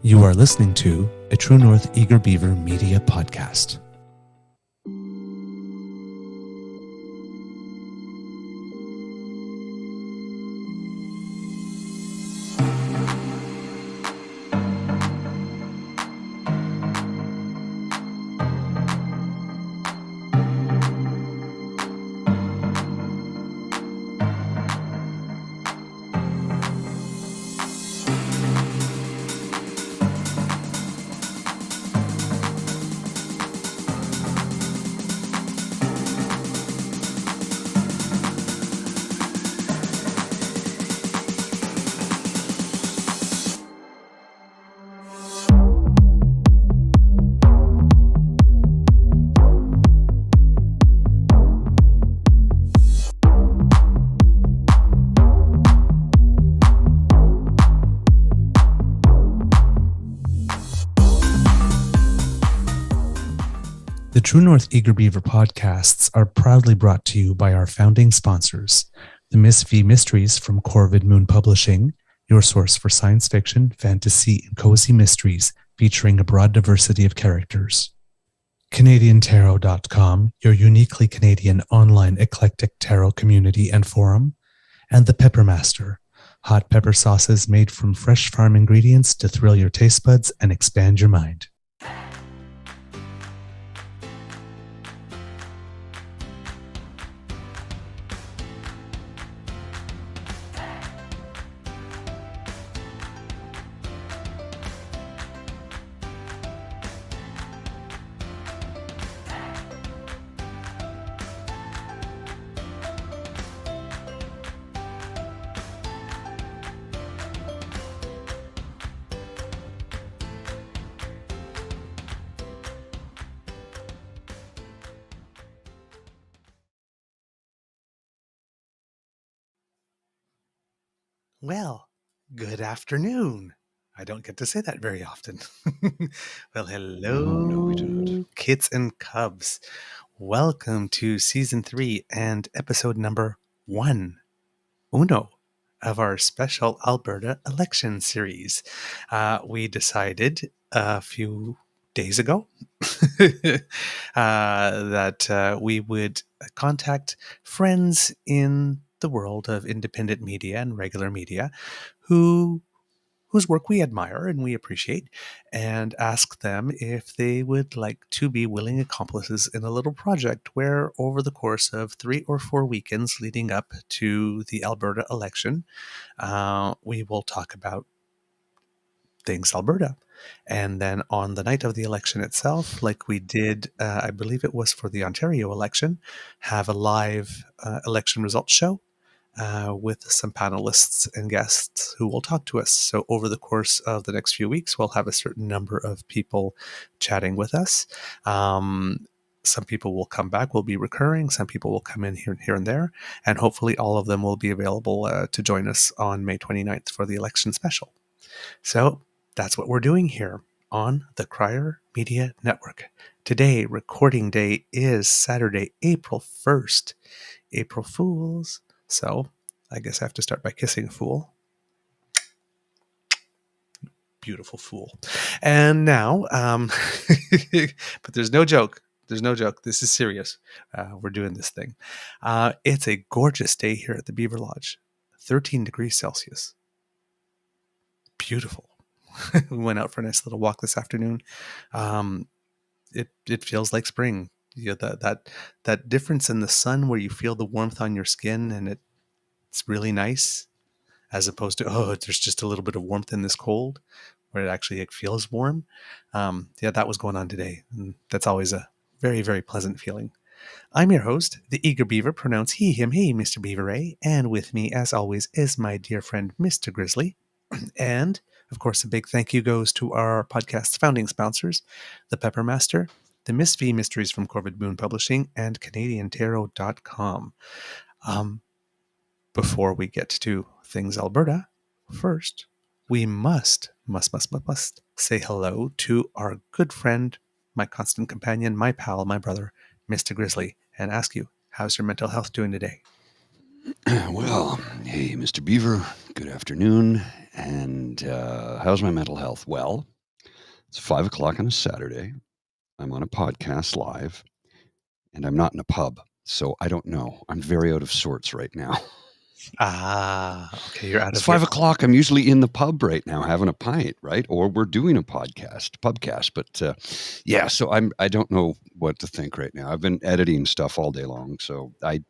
You are listening to a True North Eager Beaver media podcast. The True North Eager Beaver podcasts are proudly brought to you by our founding sponsors, the Miss V Mysteries from Corvid Moon Publishing, your source for science fiction, fantasy, and cozy mysteries featuring a broad diversity of characters. CanadianTarot.com, your uniquely Canadian online eclectic tarot community and forum, and the Peppermaster, hot pepper sauces made from fresh farm ingredients to thrill your taste buds and expand your mind. Well, good afternoon. I don't get to say that very often. Well, hello, No, we do not. kids and cubs. Welcome to season 3 and episode number 1, uno, of our special Alberta election series. We decided a few days ago that we would contact friends in the world of independent media and regular media whose work we admire and we appreciate, and ask them if they would like to be willing accomplices in a little project where over the course of 3 or 4 weekends leading up to the Alberta election, we will talk about things Alberta. And then on the night of the election itself, like we did, I believe it was for the Ontario election, have a live election results show with some panelists and guests who will talk to us. So over the course of the next few weeks, we'll have a certain number of people chatting with us. Some people will come back, will be recurring. Some people will come in here and there. And hopefully all of them will be available to join us on May 29th for the election special. So that's what we're doing here on the Crier Media Network. Today, recording day is Saturday, April 1st. April Fools. So I guess I have to start by kissing a fool. Beautiful fool. And now, but there's no joke. There's no joke. This is serious. We're doing this thing. It's a gorgeous day here at the Beaver Lodge. 13 degrees Celsius. Beautiful. We went out for a nice little walk this afternoon. It feels like spring. You know, that difference in the sun where you feel the warmth on your skin and it's really nice, as opposed to, there's just a little bit of warmth in this cold, where it feels warm. That was going on today. And that's always a very, very pleasant feeling. I'm your host, the Eager Beaver, pronounced he, him, he, Mr. Beaver A. And with me, as always, is my dear friend, Mr. Grizzly. And, of course, a big thank you goes to our podcast's founding sponsors, the Peppermaster, the Miss V Mysteries from Corvid Moon Publishing, and CanadianTarot.com. Before we get to things Alberta, first, we must say hello to our good friend, my constant companion, my pal, my brother, Mr. Grizzly, and ask you, how's your mental health doing today? Well, hey, Mr. Beaver, good afternoon. And how's my mental health? Well, It's 5 o'clock on a Saturday. I'm on a podcast live, and I'm not in a pub, so I don't know. I'm very out of sorts right now. Okay, you're out It's of your 5 o'clock. I'm usually in the pub right now having a pint, right? Or we're doing a pubcast. But yeah, so I don't know what to think right now. I've been editing stuff all day long, so I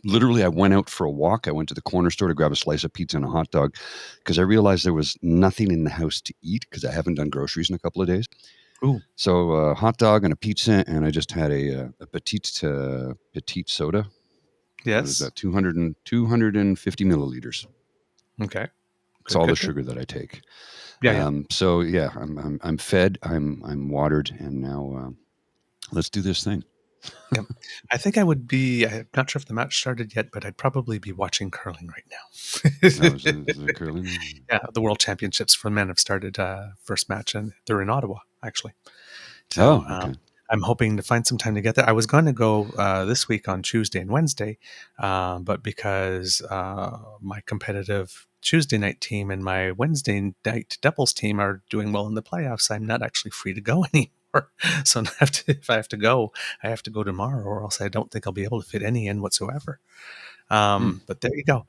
literally I went out for a walk. I went to the corner store to grab a slice of pizza and a hot dog because I realized there was nothing in the house to eat because I haven't done groceries in a couple of days. Ooh, So hot dog and a pizza, and I just had a petite soda. What is yes. that? 250 milliliters. Okay. It's Good, all the good, good. sugar that I take. Yeah, yeah. So yeah, I'm fed. I'm watered, and now let's do this thing. Yep. I think I would be. I'm not sure if the match started yet, but I'd probably be watching curling right Oh, now. is it curling? Yeah, the World Championships for men have started first match, and they're in Ottawa actually. So Oh, okay. I'm hoping to find some time to get there. I was going to go this week on Tuesday and Wednesday, but because my competitive Tuesday night team and my Wednesday night doubles team are doing well in the playoffs, I'm not actually free to go anymore. So if I have to go, I have to go tomorrow, or else I don't think I'll be able to fit any in whatsoever. Hmm. But there you go.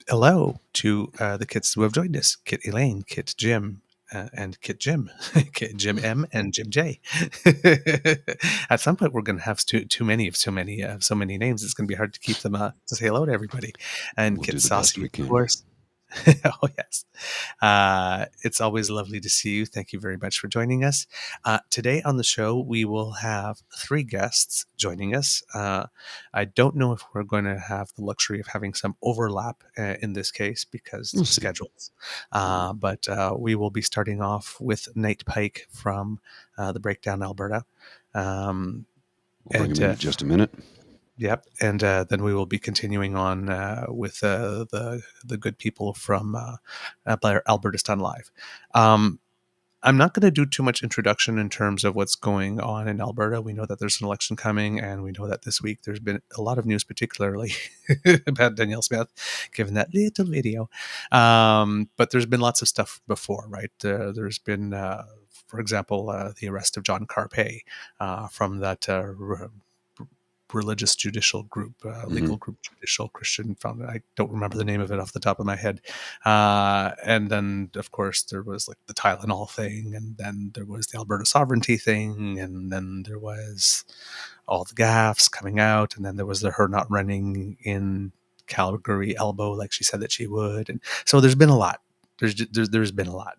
Hello to the kids who have joined us: Kit Elaine, Kit Jim, and Kit Jim, Kit Jim M, and Jim J. At some point, we're going to have too many of so many names. It's going to be hard to keep them to say hello to everybody. And We'll Kit do the best Saucy, we of can. course. Oh, yes. It's always lovely to see you. Thank you very much for joining us. Today on the show, we will have 3 guests joining us. I don't know if we're going to have the luxury of having some overlap in this case because We'll of see. schedules. But we will be starting off with Nate Pike from the Breakdown Alberta. Um, We'll bring and him in just a minute. Yep, and then we will be continuing on with the good people from Albertastan Live. Um, I'm not going to do too much introduction in terms of what's going on in Alberta. We know that there's an election coming, and we know that this week there's been a lot of news, particularly about Danielle Smith, given that little video. But there's been lots of stuff before, right? There's been, for example, the arrest of John Carpe from that religious judicial group, Hmm. legal group, judicial Christian found. I don't remember the name of it off the top of my head. And then, of course, there was like the Tylenol thing, and then there was the Alberta sovereignty thing, and then there was all the gaffes coming out, and then there was her not running in Calgary elbow like she said that she would, and so there's been a lot. There's been a lot.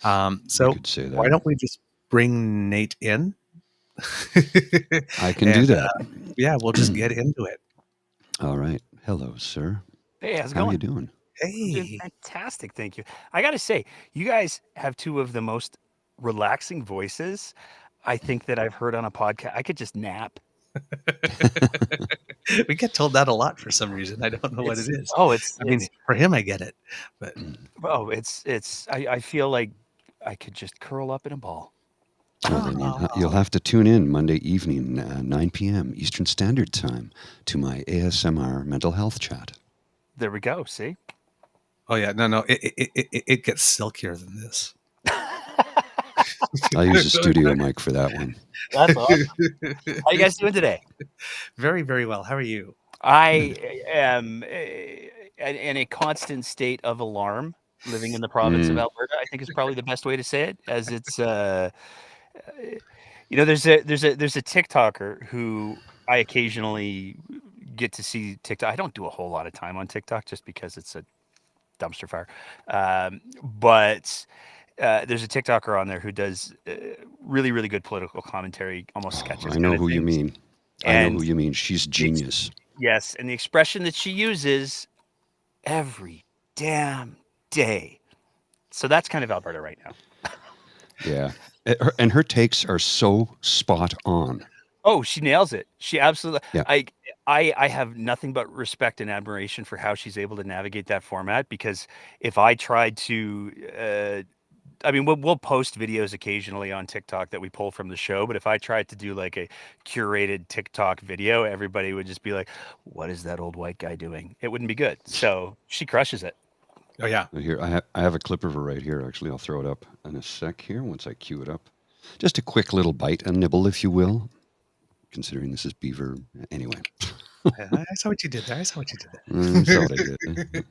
You So could say why that. don't we just bring Nate in? I can do And that. yeah, we'll just get into it. All right. Hello, sir. Hey, how's it How are you going? doing? I'm doing Hey. fantastic, thank you. I gotta say, you guys have 2 of the most relaxing voices I think that I've heard on a podcast. I could just nap. We get told that a lot for some reason. I don't know what it It's is. oh, it's I mean, it's for him, I get it, but oh, it's I feel like I could just curl up in a ball. Well, then you'll oh, have to tune in Monday evening, 9 p.m. Eastern Standard Time, to my ASMR mental health chat. There we go. See? oh yeah, no, it gets silkier than this. I'll use a studio mic for that one. That's awesome. How you guys doing today? Very, very well. How are you? I am in a constant state of alarm living in the province of Mm, Alberta. I think is probably the best way to say it, as it's there's a TikToker who I occasionally get to see TikTok. I don't do a whole lot of time on TikTok just because it's a dumpster fire. But there's a TikToker on there who does really, really good political commentary, almost oh, sketches I kind know of who you things. mean. I know who And you mean. She's the ex- genius. yes, and the expression that she uses every damn day. So that's kind of Alberta right now. Yeah. And her takes are so spot on. Oh, she nails it. She absolutely. Yeah. I have nothing but respect and admiration for how she's able to navigate that format. Because if I tried to, I mean, we'll post videos occasionally on TikTok that we pull from the show. But if I tried to do like a curated TikTok video, everybody would just be like, "What is that old white guy doing?" It wouldn't be good. So she crushes it. Oh yeah. Here, I have a clip of her right here. Actually, I'll throw it up in a sec here once I cue it up. Just a quick little bite, a nibble, if you will, considering this is Beaver. Anyway, I saw what you did there. I saw what you did I saw there. what I did.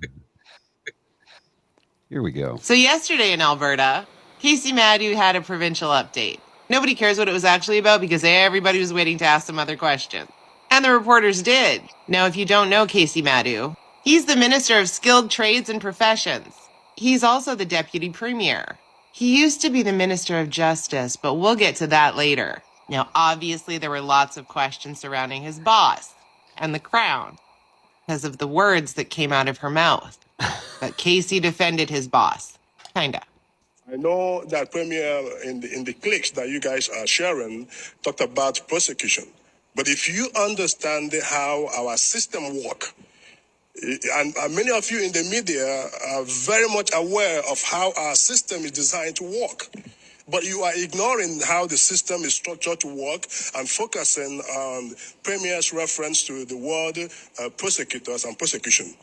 Here we go. So yesterday in Alberta, Casey Madhu had a provincial update. Nobody cares what it was actually about because everybody was waiting to ask some other questions. And the reporters did. Now, if you don't know Casey Madhu, he's the Minister of Skilled Trades and Professions. He's also the Deputy Premier. He used to be the Minister of Justice, but we'll get to that later. Now, obviously, there were lots of questions surrounding his boss and the Crown because of the words that came out of her mouth. But Casey defended his boss. Kinda. I know that Premier in the cliques that you guys are sharing talked about prosecution. But if you understand how our system works, and many of you in the media are very much aware of how our system is designed to work. But you are ignoring how the system is structured to work and focusing on Premier's reference to the word prosecutors and prosecution.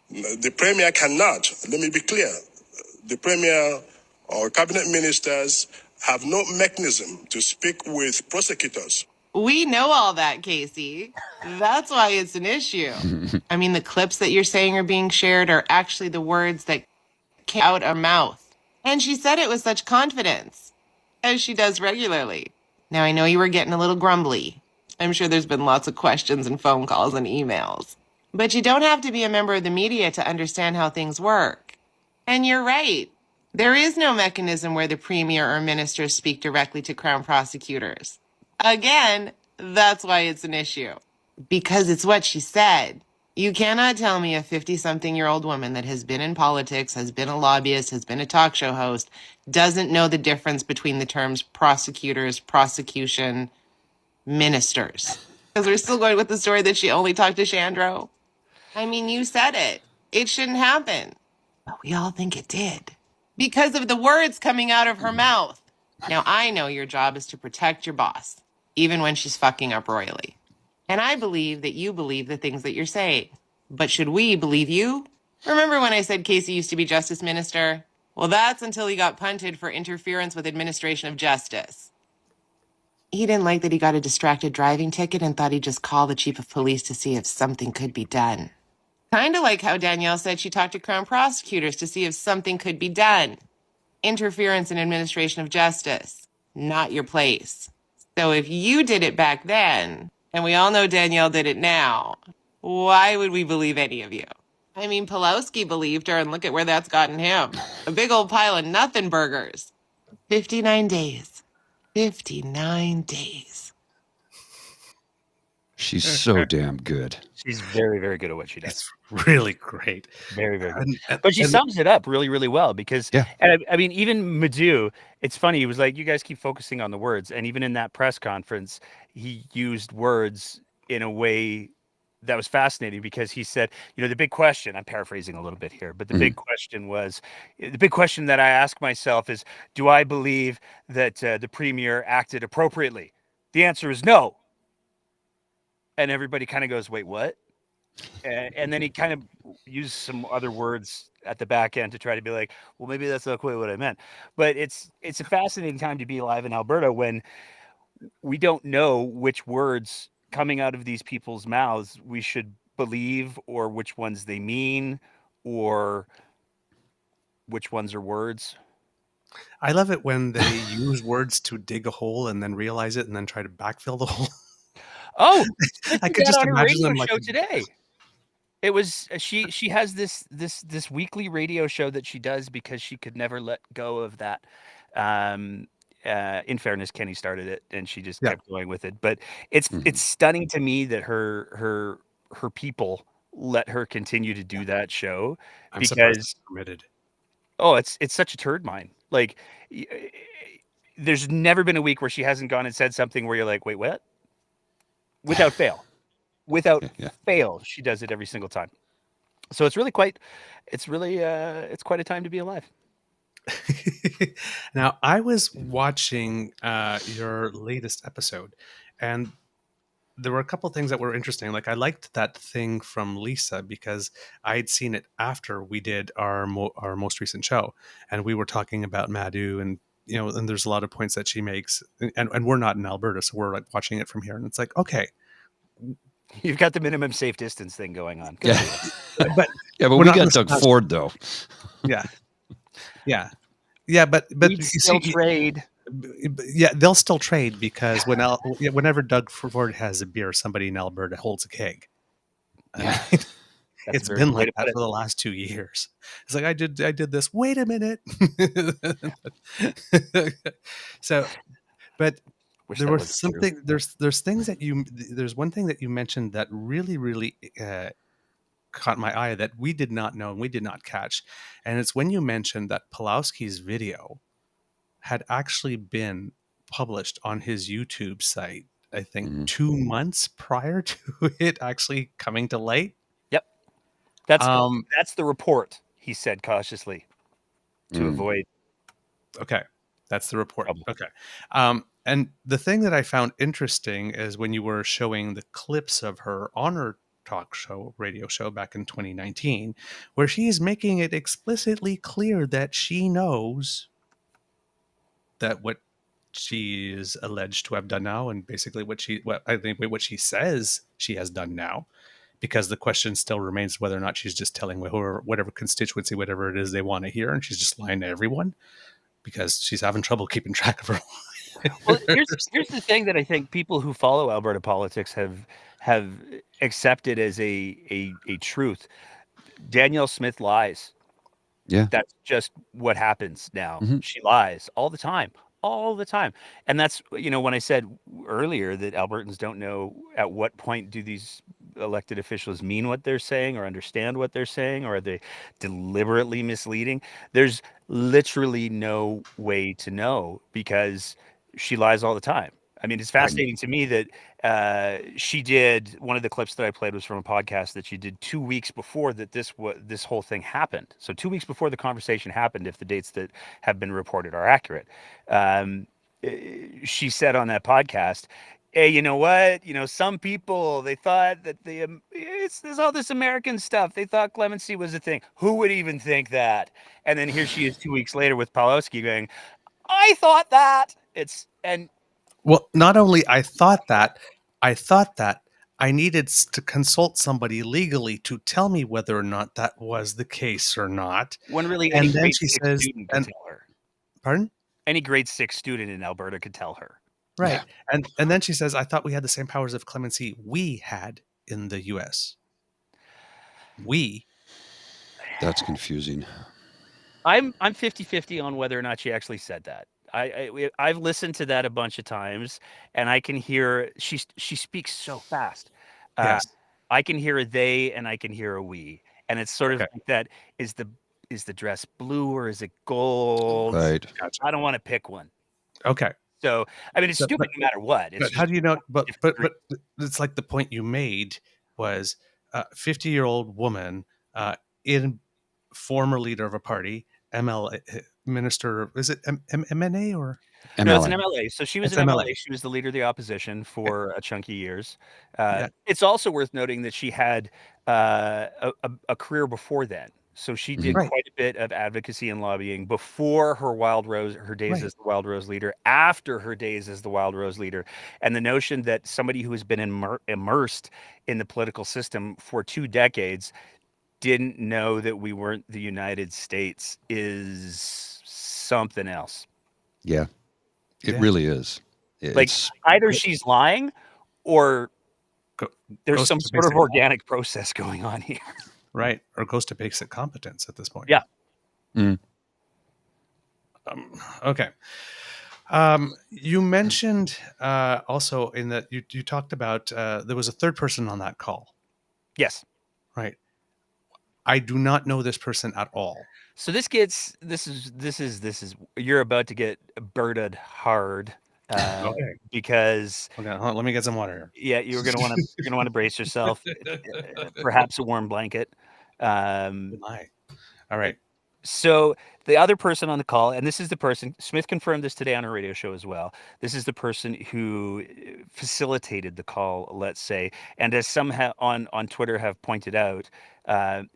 The Premier cannot, let me be clear, the Premier or cabinet ministers have no mechanism to speak with prosecutors. We know all that, Casey. That's why it's an issue. I mean, the clips that you're saying are being shared are actually the words that came out her mouth. And she said it with such confidence, as she does regularly. Now, I know you were getting a little grumbly. I'm sure there's been lots of questions and phone calls and emails. But you don't have to be a member of the media to understand how things work. And you're right. There is no mechanism where the premier or ministers speak directly to Crown prosecutors. Again, that's why it's an issue. Because it's what she said. You cannot tell me a 50-something-year-old woman that has been in politics, has been a lobbyist, has been a talk show host, doesn't know the difference between the terms prosecutors, prosecution, ministers. Because we're still going with the story that she only talked to Shandro. I mean, you said it. It shouldn't happen. But we all think it did. Because of the words coming out of her mouth. Now, I know your job is to protect your boss, even when she's fucking up royally. And I believe that you believe the things that you're saying. But should we believe you? Remember when I said Casey used to be Justice Minister? Well, that's until he got punted for interference with administration of justice. He didn't like that he got a distracted driving ticket and thought he'd just call the chief of police to see if something could be done. Kind of like how Danielle said she talked to Crown prosecutors to see if something could be done. Interference in administration of justice, not your place. So if you did it back then, and we all know Danielle did it now, why would we believe any of you? I mean, Pulowski believed her, and look at where that's gotten him. A big old pile of nothing burgers. 59 days. 59 days. She's so damn good. She's very, very good at what she does. It's really great. Very, very good. But she sums it up really, really well because, Yeah. and I mean, even Madhu, it's funny. He was like, you guys keep focusing on the words. And even in that press conference, he used words in a way that was fascinating because he said, you know, the big question, I'm paraphrasing a little bit here, but the big question was, the big question that I ask myself is, do I believe that the premier acted appropriately? The answer is no. And everybody kind of goes, wait, what? And then he kind of used some other words at the back end to try to be like, well, maybe that's not quite what I meant. But it's a fascinating time to be alive in Alberta when we don't know which words coming out of these people's mouths we should believe or which ones they mean or which ones are words. I love it when they use words to dig a hole and then realize it and then try to backfill the hole. Oh, I could just on her imagine radio them like show today. It was she has this weekly radio show that she does because she could never let go of that. In fairness, Kenny started it and she just kept going with it. But it's stunning to me that her people let her continue to do that show I'm surprised because it's permitted. oh, it's such a turd mine. Like there's never been a week where she hasn't gone and said something where you're like, wait, what? Without fail. Without fail, she does it every single time. So it's really quite a time to be alive. Now, I was watching your latest episode, and there were a couple things that were interesting. Like I liked that thing from Lisa because I'd seen it after we did our most recent show, and we were talking about Madhu, and and there's a lot of points that she makes, and we're not in Alberta, so we're like watching it from here, and it's like, okay, You've got the minimum safe distance thing going on. Yeah. but Yeah, but we're we not in got the Doug South. Ford though. Yeah, but We'd you still see, trade. yeah, they'll still trade because whenever Doug Ford has a beer, somebody in Alberta holds a keg. I Yeah. mean, That's it's a very been good way like to that put for the last 2 years. It's like I did this. Wait a minute. So, but Wish there that was was true. something. There's things that there's one thing that you mentioned that really caught my eye that we did not know and we did not catch, and it's when you mentioned that Pulowski's video had actually been published on his YouTube site, I think Mhm. 2 months prior to it actually coming to light. Yep. That's the report, he said cautiously, to Mm. avoid Okay. That's the report. trouble. Okay. And the thing that I found interesting is when you were showing the clips of her on her radio show back in 2019, where she's making it explicitly clear that she knows that what she is alleged to have done now, and basically what she says she has done now, because the question still remains whether or not she's just telling whatever constituency, whatever it is they want to hear, and she's just lying to everyone because she's having trouble keeping track of her. Well, here's the thing that I think people who follow Alberta politics have accepted as a truth. Danielle Smith lies. Yeah. That's just what happens now. Mhm. She lies all the time. All the time. And that's, when I said earlier that Albertans don't know at what point do these elected officials mean what they're saying or understand what they're saying, or are they deliberately misleading? There's literally no way to know because she lies all the time. I mean, it's fascinating to me that she did one of the clips that I played was from a podcast that she did 2 weeks before that this whole thing happened. So 2 weeks before the conversation happened, if the dates that have been reported are accurate. She said on that podcast, hey, you know what? Some people, they thought that there's all this American stuff. They thought clemency was a thing. Who would even think that? And then here she is 2 weeks later with Pawlowski going, I thought that. Well, not only I thought that I needed to consult somebody legally to tell me whether or not that was the case or not. When really And any then grade she 6 says, student could tell her. pardon? Any grade 6 student in Alberta could tell her. Right. Yeah. And then she says, I thought we had the same powers of clemency we had in the US. That's confusing. I'm 50-50 on whether or not she actually said that. I've listened to that a bunch of times, and I can hear she speaks so fast. Yes. I can hear a they and I can hear a we, and it's sort of like that. Is the dress blue or is it gold? Right. Gotcha. I don't want to pick one. Okay. So I mean, it's stupid no matter what. It's but how do you know? But it's like the point you made was a 50-year-old woman, in former leader of a party, MLA minister. Is it MNA or? No, it's an MLA. So she was It's an MLA. MLA. She was the leader of the opposition for a chunky years. Yeah. It's also worth noting that she had a career before then. So she did Right. quite a bit of advocacy and lobbying before her days as the Wild Rose leader, after her days as the Wild Rose leader. And the notion that somebody who has been immersed in the political system for 2 decades didn't know that we weren't the United States is something else. Yeah. It really is. It's either she's lying or there's some sort of organic process going on here. Right. Or goes to basic competence at this point. Yeah. Mm. Okay. You mentioned also in that you talked about there was a third person on that call. Yes. Right. I do not know this person at all. So this is you're about to get birded hard. Okay. Because let me get some water Yeah, here. you're gonna want to brace yourself. Perhaps a warm blanket. All right. So the other person on the call, and this is the person, Smith confirmed this today on a radio show as well. This is the person who facilitated the call, let's say, and as some on Twitter have pointed out,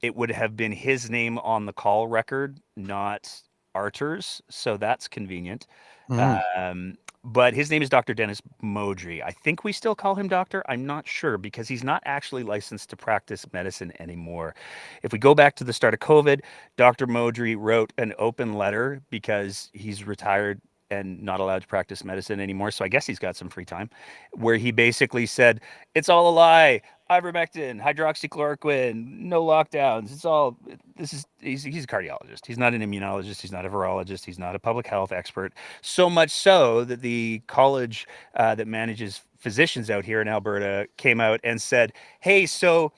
it would have been his name on the call record, not Arter's. So that's convenient. Mhm. But his name is Dr. Dennis Modry. I think we still call him doctor. I'm not sure because he's not actually licensed to practice medicine anymore. If we go back to the start of COVID, Dr. Modry wrote an open letter because he's retired and not allowed to practice medicine anymore. So I guess he's got some free time, where he basically said, it's all a lie. Ivermectin, hydroxychloroquine, no lockdowns. It's all he's a cardiologist. He's not an immunologist. He's not a virologist. He's not a public health expert. So much so that the college that manages physicians out here in Alberta came out and said, hey, so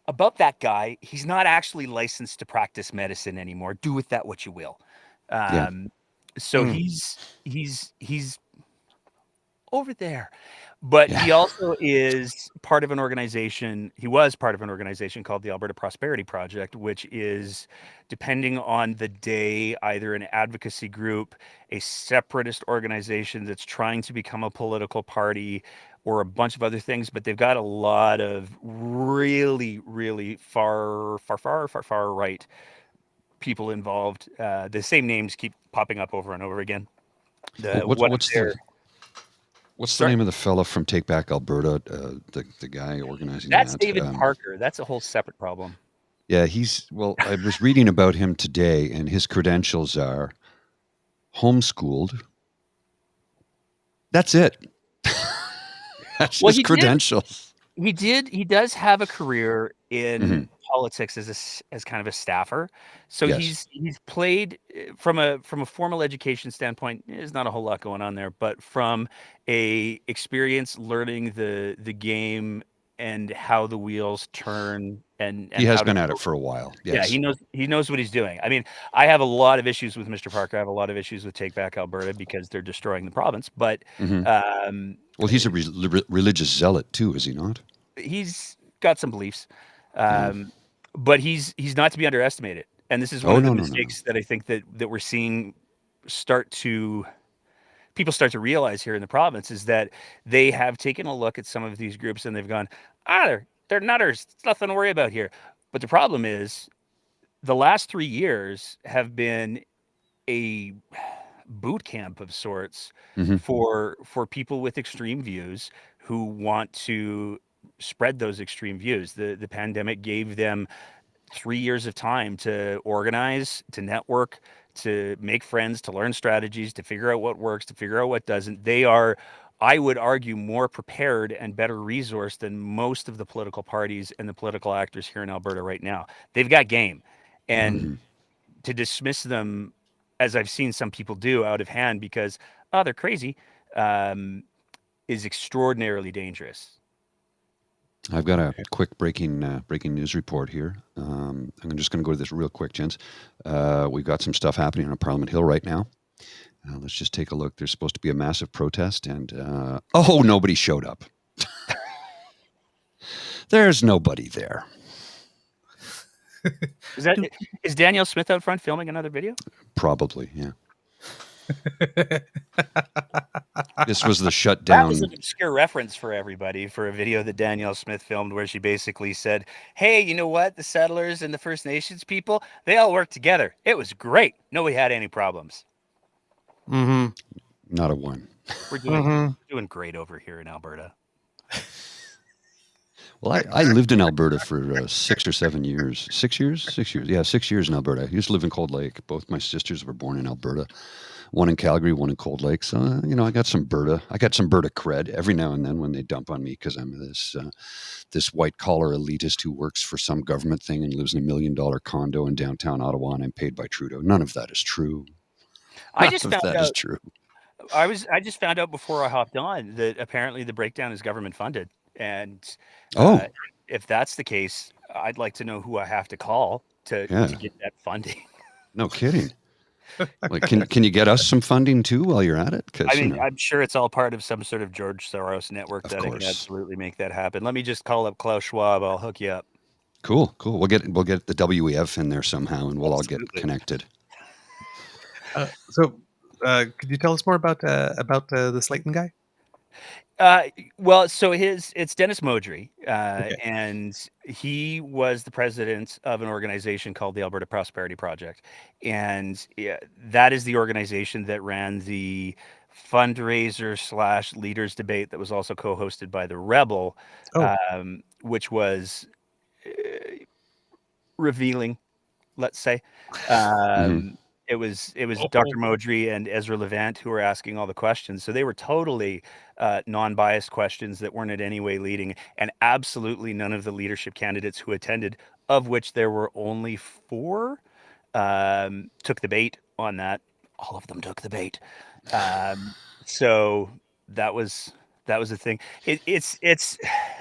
about that guy, he's not actually licensed to practice medicine anymore. Do with that what you will. Yeah. So Mm. he's over there. But he also is part of an organization. He was part of an organization called the Alberta Prosperity Project, which is, depending on the day, either an advocacy group, a separatist organization that's trying to become a political party, or a bunch of other things. But they've got a lot of really, really far right people involved. The same names keep popping up over and over again. What's the name of the fella from Take Back Alberta? The guy organizing That's that. David Parker. That's a whole separate problem. Yeah, I was reading about him today, and his credentials are homeschooled. That's it. That's his credentials. He does have a career in politics as kind of a staffer. So Yes. he's played from a formal education standpoint. There's not a whole lot going on there, but from a experience learning the game and how the wheels turn, and he has been at it for a while. Yes. Yeah, he knows what he's doing. I mean, I have a lot of issues with Mr. Parker. I have a lot of issues with Take Back Alberta because they're destroying the province. But well, he's a religious zealot too, is he not? He's got some beliefs, but he's not to be underestimated. And this is one of the mistakes that I think that we're seeing people start to realize here in the province, is that they have taken a look at some of these groups and they've gone, they're nutters. It's nothing to worry about here. But the problem is, the last 3 years have been a boot camp of sorts for people with extreme views who want to spread those extreme views. The pandemic gave them 3 years of time to organize, to network, to make friends, to learn strategies, to figure out what works, to figure out what doesn't. They are, I would argue, more prepared and better resourced than most of the political parties and the political actors here in Alberta right now. They've got game. And to dismiss them, as I've seen some people do, out of hand because, they're crazy, is extraordinarily dangerous. I've got a quick breaking news report here. I'm just going to go to this real quick, gents. We've got some stuff happening on Parliament Hill right now. Let's just take a look. There's supposed to be a massive protest, and nobody showed up. There's nobody there. Is Danielle Smith out front filming another video? Probably, yeah. This was the shutdown. That was an obscure reference for everybody for a video that Danielle Smith filmed where she basically said, hey, you know what? The settlers and the First Nations people, they all worked together. It was great. Nobody had any problems. Not a one. We're doing great over here in Alberta. Well, I lived in Alberta for 6 or 7 years. 6 years? 6 years. Yeah, 6 years in Alberta. I used to live in Cold Lake. Both my sisters were born in Alberta. One in Calgary, one in Cold Lake. So, I got some Berta. I got some Berta cred every now and then when they dump on me because I'm this white collar elitist who works for some government thing and lives in $1 million condo in downtown Ottawa, and I'm paid by Trudeau. None of that is true. I just found out before I hopped on that apparently the Breakdown is government funded. And if that's the case, I'd like to know who I have to call to get that funding. No kidding. Like, can you get us some funding too while you're at it? I mean, I'm sure it's all part of some sort of George Soros network that I can absolutely make that happen. Let me just call up Klaus Schwab. I'll hook you up. Cool. We'll get the WEF in there somehow, and we'll all get connected. So, could you tell us more about the Slayton guy? Well, so it's Dennis Modry, Okay. and he was the president of an organization called the Alberta Prosperity Project, and that is the organization that ran the fundraiser / leaders debate that was also co-hosted by the Rebel, Oh. which was revealing, let's say. It was Dr. Modry and Ezra Levant who were asking all the questions. So they were totally non-biased questions that weren't in any way leading, and absolutely none of the leadership candidates who attended, of which there were only 4, took the bait on that. All of them took the bait. So that was the thing. It's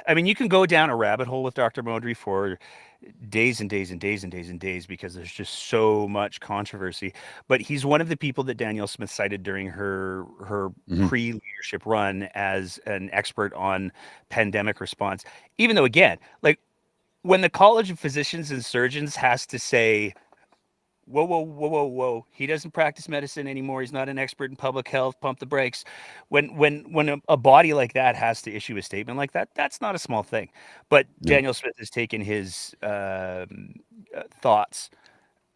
I mean, you can go down a rabbit hole with Dr. Modry for days and days and days and days and days because there's just so much controversy. But he's one of the people that Danielle Smith cited during her pre-leadership run as an expert on pandemic response. Even though, again, like when the College of Physicians and Surgeons has to say, whoa, he doesn't practice medicine anymore, he's not an expert in public health, pump the brakes. When a body like that has to issue a statement like that, that's not a small thing. But Daniel Smith has taken his thoughts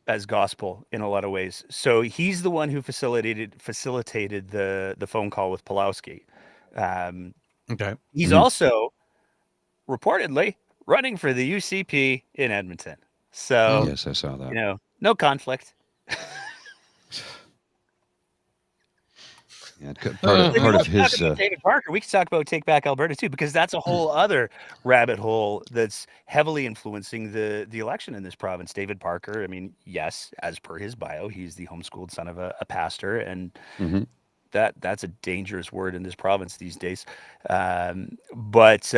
as gospel in a lot of ways. So he's the one who facilitated the phone call with Pulowski. Okay. He's also reportedly running for the UCP in Edmonton. So yes, I saw that. No conflict. Yeah, part of his. David Parker. We could talk about Take Back Alberta too, because that's a whole other rabbit hole that's heavily influencing the election in this province. David Parker. I mean, yes, as per his bio, he's the homeschooled son of a pastor, and that's a dangerous word in this province these days. But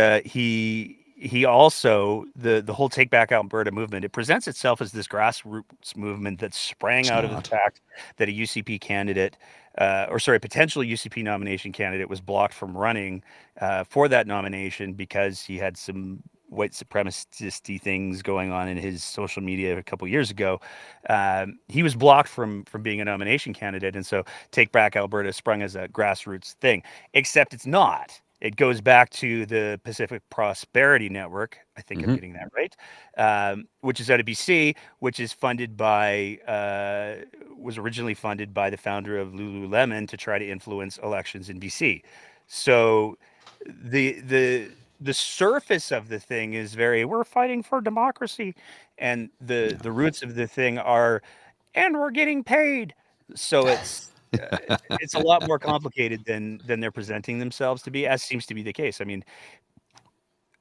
he also, the whole Take Back Alberta movement, it presents itself as this grassroots movement that sprang out of the fact that a UCP candidate, potential UCP nomination candidate was blocked from running for that nomination because he had some white supremacist things going on in his social media a couple years ago. He was blocked from being a nomination candidate, and so Take Back Alberta sprung as a grassroots thing, except it's not. It goes back to the Pacific Prosperity Network. I think I'm getting that right, which is out of BC, which is was originally funded by the founder of Lululemon to try to influence elections in BC. So the surface of the thing is we're fighting for democracy, and the roots of the thing are, and we're getting paid. So it's a lot more complicated than they're presenting themselves to be, as seems to be the case. I mean,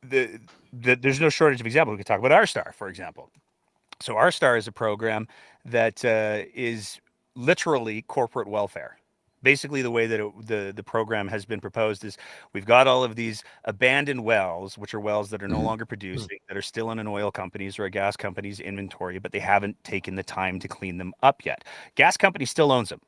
there's no shortage of examples. We could talk about Our Star, for example. So Our Star is a program that is literally corporate welfare. Basically, the way that the program has been proposed is we've got all of these abandoned wells, which are wells that are no longer producing, that are still in an oil company's or a gas company's inventory, but they haven't taken the time to clean them up yet. Gas company still owns them.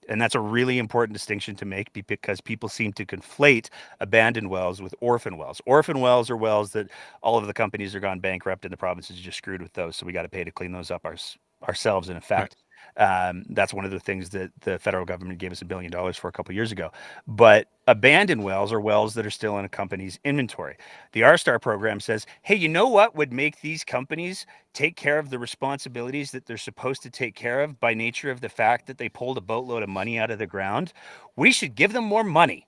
And that's a really important distinction to make because people seem to conflate abandoned wells with orphan wells. Orphan wells are wells that all of the companies are gone bankrupt and the provinces are just screwed with those. So we got to pay to clean those up ourselves, in effect. That's one of the things that the federal government gave us $1 billion for a couple of years ago. But abandoned wells are wells that are still in a company's inventory. The R-Star program says, hey, you know what would make these companies take care of the responsibilities that they're supposed to take care of by nature of the fact that they pulled a boatload of money out of the ground? We should give them more money.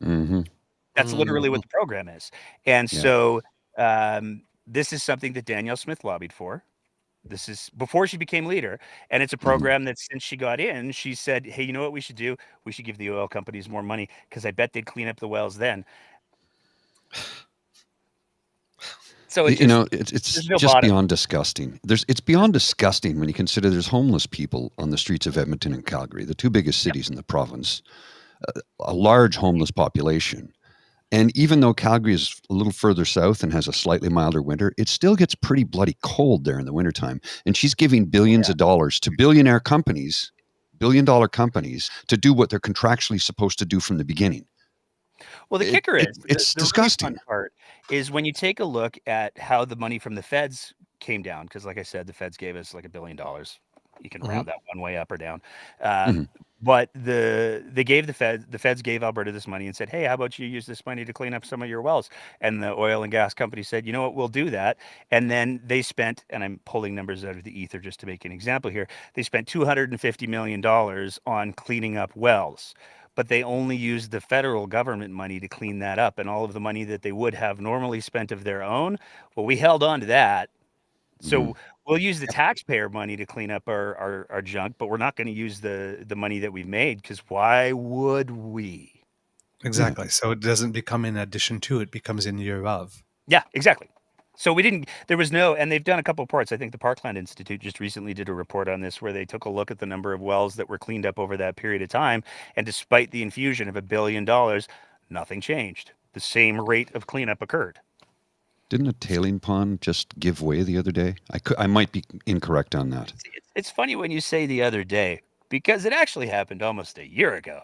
That's literally what the program is. And so this is something that Danielle Smith lobbied for. This is before she became leader, and it's a program that since she got in, she said, hey, you know what we should do? We should give the oil companies more money because I bet they'd clean up the wells then. So it's just beyond disgusting. It's beyond disgusting when you consider there's homeless people on the streets of Edmonton and Calgary, the two biggest cities in the province, a large homeless population. And even though Calgary is a little further south and has a slightly milder winter, it still gets pretty bloody cold there in the wintertime. And she's giving billions of dollars to $1 billion companies to do what they're contractually supposed to do from the beginning. Well, the kicker is it's the disgusting. Really fun part is when you take a look at how the money from the feds came down, because like I said, the feds gave us like $1 billion. You can round that one way up or down. But they gave the feds gave Alberta this money and said, hey, how about you use this money to clean up some of your wells? And the oil and gas company said, you know what, we'll do that. And then they spent, and I'm pulling numbers out of the ether just to make an example here, they spent $250 million on cleaning up wells. But they only used the federal government money to clean that up, and all of the money that they would have normally spent of their own, well, we held on to that. So we'll use the taxpayer money to clean up our junk, but we're not going to use the money that we've made, because why would we? Exactly. So it doesn't become in addition to, it becomes in lieu of. Yeah, exactly. So we didn't, there was no, and they've done a couple reports. I think the Parkland Institute just recently did a report on this where they took a look at the number of wells that were cleaned up over that period of time. And despite the infusion of $1 billion, nothing changed. The same rate of cleanup occurred. Didn't a tailing pond just give way the other day? I might be incorrect on that. It's funny when you say the other day, because it actually happened almost a year ago.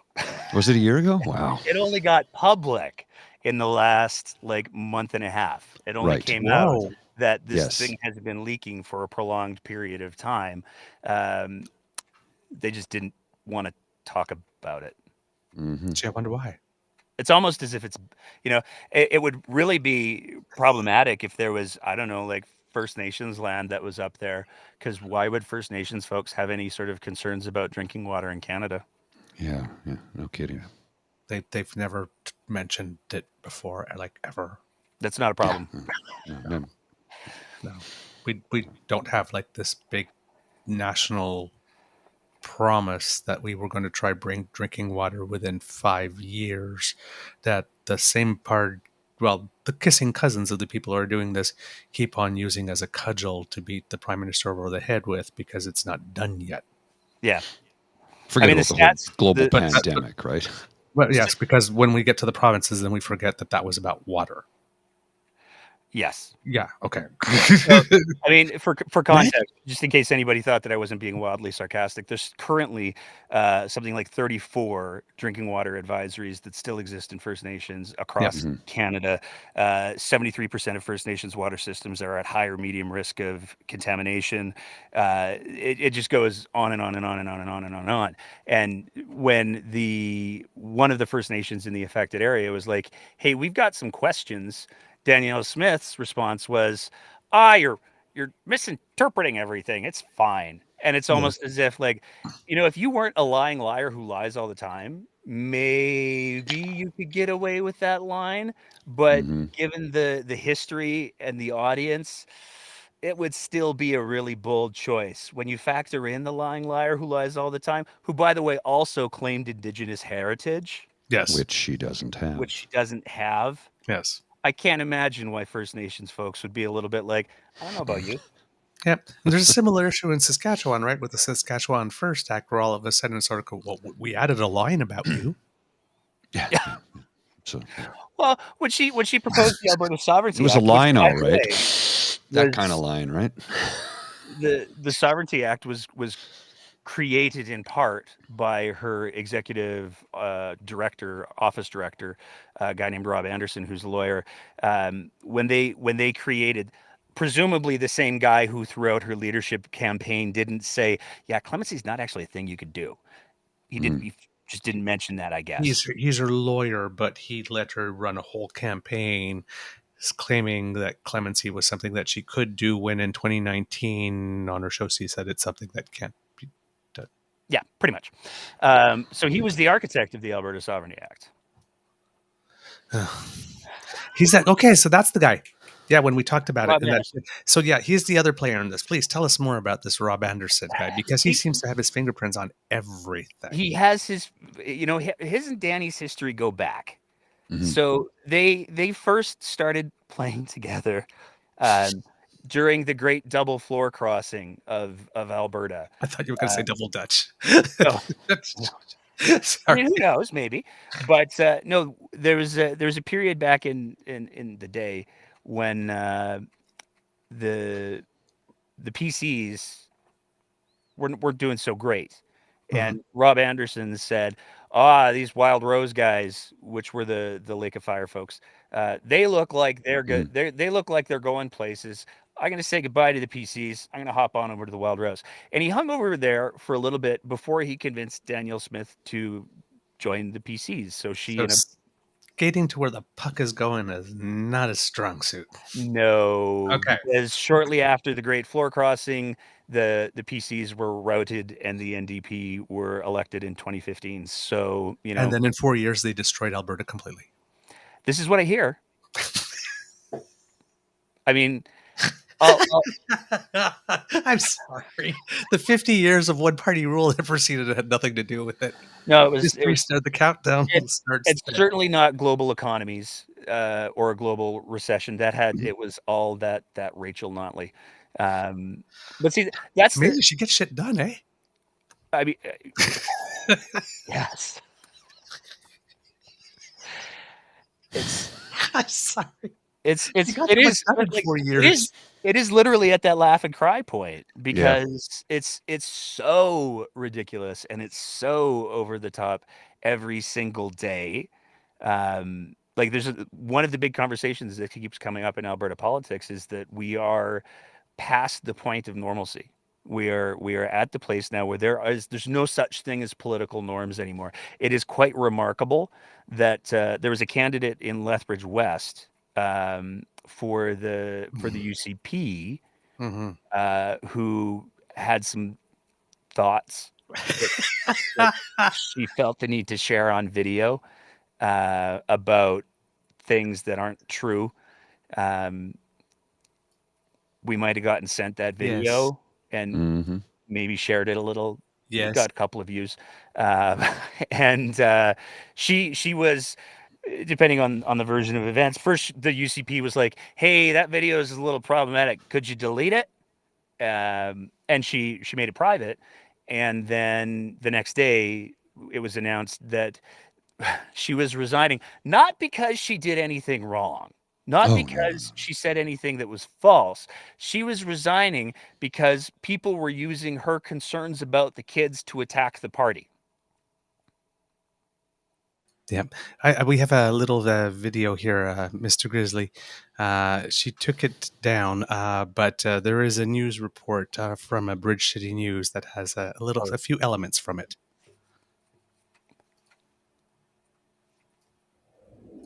Was it a year ago? Wow. It only got public in the last like month and a half. It only came out that this thing has been leaking for a prolonged period of time. They just didn't want to talk about it. Gee, I wonder why. It's almost as if it's, it would really be problematic if there was, I don't know, like First Nations land that was up there, because why would First Nations folks have any sort of concerns about drinking water in Canada? Yeah, no kidding. They've never mentioned it before, like ever. That's not a problem. No. We don't have like this big national promise that we were going to try bring drinking water within 5 years. That the same part, well, the kissing cousins of the people who are doing this keep on using as a cudgel to beat the prime minister over the head with, because it's not done yet. Yeah. Forget about the whole global pandemic, right? Well, yes, because when we get to the provinces, then we forget that was about water. Yes. Yeah. Okay. So, I mean, for context, just in case anybody thought that I wasn't being wildly sarcastic, there's currently something like 34 drinking water advisories that still exist in First Nations across Canada. 73% of First Nations water systems are at high or medium risk of contamination. It just goes on and on and on and on and on and on and on. And when one of the First Nations in the affected area was like, "Hey, we've got some questions," Danielle Smith's response was, you're misinterpreting everything. It's fine. And it's almost as if, like, if you weren't a lying liar who lies all the time, maybe you could get away with that line. But given the history and the audience, it would still be a really bold choice. When you factor in the lying liar who lies all the time, who, by the way, also claimed Indigenous heritage. Yes. Which she doesn't have. Yes. I can't imagine why First Nations folks would be a little bit like, I don't know about you. Yep. There's a similar issue in Saskatchewan, right? With the Saskatchewan First Act, where all of a sudden it's sort of, well, we added a line about you. Yeah. So, well, when she proposed the Alberta Sovereignty Act, it was Act, a line, all right. That kind of line, right? The Sovereignty Act was created in part by her executive office director, a guy named Rob Anderson, who's a lawyer. When they created, presumably the same guy who throughout her leadership campaign didn't say, yeah, clemency is not actually a thing you could do. He just didn't mention that, I guess. He's her lawyer, but he let her run a whole campaign claiming that clemency was something that she could do, when in 2019 on her show she said it's something that can't be done. Yeah, pretty much. So he was the architect of the Alberta Sovereignty Act. He's that okay? So that's the guy. Yeah, when we talked about it. So yeah, he's the other player in this. Please tell us more about this Rob Anderson guy, because he seems to have his fingerprints on everything. He has his and Danny's history go back. So they first started playing together during the Great Double Floor Crossing of Alberta. I thought you were going to say Double Dutch. No. I mean, who knows? Maybe, but no. There was a period back in the day when the PCs weren't doing so great, And Rob Anderson said, these Wild Rose guys, which were the Lake of Fire folks, they look like they're good. They look like they're going places. I'm going to say goodbye to the PCs. I'm going to hop on over to the Wild Rose. And he hung over there for a little bit before he convinced Danielle Smith to join the PCs. So she skating to where the puck is going is not a strong suit. No. Okay. Because shortly after the Great Floor Crossing, the PCs were routed and the NDP were elected in 2015. So, And then in 4 years, they destroyed Alberta completely. This is what I hear. I mean, I'm sorry. The 50 years of one-party rule that preceded it had nothing to do with it. No, it was the countdown. It's certainly not global economies or a global recession. It was all that Rachel Notley. But see, that's amazing. She gets shit done, eh? I mean, yes. I'm sorry. It is literally at that laugh and cry point because it's so ridiculous and it's so over the top every single day. Like there's one of the big conversations that keeps coming up in Alberta politics is that we are past the point of normalcy. We are at the place now where there's no such thing as political norms anymore. It is quite remarkable that there was a candidate in Lethbridge West for the UCP who had some thoughts that she felt the need to share on video about things that aren't true. We might have gotten sent that video and maybe shared it a little. Yes. It got a couple of views. And she was, depending on the version of events, first the UCP was like, hey, that video is a little problematic. Could you delete it? And she made it private. And then the next day it was announced that she was resigning, not because she did anything wrong, not because she said anything that was false. She was resigning because people were using her concerns about the kids to attack the party. Yeah, we have a little video here, Mr. Grizzly. She took it down, but there is a news report from a Bridge City News that has a few elements from it.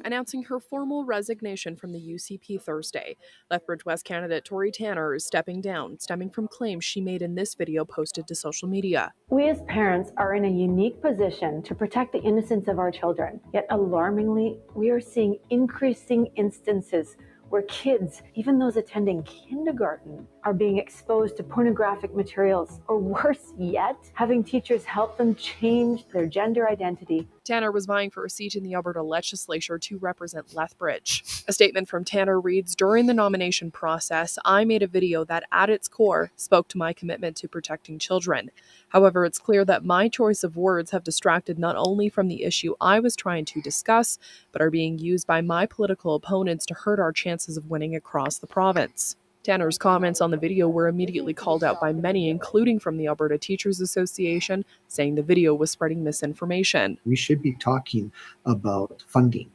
Announcing her formal resignation from the UCP Thursday. Lethbridge West candidate Tori Tanner is stepping down, stemming from claims she made in this video posted to social media. We as parents are in a unique position to protect the innocence of our children. Yet alarmingly, we are seeing increasing instances where kids, even those attending kindergarten, are being exposed to pornographic materials, or worse yet, having teachers help them change their gender identity. Tanner was vying for a seat in the Alberta legislature to represent Lethbridge. A statement from Tanner reads, during the nomination process, I made a video that at its core spoke to my commitment to protecting children. However, it's clear that my choice of words have distracted not only from the issue I was trying to discuss, but are being used by my political opponents to hurt our chances of winning across the province. Tanner's comments on the video were immediately called out by many, including from the Alberta Teachers Association, saying the video was spreading misinformation. We should be talking about funding,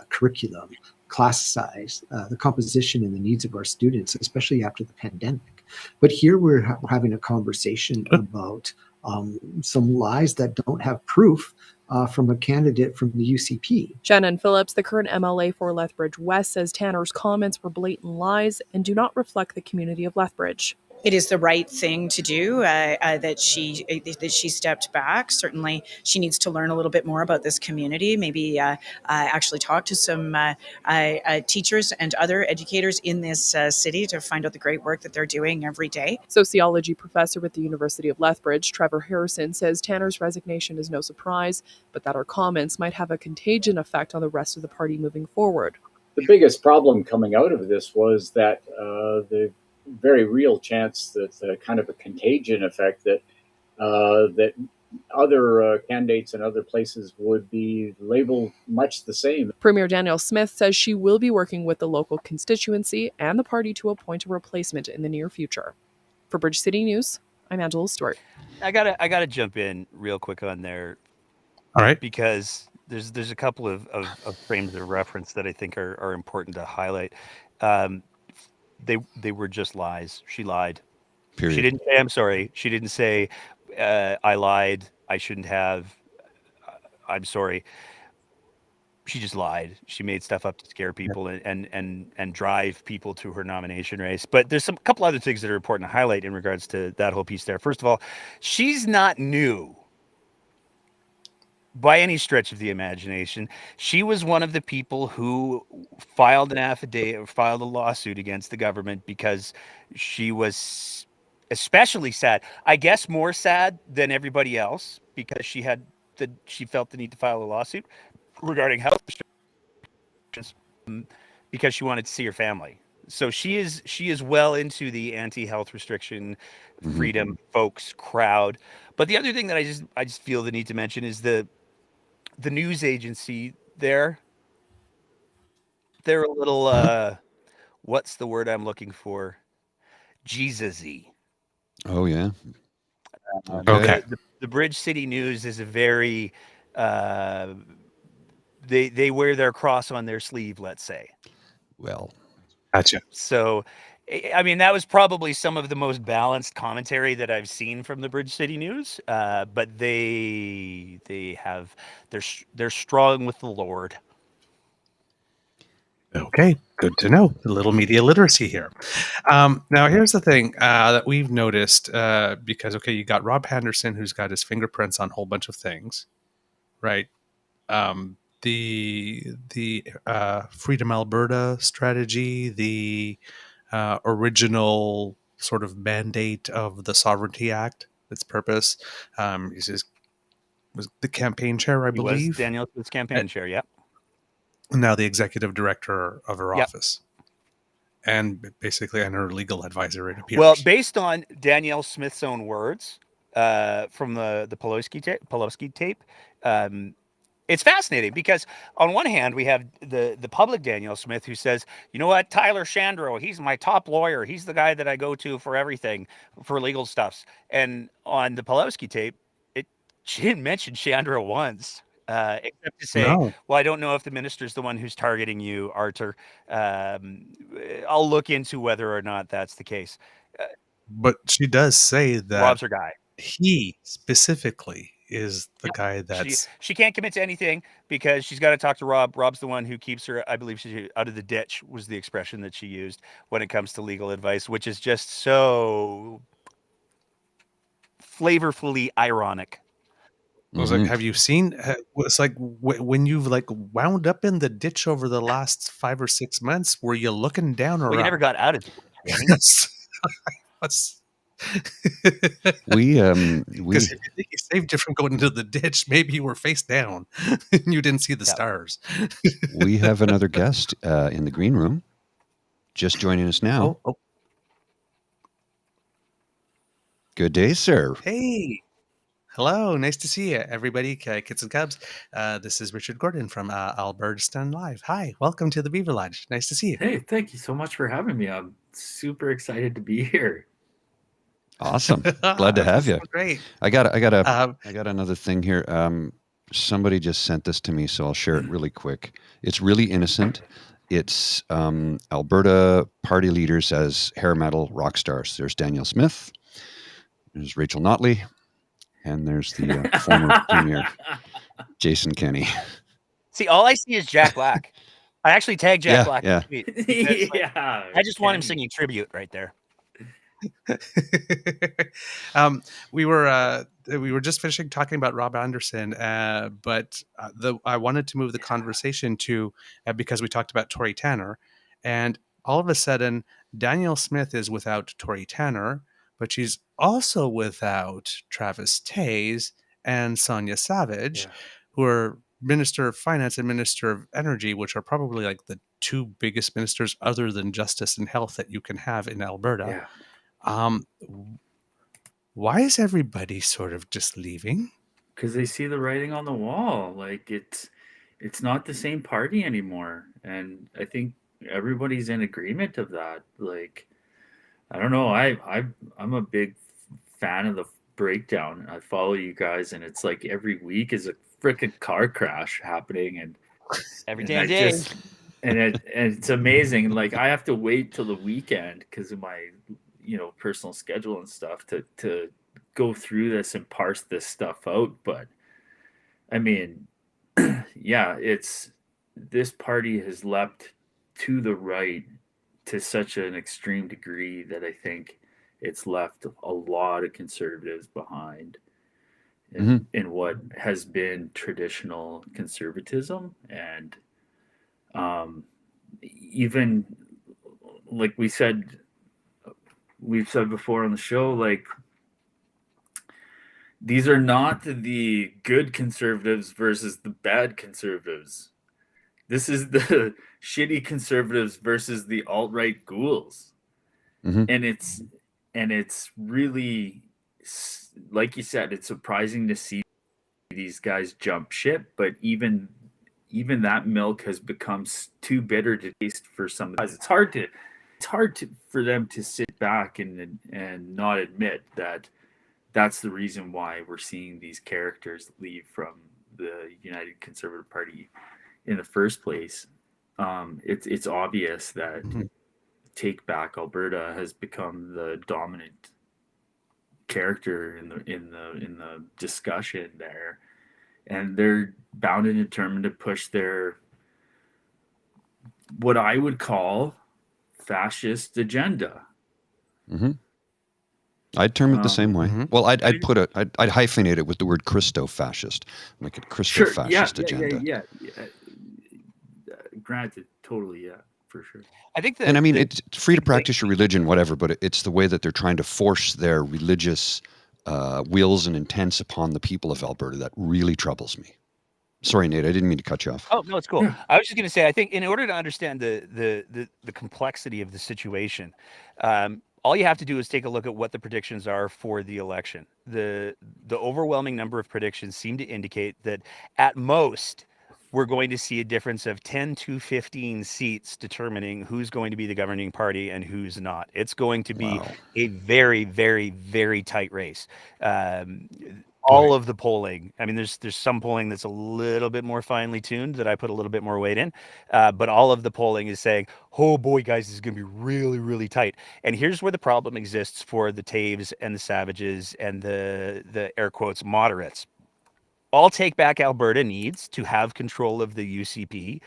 curriculum, class size, the composition and the needs of our students, especially after the pandemic. But here we're having a conversation about some lies that don't have proof from a candidate from the UCP. Shannon Phillips, the current MLA for Lethbridge West, says Tanner's comments were blatant lies and do not reflect the community of Lethbridge. It is the right thing to do that she stepped back. Certainly, she needs to learn a little bit more about this community. Maybe actually talk to some teachers and other educators in this city to find out the great work that they're doing every day. Sociology professor at the University of Lethbridge, Trevor Harrison, says Tanner's resignation is no surprise, but that her comments might have a contagion effect on the rest of the party moving forward. The biggest problem coming out of this was that the very real chance that kind of a contagion effect that other candidates in other places would be labeled much the same. Premier Danielle Smith says she will be working with the local constituency and the party to appoint a replacement in the near future. For Bridge City News, I'm Angela Stewart. I gotta jump in real quick on there. All right. Because there's a couple of frames of reference that I think are important to highlight. They were just lies. She lied. Period. She didn't say I'm sorry. She didn't say I lied. I shouldn't have. I'm sorry. She just lied. She made stuff up to scare people and drive people to her nomination race. But there's some couple other things that are important to highlight in regards to that whole piece there. First of all, she's not new by any stretch of the imagination. She was one of the people who filed an affidavit or filed a lawsuit against the government because she was especially sad. I guess more sad than everybody else because she felt the need to file a lawsuit regarding health restrictions because she wanted to see her family. So she is well into the anti-health restriction freedom folks crowd. But the other thing that I just feel the need to mention is the news agency there. They're a little what's the word I'm looking for? Jesus-y. Oh yeah. Okay. The Bridge City News is a very they wear their cross on their sleeve, let's say. Well, Gotcha. So I mean, that was probably some of the most balanced commentary that I've seen from the Bridge City News. But they're strong with the Lord. Okay, good to know. A little media literacy here. Now, here's the thing that we've noticed because, okay, you got Rob Henderson, who's got his fingerprints on a whole bunch of things, right? The Freedom Alberta strategy, the original sort of mandate of the Sovereignty Act, its purpose. Was the campaign chair, I He believe. was Danielle Smith's campaign chair, yeah. Now the executive director of her Yep. office. And basically and her legal advisor, it appears. Well, based on Danielle Smith's own words from the Pulaski tape, it's fascinating because on one hand, we have the public Danielle Smith who says, you know what, Tyler Shandro, he's my top lawyer. He's the guy that I go to for everything, for legal stuffs. And on the Pulaski tape, she didn't mention Shandro once. Except to say, No. well, I don't know if the minister's the one who's targeting you, Arthur. I'll look into whether or not that's the case. But she does say that Rob's her guy. he specifically is the guy that's... She can't commit to anything because she's got to talk to Rob. Rob's the one who keeps her, I believe, she's out of the ditch was the expression that she used when it comes to legal advice, which is just so flavorfully ironic. I was like, have you seen? It's like when you've like wound up in the ditch over the last 5 or 6 months. Were you looking down or Well, you up? never got out of it. we Because if you think he saved you from going into the ditch, maybe you were face down and you didn't see the stars. we have another guest in the green room, just joining us now. Oh. Good day, sir. Hey. Hello, nice to see you, everybody, kids and Kubs. This is Richard Gordon from Albertastan Live. Hi, welcome to the Beaver Lodge. Nice to see you. Hey, thank you so much for having me. I'm super excited to be here. Awesome, glad to have you. Great. I got another thing here. Somebody just sent this to me, so I'll share it really quick. It's really innocent. It's Alberta party leaders as hair metal rock stars. There's Danielle Smith. There's Rachel Notley. And there's the former premier, Jason Kenney. See, all I see is Jack Black. I actually tagged Jack Black. Yeah. I just want him singing tribute right there. We were just finishing talking about Rob Anderson, but I wanted to move the conversation to because we talked about Tory Tanner, and all of a sudden Danielle Smith is without Tory Tanner. But she's also without Travis Taze and Sonia Savage, who are Minister of Finance and Minister of Energy, which are probably like the two biggest ministers other than Justice and Health that you can have in Alberta. Yeah. Why is everybody sort of just leaving? Because they see the writing on the wall. Like it's not the same party anymore. And I think everybody's in agreement of that. Like, I don't know. I'm a big fan of the Breakdown. I follow you guys, and it's like every week is a freaking car crash happening, and Every and damn I day. just and it's amazing. Like I have to wait till the weekend because of my personal schedule and stuff to go through this and parse this stuff out. But I mean, yeah, this party has leapt to the right to such an extreme degree that I think it's left a lot of conservatives behind in what has been traditional conservatism. And even like we've said before on the show, like these are not the good conservatives versus the bad conservatives. This is the shitty conservatives versus the alt-right ghouls. And it's really, like you said, it's surprising to see these guys jump ship, but even that milk has become too bitter to taste for some of the guys. It's hard for them to sit back and not admit that that's the reason why we're seeing these characters leave from the United Conservative Party in the first place. It's obvious that Take Back Alberta has become the dominant character in the discussion there, and they're bound and determined to push their what I would call fascist agenda. I'd term it the same way. Well, I'd hyphenate it with the word Christo-fascist, like a Christo-fascist agenda. Yeah. Granted, totally, yeah, for sure. I think that, and I mean, it's free to practice your religion, whatever, but it's the way that they're trying to force their religious wills and intents upon the people of Alberta that really troubles me. Sorry, Nate, I didn't mean to cut you off. Oh, no, it's cool. Yeah. I was just going to say, I think in order to understand the complexity of the situation, all you have to do is take a look at what the predictions are for the election. The overwhelming number of predictions seem to indicate that at most we're going to see a difference of 10 to 15 seats determining who's going to be the governing party and who's not. It's going to be a very, very, very tight race. All of the polling, I mean, there's some polling that's a little bit more finely tuned that I put a little bit more weight in, but all of the polling is saying, oh boy, guys, this is going to be really, really tight. And here's where the problem exists for the Taves and the Savages and the air quotes moderates. All Take Back Alberta needs to have control of the UCP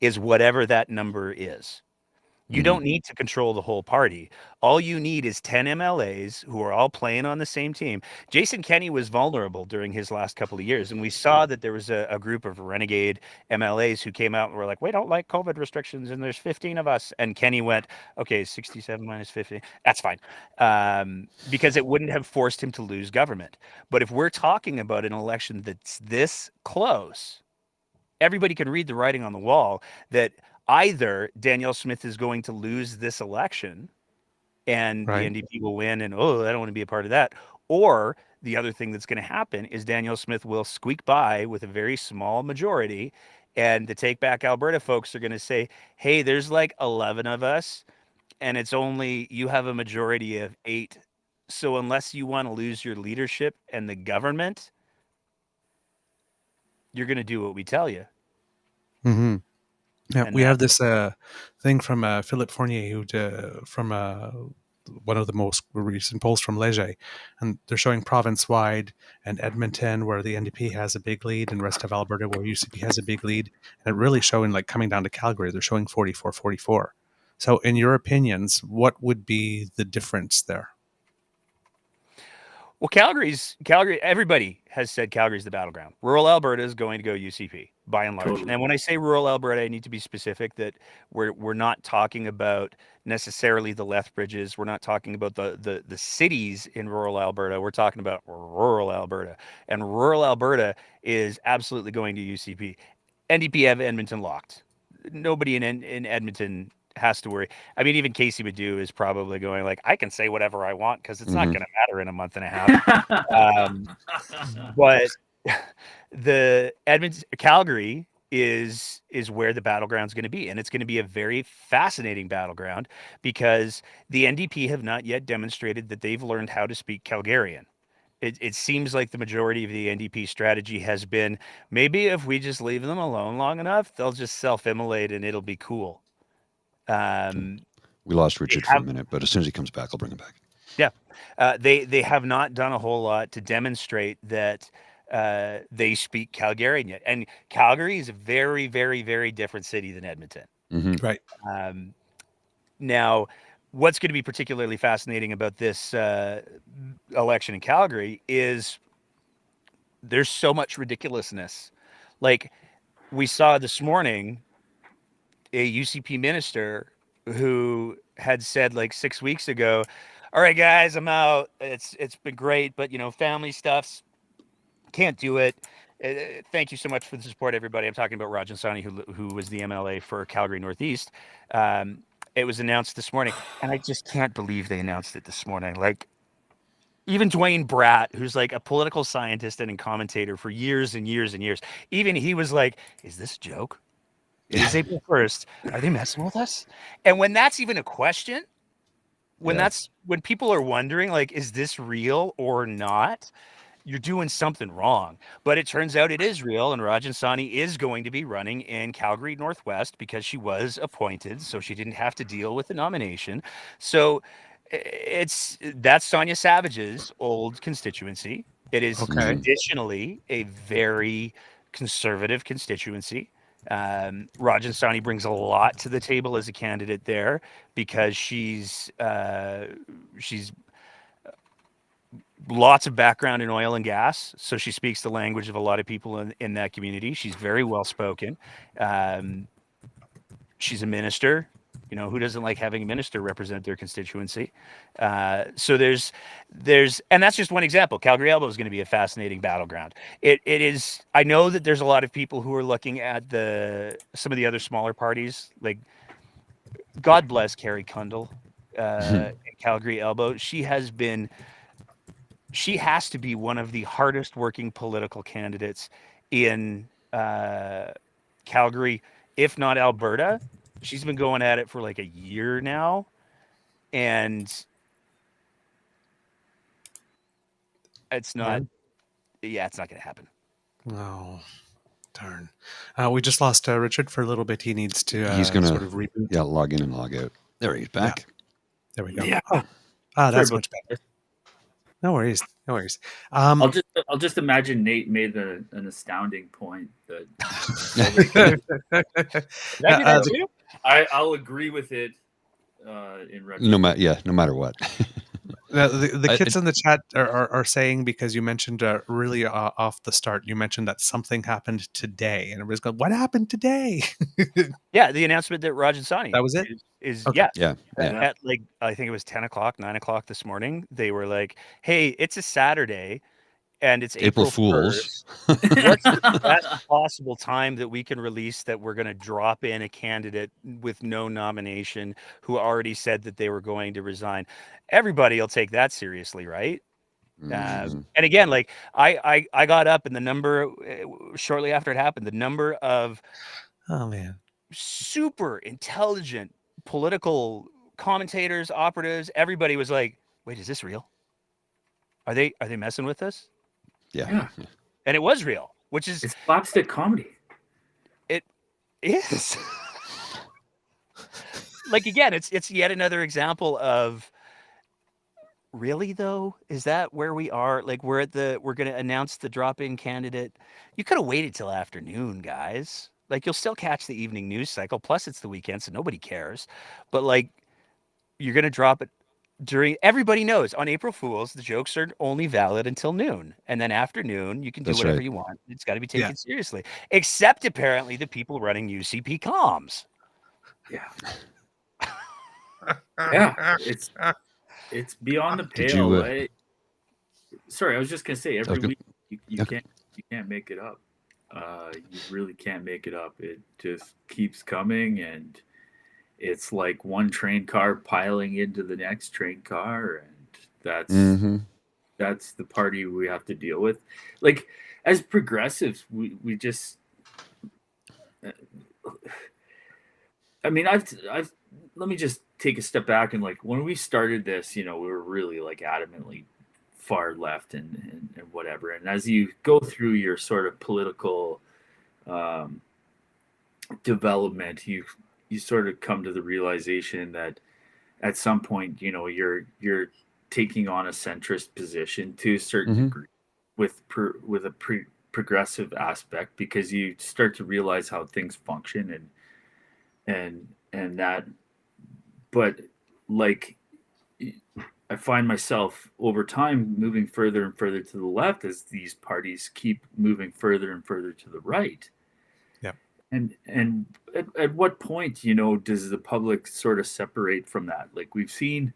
is whatever that number is. You don't need to control the whole party. All you need is 10 MLAs who are all playing on the same team. Jason Kenney was vulnerable during his last couple of years, and we saw that there was a group of renegade MLAs who came out and were like, we don't like COVID restrictions, and there's 15 of us. And Kenney went, okay, 67 minus 50, that's fine, because it wouldn't have forced him to lose government. But if we're talking about an election that's this close, everybody can read the writing on the wall that either Danielle Smith is going to lose this election and the NDP will win and, I don't want to be a part of that. Or the other thing that's going to happen is Danielle Smith will squeak by with a very small majority, and the Take Back Alberta folks are going to say, hey, there's like 11 of us and it's only, you have a majority of 8. So unless you want to lose your leadership and the government, you're going to do what we tell you. Yeah, we have this thing from Philip Fournier, from one of the most recent polls from Leger, and they're showing province-wide and Edmonton where the NDP has a big lead and rest of Alberta where UCP has a big lead, and it really showing, like coming down to Calgary, they're showing 44-44. So in your opinions, what would be the difference there? Well, Calgary, everybody has said Calgary's the battleground. Rural Alberta is going to go UCP by and large. Totally. And when I say rural Alberta, I need to be specific that we're not talking about necessarily the Lethbridges. We're not talking about the cities in rural Alberta. We're talking about rural Alberta. And rural Alberta is absolutely going to UCP. NDP have Edmonton locked. Nobody in Edmonton has to worry. I mean, even Casey Madu is probably going like, I can say whatever I want because it's not going to matter in a month and a half. But the Calgary is where the battleground's going to be. And it's going to be a very fascinating battleground because the NDP have not yet demonstrated that they've learned how to speak Calgarian. It seems like the majority of the NDP strategy has been, maybe if we just leave them alone long enough, they'll just self-immolate and it'll be cool. We lost Richard for a minute, but as soon as he comes back, I'll bring him back. Yeah. They have not done a whole lot to demonstrate that they speak Calgarian yet. And Calgary is a very, very, very different city than Edmonton. Mm-hmm. Right. Now, what's going to be particularly fascinating about this election in Calgary is there's so much ridiculousness. Like we saw this morning, a UCP minister who had said like 6 weeks ago, all right, guys, I'm out. It's been great, but family stuff's can't do it. Thank you so much for the support, everybody. I'm talking about Rajan Sani, who was the MLA for Calgary Northeast. It was announced this morning, and I just can't believe they announced it this morning. Like, even Dwayne Bratt, who's like a political scientist and a commentator for years and years and years, even he was like, is this a joke? It is April 1st. Are they messing with us? And when that's even a question, when people are wondering, like, is this real or not? You're doing something wrong. But it turns out it is real, and Rajan Sani is going to be running in Calgary Northwest because she was appointed, so she didn't have to deal with the nomination. So that's Sonia Savage's old constituency. It is traditionally a very conservative constituency. Rajan Sani brings a lot to the table as a candidate there because she's lots of background in oil and gas, so she speaks the language of a lot of people in that community. She's very well spoken. She's a minister. Who doesn't like having a minister represent their constituency? So there's, and that's just one example. Calgary Elbow is going to be a fascinating battleground. It is. I know that there's a lot of people who are looking at some of the other smaller parties. Like, God bless Carrie Kundal in Calgary Elbow. She has to be one of the hardest working political candidates in Calgary, if not Alberta. She's been going at it for like a year now. And it's not going to happen. Oh, darn. We just lost Richard for a little bit. He needs to he's going to sort of reboot. Yeah, log in and log out. There, he's back. Yeah. There we go. Yeah. That's much better. No worries. I'll just imagine Nate made an astounding point that I'll agree with it in retrospect. No matter what. The kids in the chat are saying, because you mentioned really off the start, you mentioned that something happened today, and everybody's going, "What happened today?" Yeah, the announcement that Rajan Sani. That was it. At like, I think it was 10 o'clock, 9 o'clock this morning. They were like, "Hey, it's a Saturday, and it's April Fools. What's the best possible time that we can release that we're going to drop in a candidate with no nomination who already said that they were going to resign?" Everybody will take that seriously, right? And again, like I got up, and the number shortly after it happened, the number of super intelligent political commentators, operatives, everybody was like, "Wait, is this real? Are they messing with us?" Yeah. And it was real, which is it's slapstick comedy. It is. Like, again, it's yet another example of, really though, is that where we are? Like, we're going to announce the drop-in candidate. You could have waited till afternoon, guys. Like, you'll still catch the evening news cycle. Plus, it's the weekend, so nobody cares. But like, you're going to drop it during. Everybody knows on April Fools, the jokes are only valid until noon, and then after noon, you can do whatever you want. It's got to be taken seriously, except apparently the people running UCP comms. Yeah. Yeah, it's beyond the pale. Sorry, I was just gonna say, every week you can't make it up. You really can't make it up. It just keeps coming, and it's like one train car piling into the next train car, and that's the party we have to deal with. Like, as progressives, we just I mean, I've let me just take a step back and like when we started this, we were really like adamantly far left and whatever. And as you go through your sort of political development, you sort of come to the realization that at some point, you're taking on a centrist position to a certain degree with a progressive aspect, because you start to realize how things function and that. But like, I find myself over time moving further and further to the left as these parties keep moving further and further to the right. Yeah. And at what point, does the public sort of separate from that? Like we've seen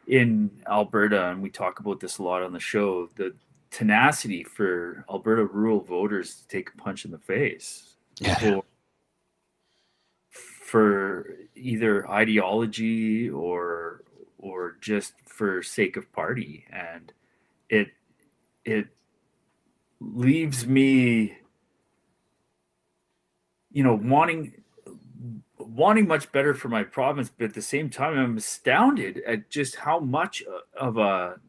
in Alberta, and we talk about this a lot on the show, the tenacity for Alberta rural voters to take a punch in the face for either ideology or just for sake of party. And it leaves me, wanting much better for my province, but at the same time I'm astounded at just how much of a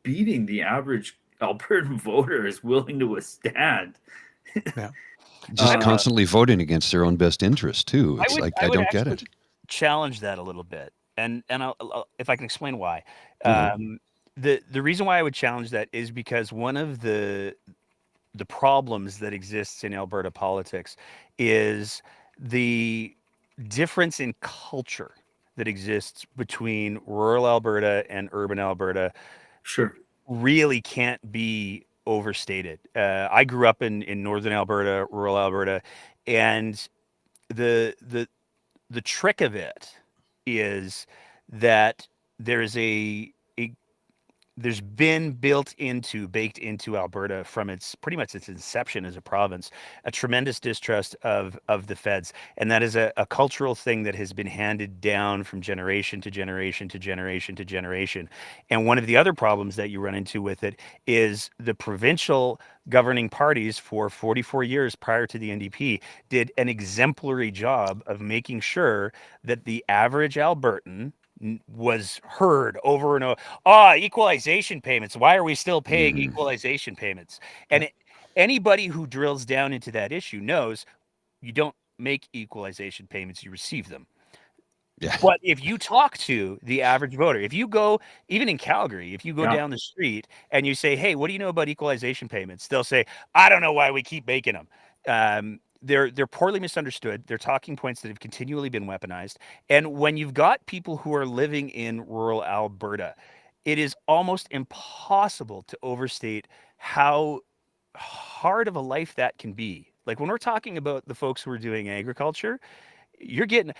beating the average Albertan voter is willing to withstand. Yeah. Just constantly voting against their own best interest too. It's I don't get it. Challenge that a little bit, and I'll, if I can explain why. The reason why I would challenge that is because one of the problems that exists in Alberta politics is the difference in culture that exists between rural Alberta and urban Alberta. Sure. Really can't be overstated. I grew up in northern Alberta, rural Alberta, and the trick of it is that there's there's been baked into Alberta from pretty much its inception as a province, a tremendous distrust of the feds. And that is a cultural thing that has been handed down from generation to generation to generation to generation. And one of the other problems that you run into with it is the provincial governing parties for 44 years prior to the NDP did an exemplary job of making sure that the average Albertan was heard over and over. Equalization payments. Why are we still paying equalization payments? And anybody who drills down into that issue knows you don't make equalization payments, you receive them. Yeah. But if you talk to the average voter, if you go, even in Calgary, if you go down the street and you say, hey, what do you know about equalization payments? They'll say, I don't know why we keep making them. They're poorly misunderstood. They're talking points that have continually been weaponized. And when you've got people who are living in rural Alberta, it is almost impossible to overstate how hard of a life that can be. Like when we're talking about the folks who are doing agriculture, you're getting...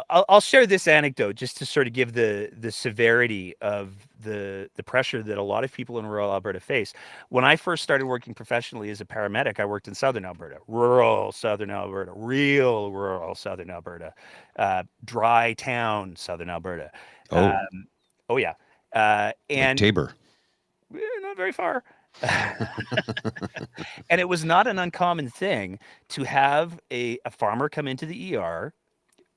I'll share this anecdote just to sort of give the severity of the pressure that a lot of people in rural Alberta face. When I first started working professionally as a paramedic, I worked in southern Alberta, rural southern Alberta, real rural southern Alberta, dry town southern Alberta. And like Tabor. Not very far. And it was not an uncommon thing to have a farmer come into the ER.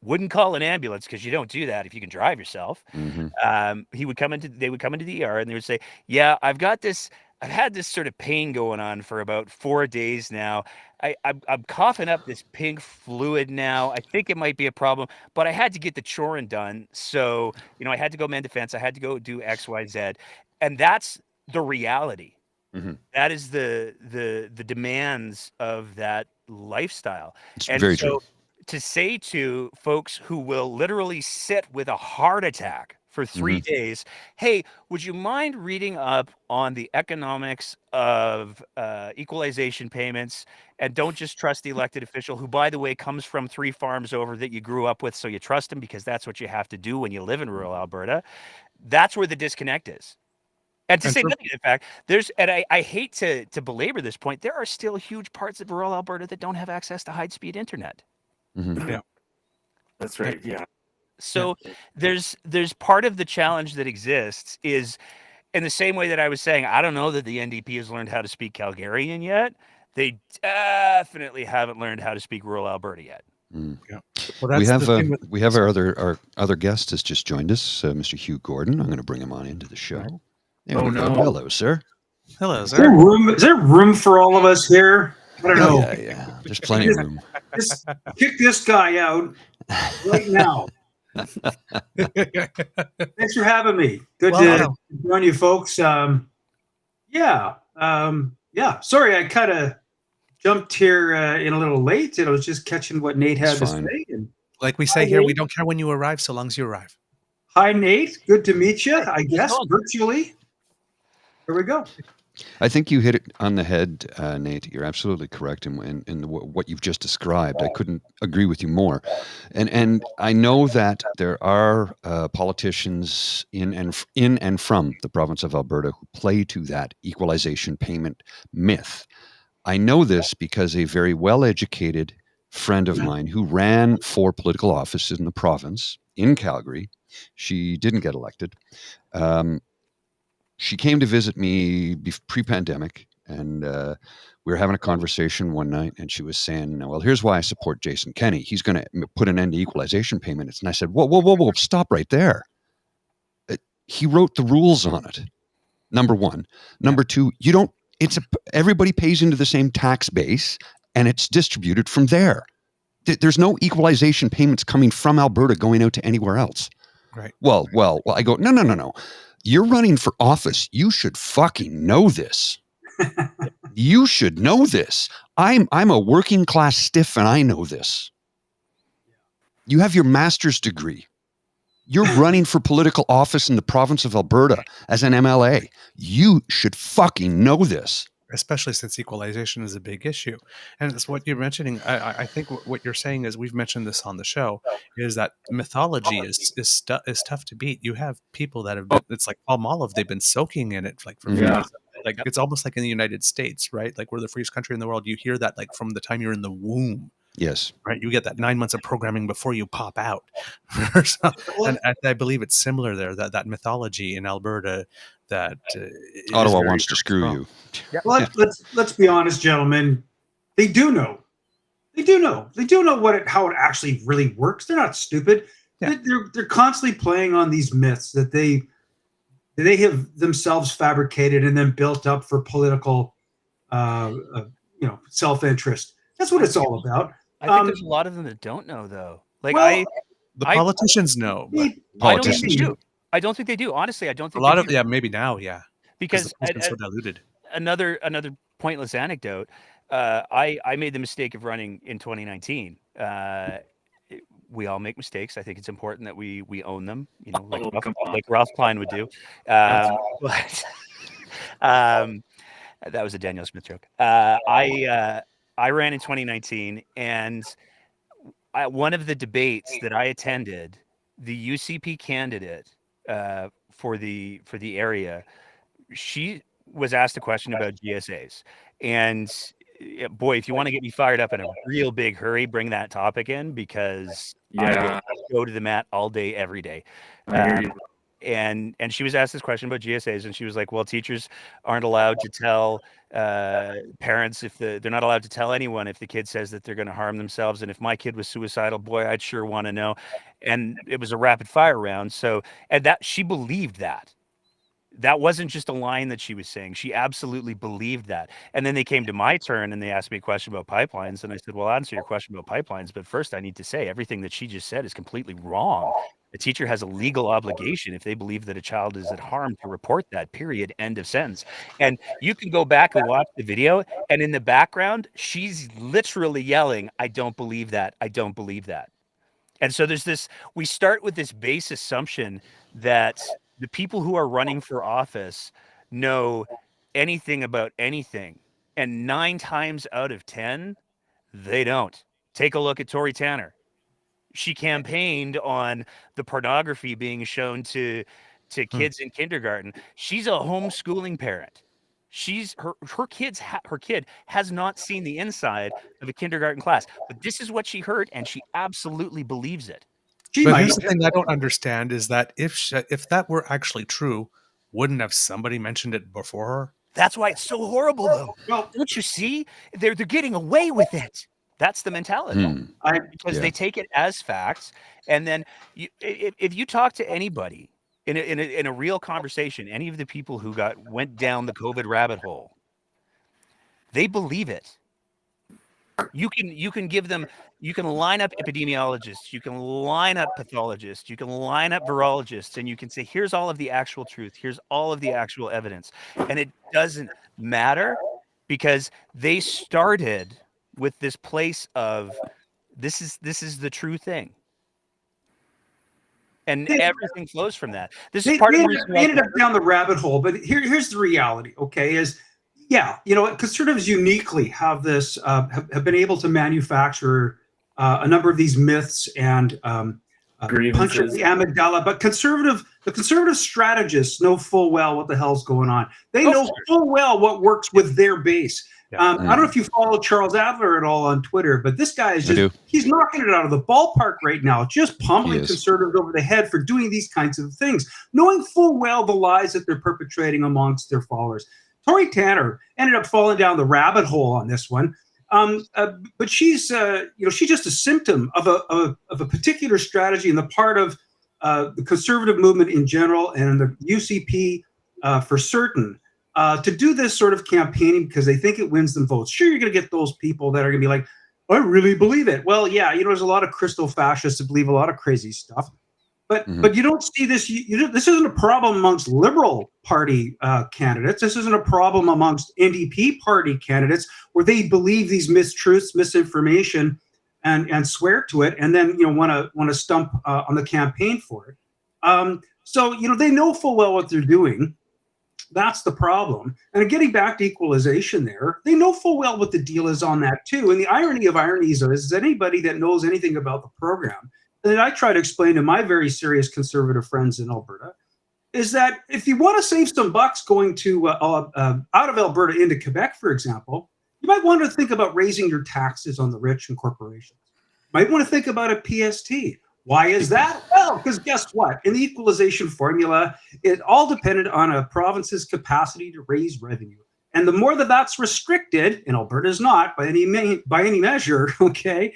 Wouldn't call an ambulance because you don't do that if you can drive yourself. They would come into the ER and they would say, yeah, I've had this sort of pain going on for about 4 days now. I'm coughing up this pink fluid now. I think it might be a problem, but I had to get the chorin done. So, I had to go mend a fence. I had to go do X, Y, Z. And that's the reality. That is the demands of that lifestyle. It's very true. To say to folks who will literally sit with a heart attack for 3 days, hey, would you mind reading up on the economics of equalization payments, and don't just trust the elected official who, by the way, comes from 3 farms over that you grew up with, so you trust him because that's what you have to do when you live in rural Alberta. That's where the disconnect is. And to say nothing of the fact, I hate to belabor this point, there are still huge parts of rural Alberta that don't have access to high-speed internet. Yeah, that's right. Yeah. So there's part of the challenge that exists is in the same way that I was saying, I don't know that the NDP has learned how to speak Calgarian yet. They definitely haven't learned how to speak rural Alberta yet. Yeah. Well, that's the thing with, we have our other guest has just joined us, Mr. Hugh Gordon. I'm going to bring him on into the show. Right. There we go. Hello, sir. Hello, Is sir. there room for all of us here? I don't know. Yeah. There's plenty of room. Just kick this guy out right now. Thanks for having me. Good to join you folks. Yeah. Sorry, I kind of jumped here in a little late, and I was just catching what Nate had to say. And like we say here, we don't care when you arrive, so long as you arrive. Hi, Nate. Good to meet you. I guess virtually. Here we go. I think you hit it on the head, Nate. You're absolutely correct in what you've just described. I couldn't agree with you more. And I know that there are politicians in and from the province of Alberta who play to that equalization payment myth. I know this because a very well-educated friend of mine who ran for political office in the province in Calgary, she didn't get elected. She came to visit me pre-pandemic, and we were having a conversation one night, and she was saying, well, here's why I support Jason Kenney. He's going to put an end to equalization payments. And I said, whoa, stop right there. He wrote the rules on it, number one. Number two, everybody pays into the same tax base, and it's distributed from there. There's no equalization payments coming from Alberta going out to anywhere else. Right. Well, I go, no. You're running for office. You should fucking know this. You should know this. I'm a working class stiff, and I know this. You have your master's degree. You're running for political office in the province of Alberta as an MLA. You should fucking know this. Especially since equalization is a big issue. And it's what you're mentioning. I think what you're saying is, we've mentioned this on the show, is that mythology is tough to beat. You have people that have been, it's like Palmolive, they've been soaking in it for years. Like it's almost like in the United States, right? Like we're the freest country in the world. You hear that like from the time you're in the womb. Yes. Right. You get that 9 months of programming before you pop out. And I believe it's similar there, that mythology in Alberta that Ottawa wants to screw you. Yeah. Well, let's be honest, gentlemen. They do know. They do know how it actually really works. They're not stupid. Yeah. They're constantly playing on these myths that they have themselves fabricated and then built up for political self-interest. That's what it's all about. I think there's a lot of them that don't know, though. Like the politicians know. But I don't think they do. I don't think they do. Honestly, I don't think a lot of maybe now, because it's been so diluted. Another pointless anecdote. I made the mistake of running in 2019. We all make mistakes. I think it's important that we own them. Like Ralph Klein would do. But that was a Danielle Smith joke. I ran in 2019, and one of the debates that I attended, the UCP candidate for the area, she was asked a question about GSAs. And boy, if you want to get me fired up in a real big hurry, bring that topic in, because I go to the mat all day, every day. And she was asked this question about GSAs, and she was like, well, teachers aren't allowed to tell parents they're not allowed to tell anyone if the kid says that they're going to harm themselves. And if my kid was suicidal, boy, I'd sure want to know. And it was a rapid fire round. So, and that she believed that. That wasn't just a line that she was saying. She absolutely believed that. And then they came to my turn and they asked me a question about pipelines. And I said, well, I'll answer your question about pipelines. But first, I need to say everything that she just said is completely wrong. A teacher has a legal obligation, if they believe that a child is at harm, to report that, period, end of sentence. And you can go back and watch the video. And in the background, she's literally yelling, I don't believe that. I don't believe that. And so we start with this base assumption that the people who are running for office know anything about anything. And 9 times out of 10, they don't. Take a look at Tori Tanner. She campaigned on the pornography being shown to kids in kindergarten. She's a homeschooling parent. Her kid has not seen the inside of a kindergarten class, but this is what she heard, and she absolutely believes it. But here's the thing I don't understand is that if that were actually true, wouldn't have somebody mentioned it before her? That's why it's so horrible, though. Well, Don't you see? They're getting away with it. That's the mentality. Because they take it as facts, and then if you talk to anybody in a real conversation, any of the people who went down the COVID rabbit hole, they believe it. You can give them, you can line up epidemiologists, you can line up pathologists, you can line up virologists, and you can say, here's all of the actual truth, here's all of the actual evidence. And it doesn't matter, because they started with this place of this is the true thing. And everything flows from that. This is part of the reason they ended up down the rabbit hole, but here's the reality, okay, is conservatives uniquely have this, have been able to manufacture a number of these myths and puncture the amygdala. But the conservative strategists know full well what the hell's going on. They know full well what works with their base. I don't know if you follow Charles Adler at all on Twitter, but this guy is he's knocking it out of the ballpark right now, just pummeling conservatives over the head for doing these kinds of things, knowing full well the lies that they're perpetrating amongst their followers. Tori Tanner ended up falling down the rabbit hole on this one, but she's she's just a symptom of a particular strategy on the part of the conservative movement in general and the UCP for certain to do this sort of campaigning because they think it wins them votes. Sure, you're going to get those people that are going to be like, I really believe it. Well, yeah, there's a lot of crystal fascists that believe a lot of crazy stuff. But you don't see this. This isn't a problem amongst Liberal Party candidates. This isn't a problem amongst NDP Party candidates where they believe these mistruths, misinformation, and swear to it, and then want to stump on the campaign for it. So they know full well what they're doing. That's the problem. And getting back to equalization, they know full well what the deal is on that too. And the irony of ironies is anybody that knows anything about the program, that I try to explain to my very serious conservative friends in Alberta, is that if you want to save some bucks going to out of Alberta into Quebec, for example, you might want to think about raising your taxes on the rich and corporations. You might want to think about a PST. Why is that? Well, because guess what? In the equalization formula, it all depended on a province's capacity to raise revenue. And the more that's restricted, and Alberta is not by any measure, okay,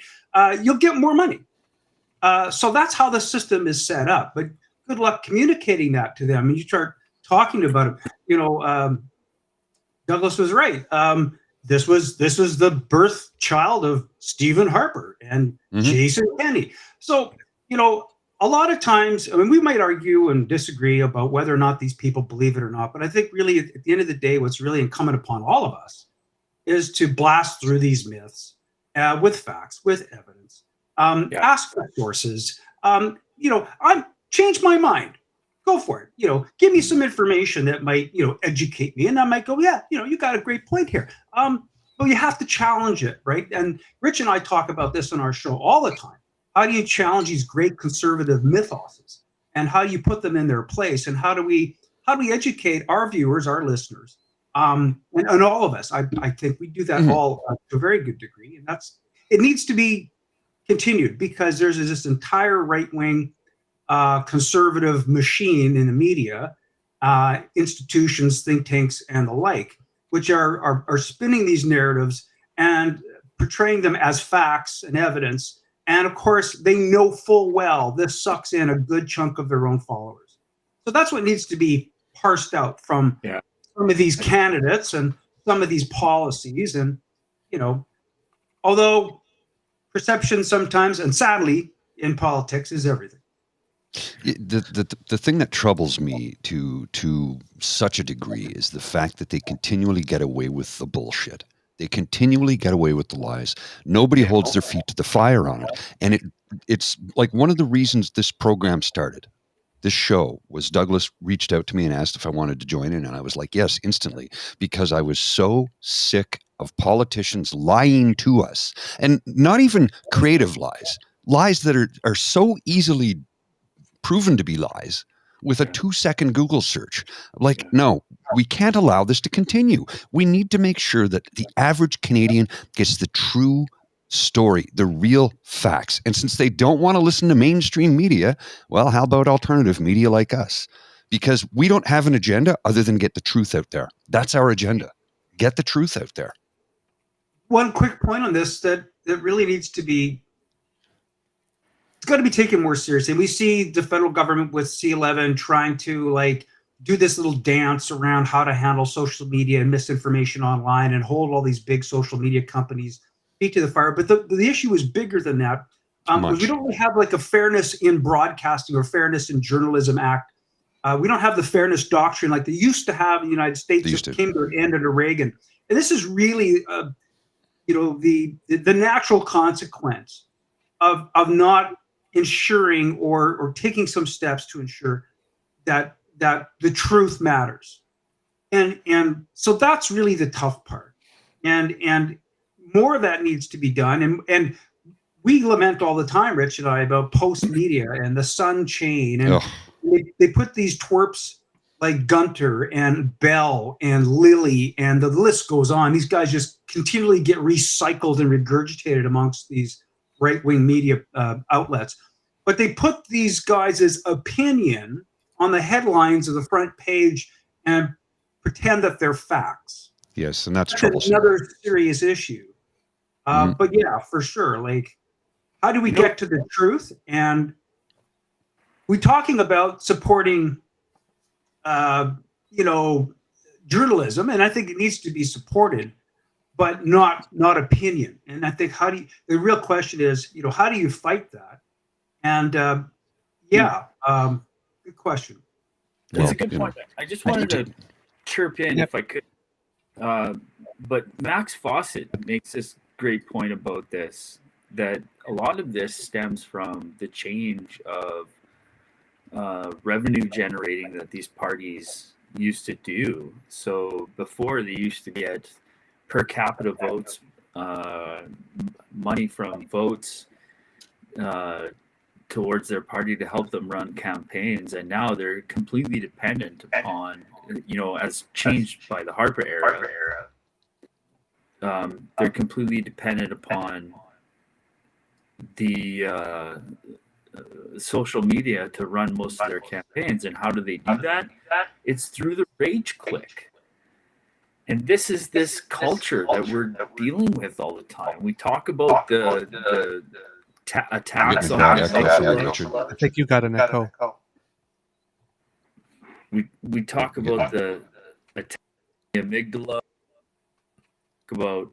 you'll get more money. So that's how the system is set up. But good luck communicating that to them. And you start talking about it. Douglas was right. This was the birth child of Stephen Harper and Jason Kenney. So a lot of times, we might argue and disagree about whether or not these people believe it or not. But I think really at the end of the day, what's really incumbent upon all of us is to blast through these myths with facts, with evidence. Ask for sources. I'm change my mind. Go for it. Give me some information that might, educate me, and I might go, yeah, you got a great point here. But you have to challenge it, right? And Rich and I talk about this on our show all the time. How do you challenge these great conservative mythoses, and how do you put them in their place, and how do we educate our viewers, our listeners, and all of us? I think we do that all to a very good degree, and it needs to be continued because there's this entire right-wing conservative machine in the media, institutions, think tanks, and the like, which are spinning these narratives and portraying them as facts and evidence. And of course, they know full well this sucks in a good chunk of their own followers. So that's what needs to be parsed out from some of these candidates and some of these policies. And, although perception sometimes, and sadly in politics, is everything. The thing that troubles me to such a degree is the fact that they continually get away with the bullshit. They continually get away with the lies. Nobody holds their feet to the fire on it. And it's like one of the reasons this program started. This show was Douglas reached out to me and asked if I wanted to join in. And I was like, yes, instantly, because I was so sick of politicians lying to us, and not even creative lies that are so easily proven to be lies with a 2-second Google search. Like, no, we can't allow this to continue. We need to make sure that the average Canadian gets the true story, the real facts. And since they don't want to listen to mainstream media, well, how about alternative media like us? because we don't have an agenda other than get the truth out there. That's our agenda. Get the truth out there. One quick point on this that really needs to be, it's got to be taken more seriously. We see the federal government with C11 trying to like do this little dance around how to handle social media and misinformation online and hold all these big social media companies feet to the fire. But the issue is bigger than that. We don't really have like a fairness in broadcasting or fairness in journalism act. We don't have the fairness doctrine like they used to have in the United States. It came to an end under Reagan. And this is really, the natural consequence of not ensuring or taking some steps to ensure that the truth matters. And so that's really the tough part. And more of that needs to be done. And we lament all the time, Rich and I, about post media and the Sun chain. And they put these twerps like Gunter and Bell and Lilly, and the list goes on. These guys just continually get recycled and regurgitated amongst these right-wing media outlets. But they put these guys' opinion on the headlines of the front page and pretend that they're facts. Yes, and that's troublesome. Another serious issue. But yeah, for sure. Like, how do we get to the truth? And we're talking about supporting, journalism, and I think it needs to be supported, but not opinion. And I think the real question is, how do you fight that? And good question. It's a good point. I just wanted to chirp in if I could. But Max Fawcett makes this great point about this, that a lot of this stems from the change of revenue generating that these parties used to do. So before, they used to get per capita votes, money from votes towards their party to help them run campaigns, and now they're completely dependent upon, as changed by the Harper era, they're completely dependent upon the social media to run most of their campaigns. And how do they do that? It's through the rage click. And this is this culture that we're dealing with all the time. We talk about the attacks on I think you got an echo. We talk about the attack on the amygdala, about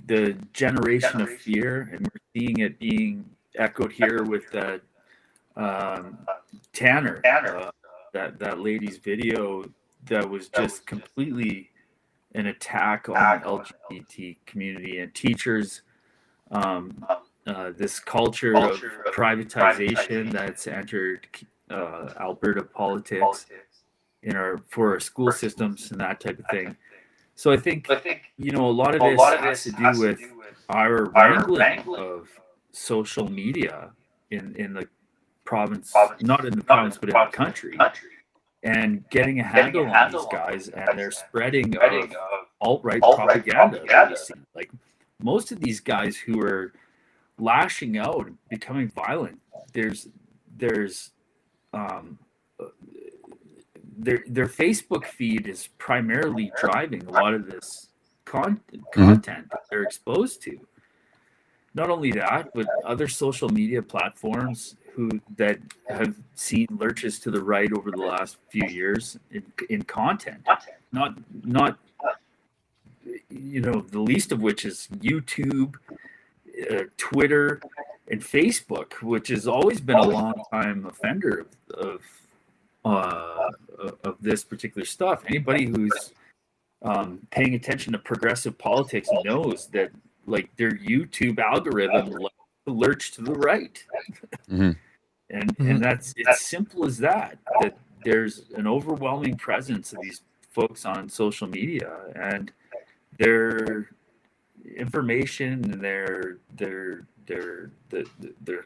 the generation of fear, and we're seeing it being echoed here with Tanner, that lady's video that was just completely an attack on the LGBT community and teachers. This culture of privatization that's entered Alberta politics for our school systems and that type of thing. So I think a lot of this has to do with our wrangling of social media in the province, not in the province, but in the country, and getting a handle on these guys and their spreading of alt-right propaganda that we see. Like, most of these guys who are lashing out and becoming violent, their Facebook feed is primarily driving a lot of this content that they're exposed to. Not only that, but other social media platforms that have seen lurches to the right over the last few years in content. Not the least of which is YouTube, Twitter, and Facebook, which has always been a long time offender of this particular stuff. Anybody who's paying attention to progressive politics knows that, like, their YouTube algorithm lurch to the right. And that's, it's simple as that there's an overwhelming presence of these folks on social media, and their information and their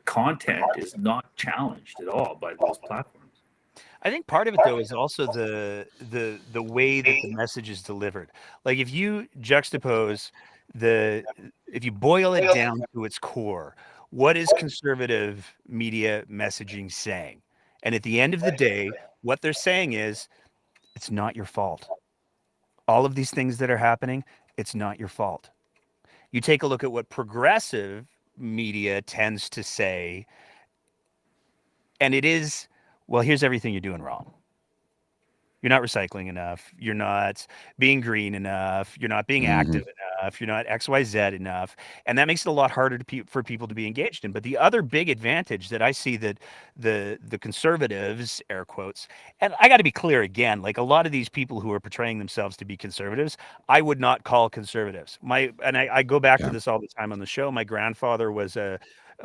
content is not challenged at all by those platforms. I think part of it, though, is also the way that the message is delivered. Like, if you juxtapose if you boil it down to its core, what is conservative media messaging saying? And at the end of the day, what they're saying is, it's not your fault. All of these things that are happening, it's not your fault. You take a look at what progressive media tends to say, and it is, well, here's everything you're doing wrong. You're not recycling enough. You're not being green enough. You're not being active enough. You're not XYZ enough. And that makes it a lot harder for people to be engaged in. But the other big advantage that I see that the conservatives, air quotes, and I got to be clear again, like a lot of these people who are portraying themselves to be conservatives, I would not call conservatives. I go back to this all the time on the show. My grandfather was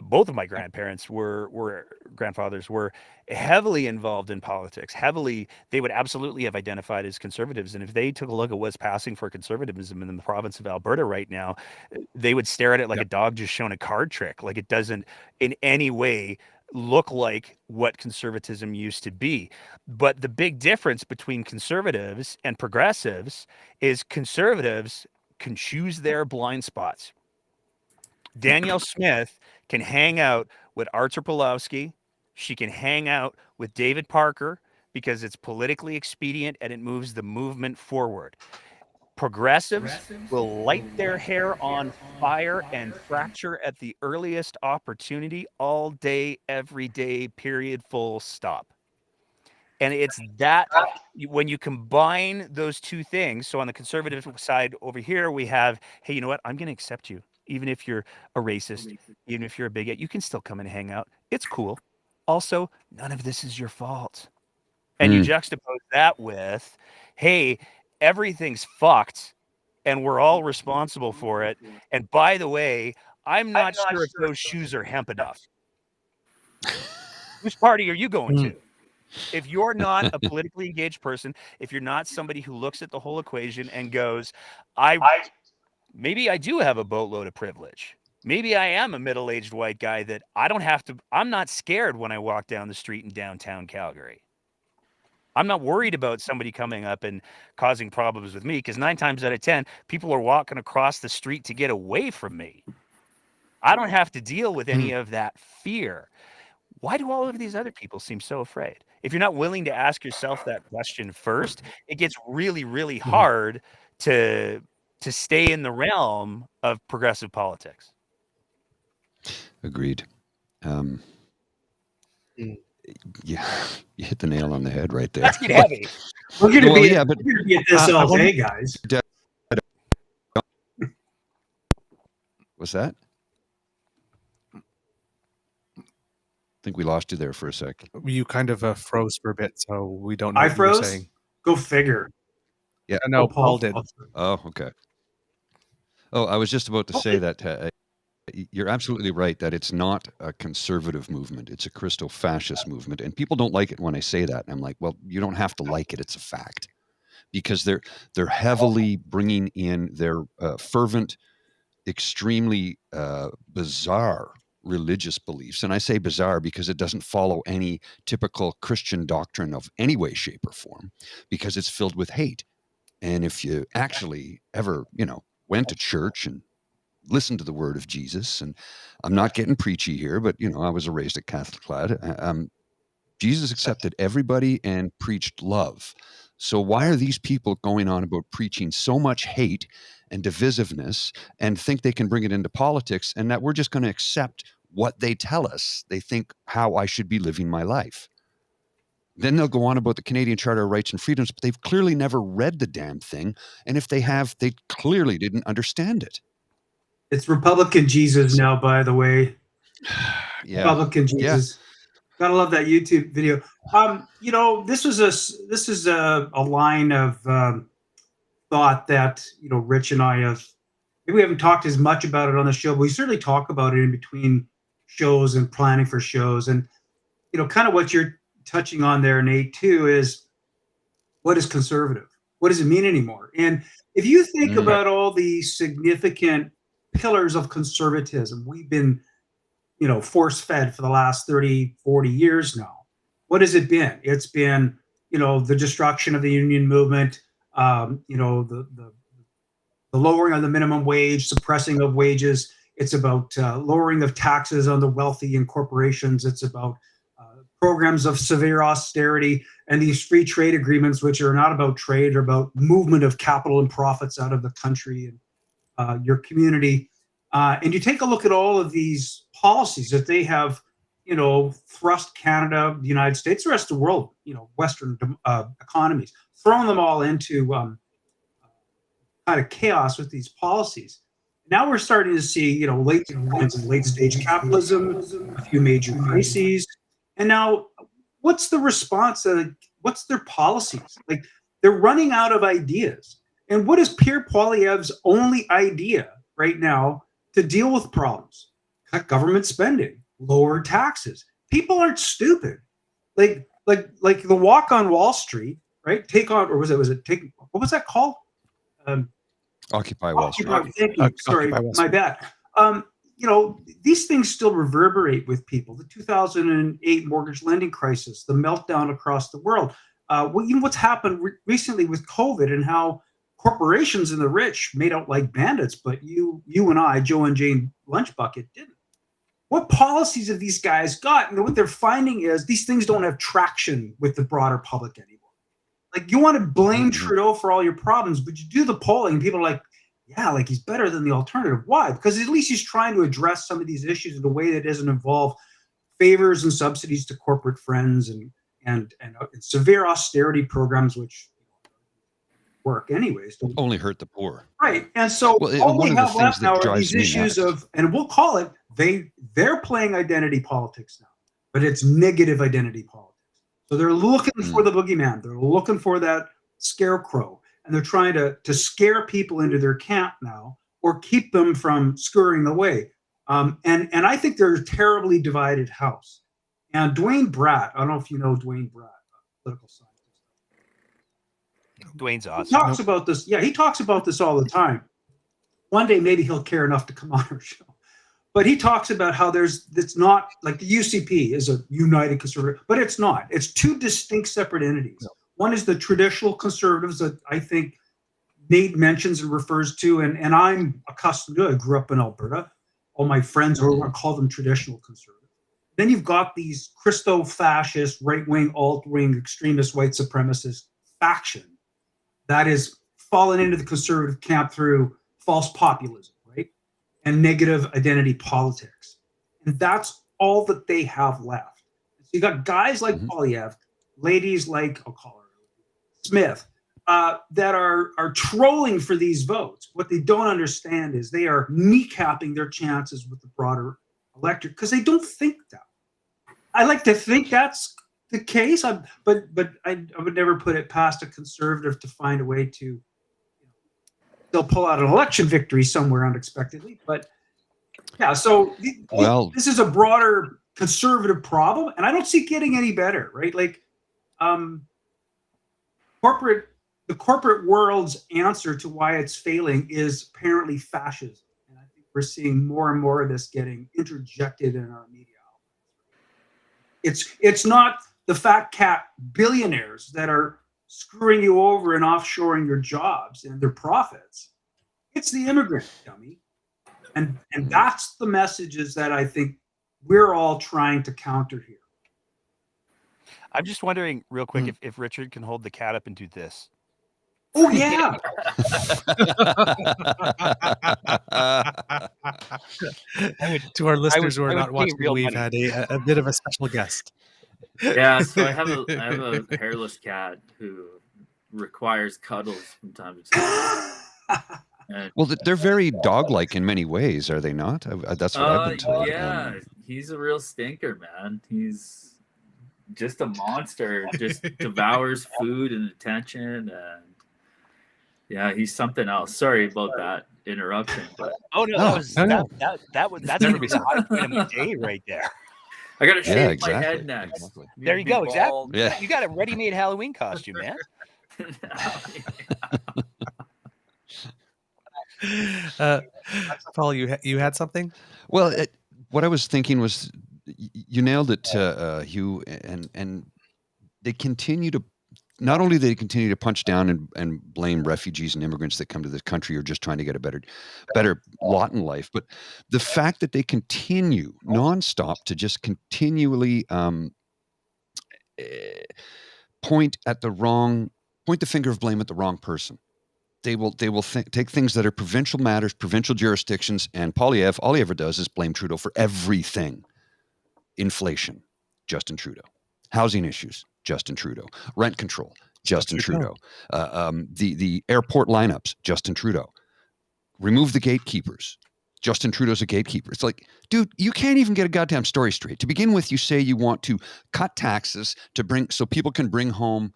both of my grandparents were grandfathers were heavily involved in politics. They would absolutely have identified as conservatives. And if they took a look at what's passing for conservatism in the province of Alberta right now, they would stare at it like a dog just shown a card trick. Like it doesn't in any way look like what conservatism used to be. But the big difference between conservatives and progressives is conservatives can choose their blind spots. Danielle Smith can hang out with Artur Pawlowski. She can hang out with David Parker because it's politically expedient and it moves the movement forward. Progressives will light their hair on fire and fracture at the earliest opportunity all day, every day, period, full stop. And it's that when you combine those two things. So on the conservative side over here, we have, hey, you know what? I'm going to accept you. Even if you're a racist, even if you're a bigot, you can still come and hang out. It's cool. Also, none of this is your fault. And you juxtapose that with, hey, everything's fucked and we're all responsible for it. And by the way, I'm not sure if those shoes are hemp enough. Which party are you going to? If you're not a politically engaged person, if you're not somebody who looks at the whole equation and goes, maybe I do have a boatload of privilege. Maybe I am a middle-aged white guy that I'm not scared when I walk down the street in downtown Calgary. I'm not worried about somebody coming up and causing problems with me because 9 times out of 10, people are walking across the street to get away from me. I don't have to deal with any of that fear. Why do all of these other people seem so afraid? If you're not willing to ask yourself that question first, it gets really, really hard to stay in the realm of progressive politics. Agreed. Yeah, you hit the nail on the head right there. Let's get heavy. We're going to be at this all day, guys. What's that? I think we lost you there for a sec. You kind of froze for a bit, so we don't know I what you were froze? saying. Go figure. Yeah. No, Paul did. Oh, okay. Oh, I was just about to say that you're absolutely right that it's not a conservative movement. It's a Christo-fascist movement. And people don't like it when I say that. And I'm like, well, you don't have to like it. It's a fact. Because they're heavily bringing in their fervent, extremely bizarre religious beliefs. And I say bizarre because it doesn't follow any typical Christian doctrine of any way, shape, or form, because it's filled with hate. And if you actually ever, went to church and listened to the word of Jesus, and I'm not getting preachy here, but, I was raised a Catholic lad. Jesus accepted everybody and preached love. So why are these people going on about preaching so much hate and divisiveness and think they can bring it into politics and that we're just going to accept what they tell us? They think how I should be living my life. Then they'll go on about the Canadian Charter of Rights and Freedoms, but they've clearly never read the damn thing. And if they have, they clearly didn't understand it. It's Republican Jesus now, by the way. Yeah. Republican Jesus. Yeah. Gotta love that YouTube video. This is a line of thought that Rich and I have. Maybe we haven't talked as much about it on the show, but we certainly talk about it in between shows and planning for shows. And kind of what you're touching on there, Nate, too, is what is conservative? What does it mean anymore? And if you think about all the significant pillars of conservatism we've been force-fed for the last 30, 40 years now. What has it been? It's been, the destruction of the union movement, the lowering of the minimum wage, suppressing of wages. It's about lowering of taxes on the wealthy and corporations. It's about programs of severe austerity and these free trade agreements, which are not about trade, or about movement of capital and profits out of the country and your community. And you take a look at all of these policies that they have, thrust Canada, the United States, the rest of the world, Western economies, thrown them all into kind of chaos with these policies. Now we're starting to see, late stage capitalism, a few major crises. And now what's the response? What's their policies? Like, they're running out of ideas. And what is Pierre Poilievre's only idea right now to deal with problems? Cut government spending, lower taxes. People aren't stupid. Like the walk on Wall Street, right? What was that called? Occupy Wall Street. Thank you. Sorry, my bad. These things still reverberate with people. The 2008 mortgage lending crisis, the meltdown across the world. What's happened recently with COVID, and how corporations and the rich made out like bandits, but you and I, Joe and Jane Lunchbucket, didn't. What policies have these guys got? And what they're finding is these things don't have traction with the broader public anymore. Like, you want to blame Trudeau for all your problems, but you do the polling and people are like, yeah, like, he's better than the alternative. Why? Because at least he's trying to address some of these issues in a way that doesn't involve favors and subsidies to corporate friends and severe austerity programs, which work anyways. Only hurt the poor. Right. And so all we have left now are these issues of, and we'll call it, they're playing identity politics now, but it's negative identity politics. So they're looking for the boogeyman. They're looking for that scarecrow, and they're trying to scare people into their camp now, or keep them from scurrying away. And I think they're a terribly divided house. And Dwayne Bratt, I don't know if you know Dwayne Bratt, political scientist. Dwayne's awesome. He talks about this. Yeah, he talks about this all the time. One day, maybe he'll care enough to come on our show. But he talks about how it's not like the UCP is a united conservative, but it's not. It's two distinct separate entities. No. One is the traditional conservatives that I think Nate mentions and refers to, and I'm accustomed to. I grew up in Alberta. All my friends are going to call them traditional conservatives. Then you've got these Christo-fascist, right-wing, alt-wing, extremist, white supremacist faction that is fallen into the conservative camp through false populism, right? And negative identity politics. And that's all that they have left. So you got guys like Poilievre, ladies like, I'll call her Smith, that are trolling for these votes. What they don't understand is they are kneecapping their chances with the broader electorate because they don't think that. I like to think that's the case, but I would never put it past a conservative to find a way to they'll pull out an election victory somewhere unexpectedly. But yeah, so this is a broader conservative problem, and I don't see it getting any better, right? Like the corporate world's answer to why it's failing is apparently fascism. And I think we're seeing more and more of this getting interjected in our media. It's not the fat cat billionaires that are screwing you over and offshoring your jobs and their profits. It's the immigrant, dummy. And that's the messages that I think we're all trying to counter here. I'm just wondering real quick if Richard can hold the cat up and do this. Oh, yeah. To our listeners who are not watching, we've had a bit of a special guest. Yeah, so I have a hairless cat who requires cuddles from time to time. Well, they're very dog-like in many ways, are they not? That's what I've been told. Yeah, he's a real stinker, man. He's just a monster. Just devours food and attention, and yeah, he's something else. Sorry about that interruption, but that's never be a high point of my day right there. I gotta shave my head next. Exactly. There you go. Exactly. Yeah. You got a ready-made Halloween costume, man. Paul, you had something? Well, what I was thinking was you nailed it, Hugh, and they continue to. Not only do they continue to punch down and blame refugees and immigrants that come to this country or just trying to get a better lot in life, but the fact that they continue nonstop to just continually point the finger of blame at the wrong person. They will take things that are provincial matters, provincial jurisdictions, and Poilievre, all he ever does is blame Trudeau for everything. Inflation, Justin Trudeau. Housing issues, Justin Trudeau. Rent control, Justin Trudeau. The airport lineups, Justin Trudeau. Remove the gatekeepers. Justin Trudeau's a gatekeeper. It's like, dude, you can't even get a goddamn story straight. To begin with, you say you want to cut taxes so people can bring home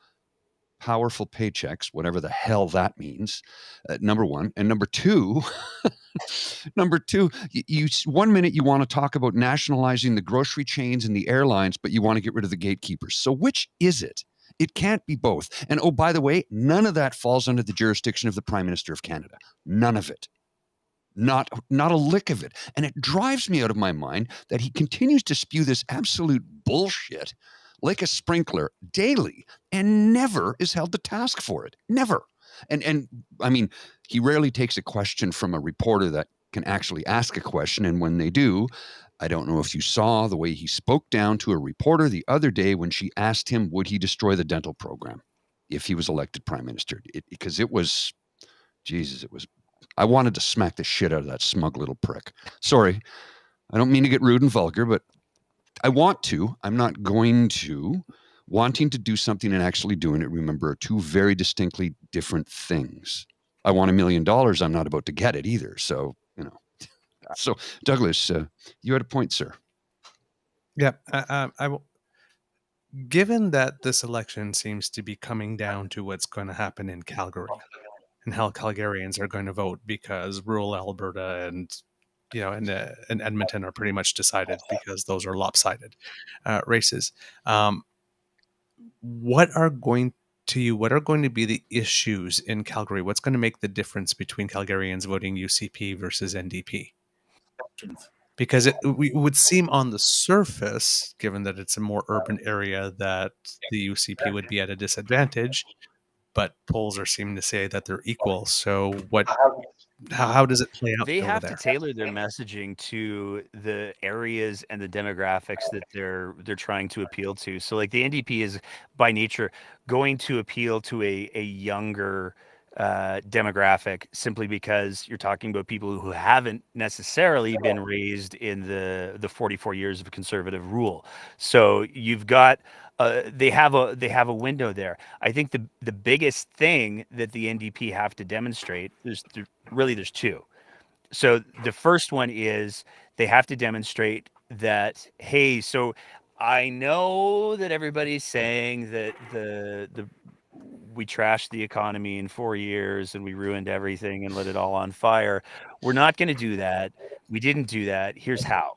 powerful paychecks, whatever the hell that means. Number one. And number two, you 1 minute you want to talk about nationalizing the grocery chains and the airlines, but you want to get rid of the gatekeepers. So which is it? It can't be both. And oh, by the way, none of that falls under the jurisdiction of the Prime Minister of Canada. None of it. Not a lick of it. And it drives me out of my mind that he continues to spew this absolute bullshit like a sprinkler daily and never is held to task for it. Never. And I mean, he rarely takes a question from a reporter that can actually ask a question. And when they do, I don't know if you saw the way he spoke down to a reporter the other day when she asked him, would he destroy the dental program if he was elected prime minister? Because it was, Jesus, I wanted to smack the shit out of that smug little prick. Sorry, I don't mean to get rude and vulgar, but I want to. I'm not going to. Wanting to do something and actually doing it, remember, are two very distinctly different things. I want $1 million. I'm not about to get it either. So, So, Douglas, you had a point, sir. Yeah. Given that this election seems to be coming down to what's going to happen in Calgary and how Calgarians are going to vote, because rural Alberta and Edmonton are pretty much decided because those are lopsided races. What are going to be the issues in Calgary? What's going to make the difference between Calgarians voting UCP versus NDP? Because it would seem on the surface, given that it's a more urban area, that the UCP would be at a disadvantage, but polls are seeming to say that they're equal. So how does it play out? They over have there? to tailor their messaging to the areas and the demographics that they're trying to appeal to. So like the NDP is by nature going to appeal to a younger demographic, simply because you're talking about people who haven't necessarily been raised in the 44 years of conservative rule. So you've got they have a window there. I think the biggest thing that the NDP have to demonstrate there's two. So the first one is they have to demonstrate that, hey, so I know that everybody's saying that we trashed the economy in 4 years and we ruined everything and lit it all on fire. We're not going to do that. We didn't do that. Here's how.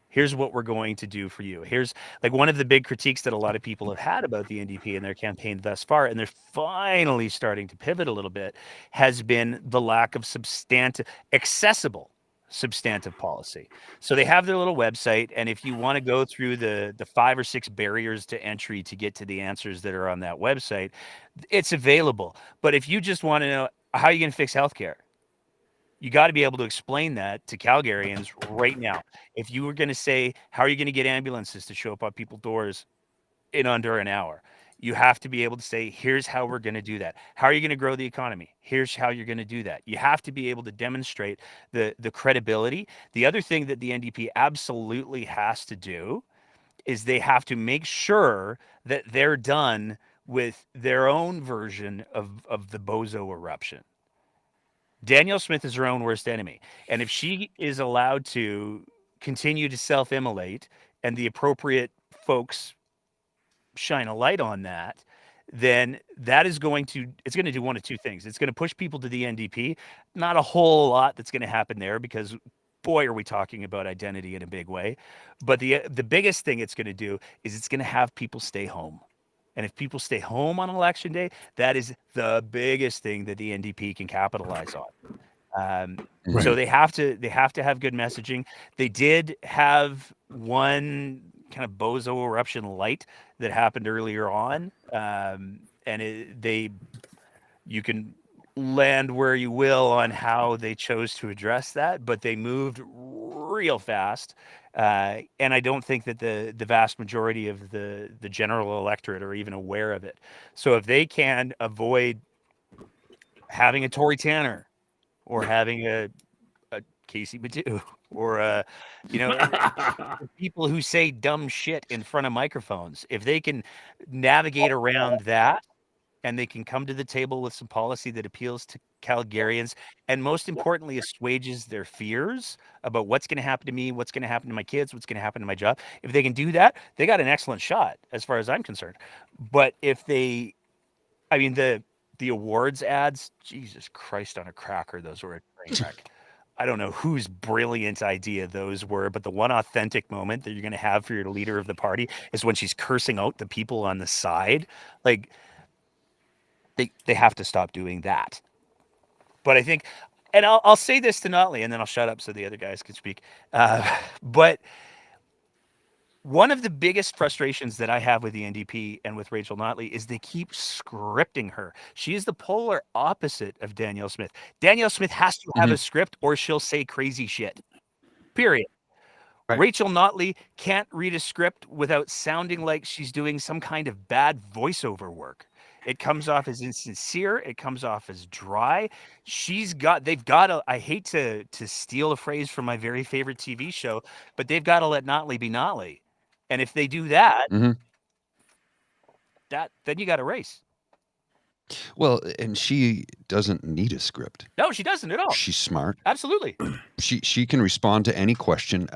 Here's what we're going to do for you. Here's like one of the big critiques that a lot of people have had about the NDP and their campaign thus far, and they're finally starting to pivot a little bit, has been the lack of accessible substantive policy. So they have their little website, and if you want to go through the 5 or 6 barriers to entry to get to the answers that are on that website, it's available. But if you just want to know how are you going to fix healthcare, you got to be able to explain that to Calgarians right now. If you were going to say, how are you going to get ambulances to show up on people's doors in under an hour? You have to be able to say, here's how we're going to do that. How are you going to grow the economy? Here's how you're going to do that. You have to be able to demonstrate the credibility. The other thing that the NDP absolutely has to do is they have to make sure that they're done with their own version of the bozo eruption. Danielle Smith is her own worst enemy. And if she is allowed to continue to self-immolate and the appropriate folks shine a light on that, then it's going to do one of two things. It's going to push people to the NDP. Not a whole lot that's going to happen there, because boy, are we talking about identity in a big way. But the biggest thing it's going to do is it's going to have people stay home. And if people stay home on election day, that is the biggest thing that the NDP can capitalize on. Right. So they have to have good messaging. They did have one kind of bozo eruption light that happened earlier on, and you can land where you will on how they chose to address that, but they moved real fast. And I don't think that the vast majority of the general electorate are even aware of it. So if they can avoid having a Tory Tanner or having a Casey Badoo or people who say dumb shit in front of microphones, if they can navigate around that and they can come to the table with some policy that appeals to Calgarians and most importantly assuages their fears about what's going to happen to me, what's going to happen to my kids, what's going to happen to my job. If they can do that, they got an excellent shot as far as I'm concerned. But if they, I mean, the awards ads, Jesus Christ on a cracker, those were a train wreck. I don't know whose brilliant idea those were, but the one authentic moment that you're going to have for your leader of the party is when she's cursing out the people on the side. Like, they have to stop doing that. But I think, and I'll say this to Notley, and then I'll shut up so the other guys can speak. But one of the biggest frustrations that I have with the NDP and with Rachel Notley is they keep scripting her. She is the polar opposite of Danielle Smith. Danielle Smith has to have a script or she'll say crazy shit. Period. Right. Rachel Notley can't read a script without sounding like she's doing some kind of bad voiceover work. It comes off as insincere. It comes off as dry. They've got to, I hate to steal a phrase from my very favorite TV show, but they've got to let Notley be Notley. And if they do that, then you got a race. Well, and she doesn't need a script. No, she doesn't at all. She's smart. Absolutely. She can respond to any question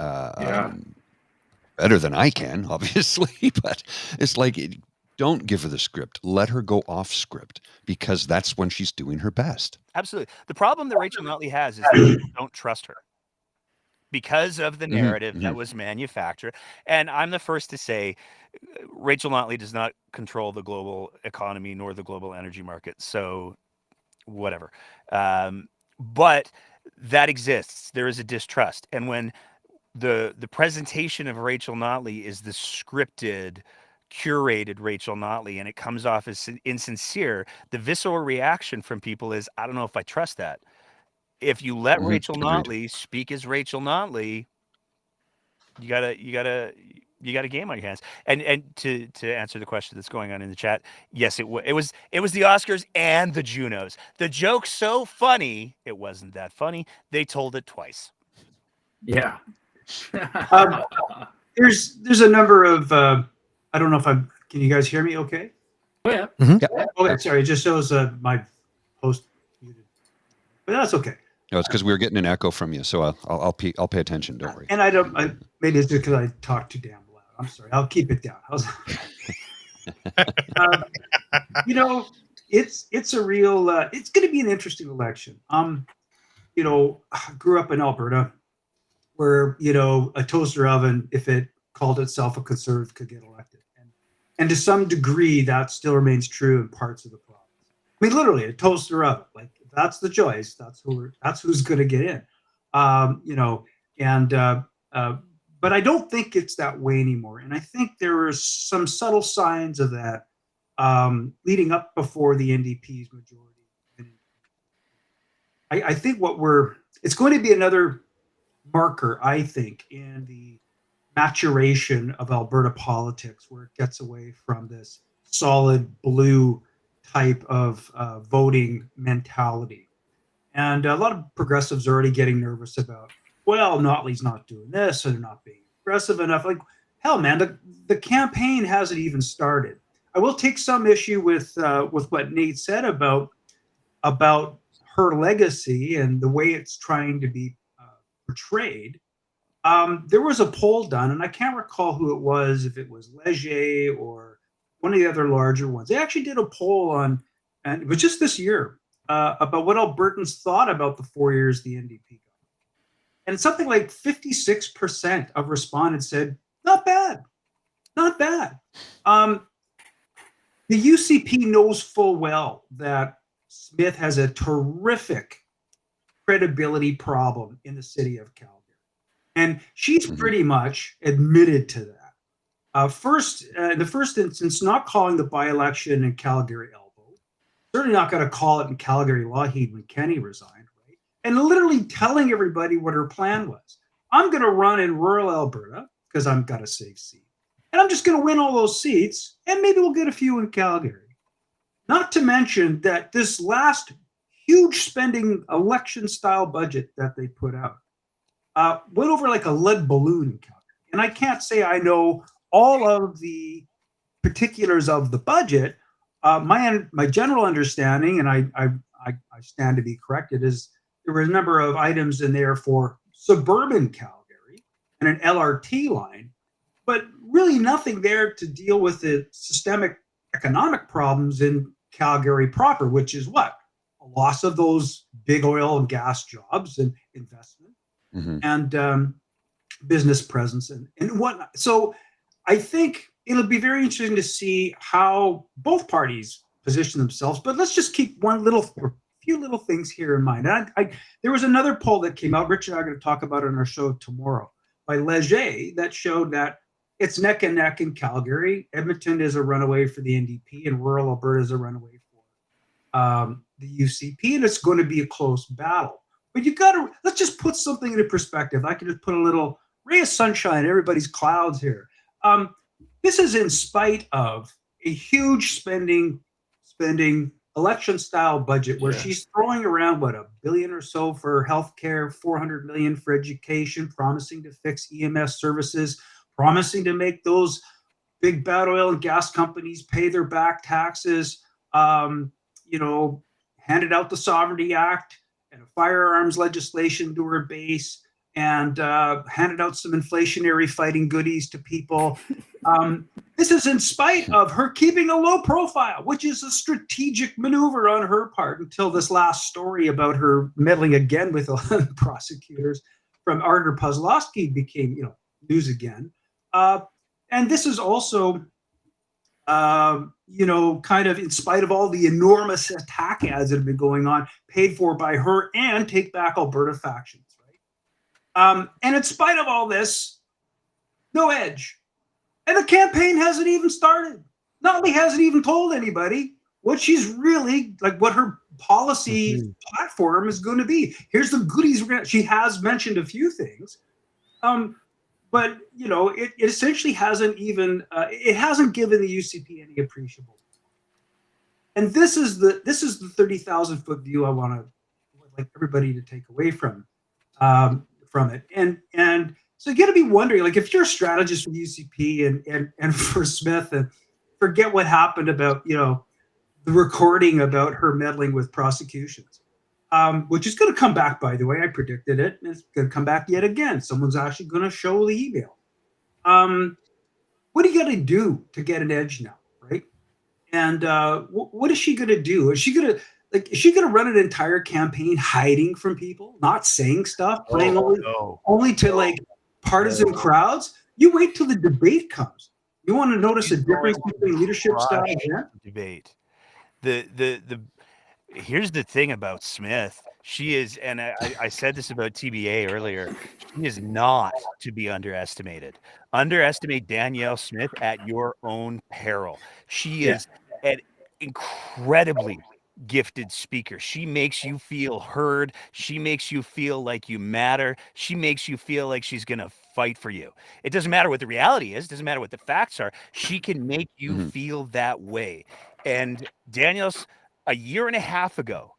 better than I can, obviously. But it's like, don't give her the script. Let her go off script because that's when she's doing her best. Absolutely. The problem that Rachel Notley has is that people don't trust her because of the narrative that was manufactured. And I'm the first to say Rachel Notley does not control the global economy nor the global energy market. So whatever. But that exists. There is a distrust. And when the presentation of Rachel Notley is the scripted, curated Rachel Notley and it comes off as insincere, the visceral reaction from people is, I don't know if I trust that. If you let Rachel Notley speak as Rachel Notley, you got a game on your hands. And to answer the question that's going on in the chat, yes, it was the Oscars and the Junos. The joke's so funny, it wasn't that funny. They told it twice. Yeah. There's a number of I don't know if can you guys hear me okay? Oh yeah. Yeah. Okay, sorry, it just shows my host muted. But that's okay. No, it's because we were getting an echo from you, so I'll pay attention. Don't worry. And maybe it's just because I talk too damn loud. I'm sorry. I'll keep it down. How's that? It's a real. It's going to be an interesting election. I grew up in Alberta, where a toaster oven, if it called itself a conservative, could get elected, and to some degree that still remains true in parts of the province. I mean, literally, a toaster oven, like. That's the choice. That's who's going to get in, but I don't think it's that way anymore. And I think there are some subtle signs of that leading up before the NDP's majority. I think it's going to be another marker, I think, in the maturation of Alberta politics, where it gets away from this solid blue type of voting mentality. And a lot of progressives are already getting nervous about, well, Notley's not doing this, or they're not being aggressive enough. Like, hell, man, the campaign hasn't even started. I will take some issue with what Nate said about her legacy and the way it's trying to be portrayed. There was a poll done, and I can't recall who it was, if it was Leger or one of the other larger ones. They actually did a poll and it was just this year, about what Albertans thought about the 4 years the NDP got. And something like 56% of respondents said, not bad, not bad. The UCP knows full well that Smith has a terrific credibility problem in the city of Calgary. And she's pretty much admitted to that. In the first instance, not calling the by-election in Calgary elbow, certainly not going to call it in Calgary Lougheed when Kenny resigned, right? And literally telling everybody what her plan was. I'm going to run in rural Alberta because I've got a safe seat. And I'm just going to win all those seats, and maybe we'll get a few in Calgary. Not to mention that this last huge spending election-style budget that they put out went over like a lead balloon in Calgary. And I can't say I know all of the particulars of the budget. My general understanding, and I stand to be corrected, is there were a number of items in there for suburban Calgary and an LRT line, but really nothing there to deal with the systemic economic problems in Calgary proper, which is what? A loss of those big oil and gas jobs and investment and business presence and whatnot. So I think it'll be very interesting to see how both parties position themselves. But let's just keep few little things here in mind. And there was another poll that came out, Richard and I are going to talk about it on our show tomorrow, by Leger, that showed that it's neck and neck in Calgary. Edmonton is a runaway for the NDP, and rural Alberta is a runaway for the UCP, and it's going to be a close battle. But let's just put something into perspective. I can just put a little ray of sunshine in everybody's clouds here. This is in spite of a huge spending election-style budget where she's throwing around, $1 billion or so for healthcare, $400 million for education, promising to fix EMS services, promising to make those big bad oil and gas companies pay their back taxes, handed out the Sovereignty Act and a firearms legislation to her base, and handed out some inflationary fighting goodies to people. This is in spite of her keeping a low profile, which is a strategic maneuver on her part until this last story about her meddling again with prosecutors from Artur Puzzlowski became, news again. And this is also, kind of in spite of all the enormous attack ads that have been going on, paid for by her and Take Back Alberta factions, right? And in spite of all this, no edge. And the campaign hasn't even started. Not only hasn't even told anybody what she's really, what her policy platform is going to be. Here's the goodies she has mentioned a few things. But it essentially hasn't even it hasn't given the UCP any appreciable. And this is the 30,000-foot view I want to like everybody to take away from it. And so you got to be wondering, if you're a strategist for the UCP and for Smith, and forget what happened about the recording about her meddling with prosecutions, which is going to come back, by the way. I predicted it, and it's going to come back yet again. Someone's actually going to show the email. What do you got to do to get an edge now, right? And what is she going to do? Is she going to run an entire campaign hiding from people, not saying stuff, playing only to partisan crowds? You wait till the debate comes. You want to notice a difference between leadership style and debate. Here's the thing about Smith. She is, and I said this about TBA earlier, she is not to be underestimated. Underestimate Danielle Smith at your own peril. She is an incredibly gifted speaker. She makes you feel heard. She makes you feel like you matter. She makes you feel like she's going to fight for you. It doesn't matter what the reality is. It doesn't matter what the facts are. She can make you feel that way. And Danielle's, a year and a half ago,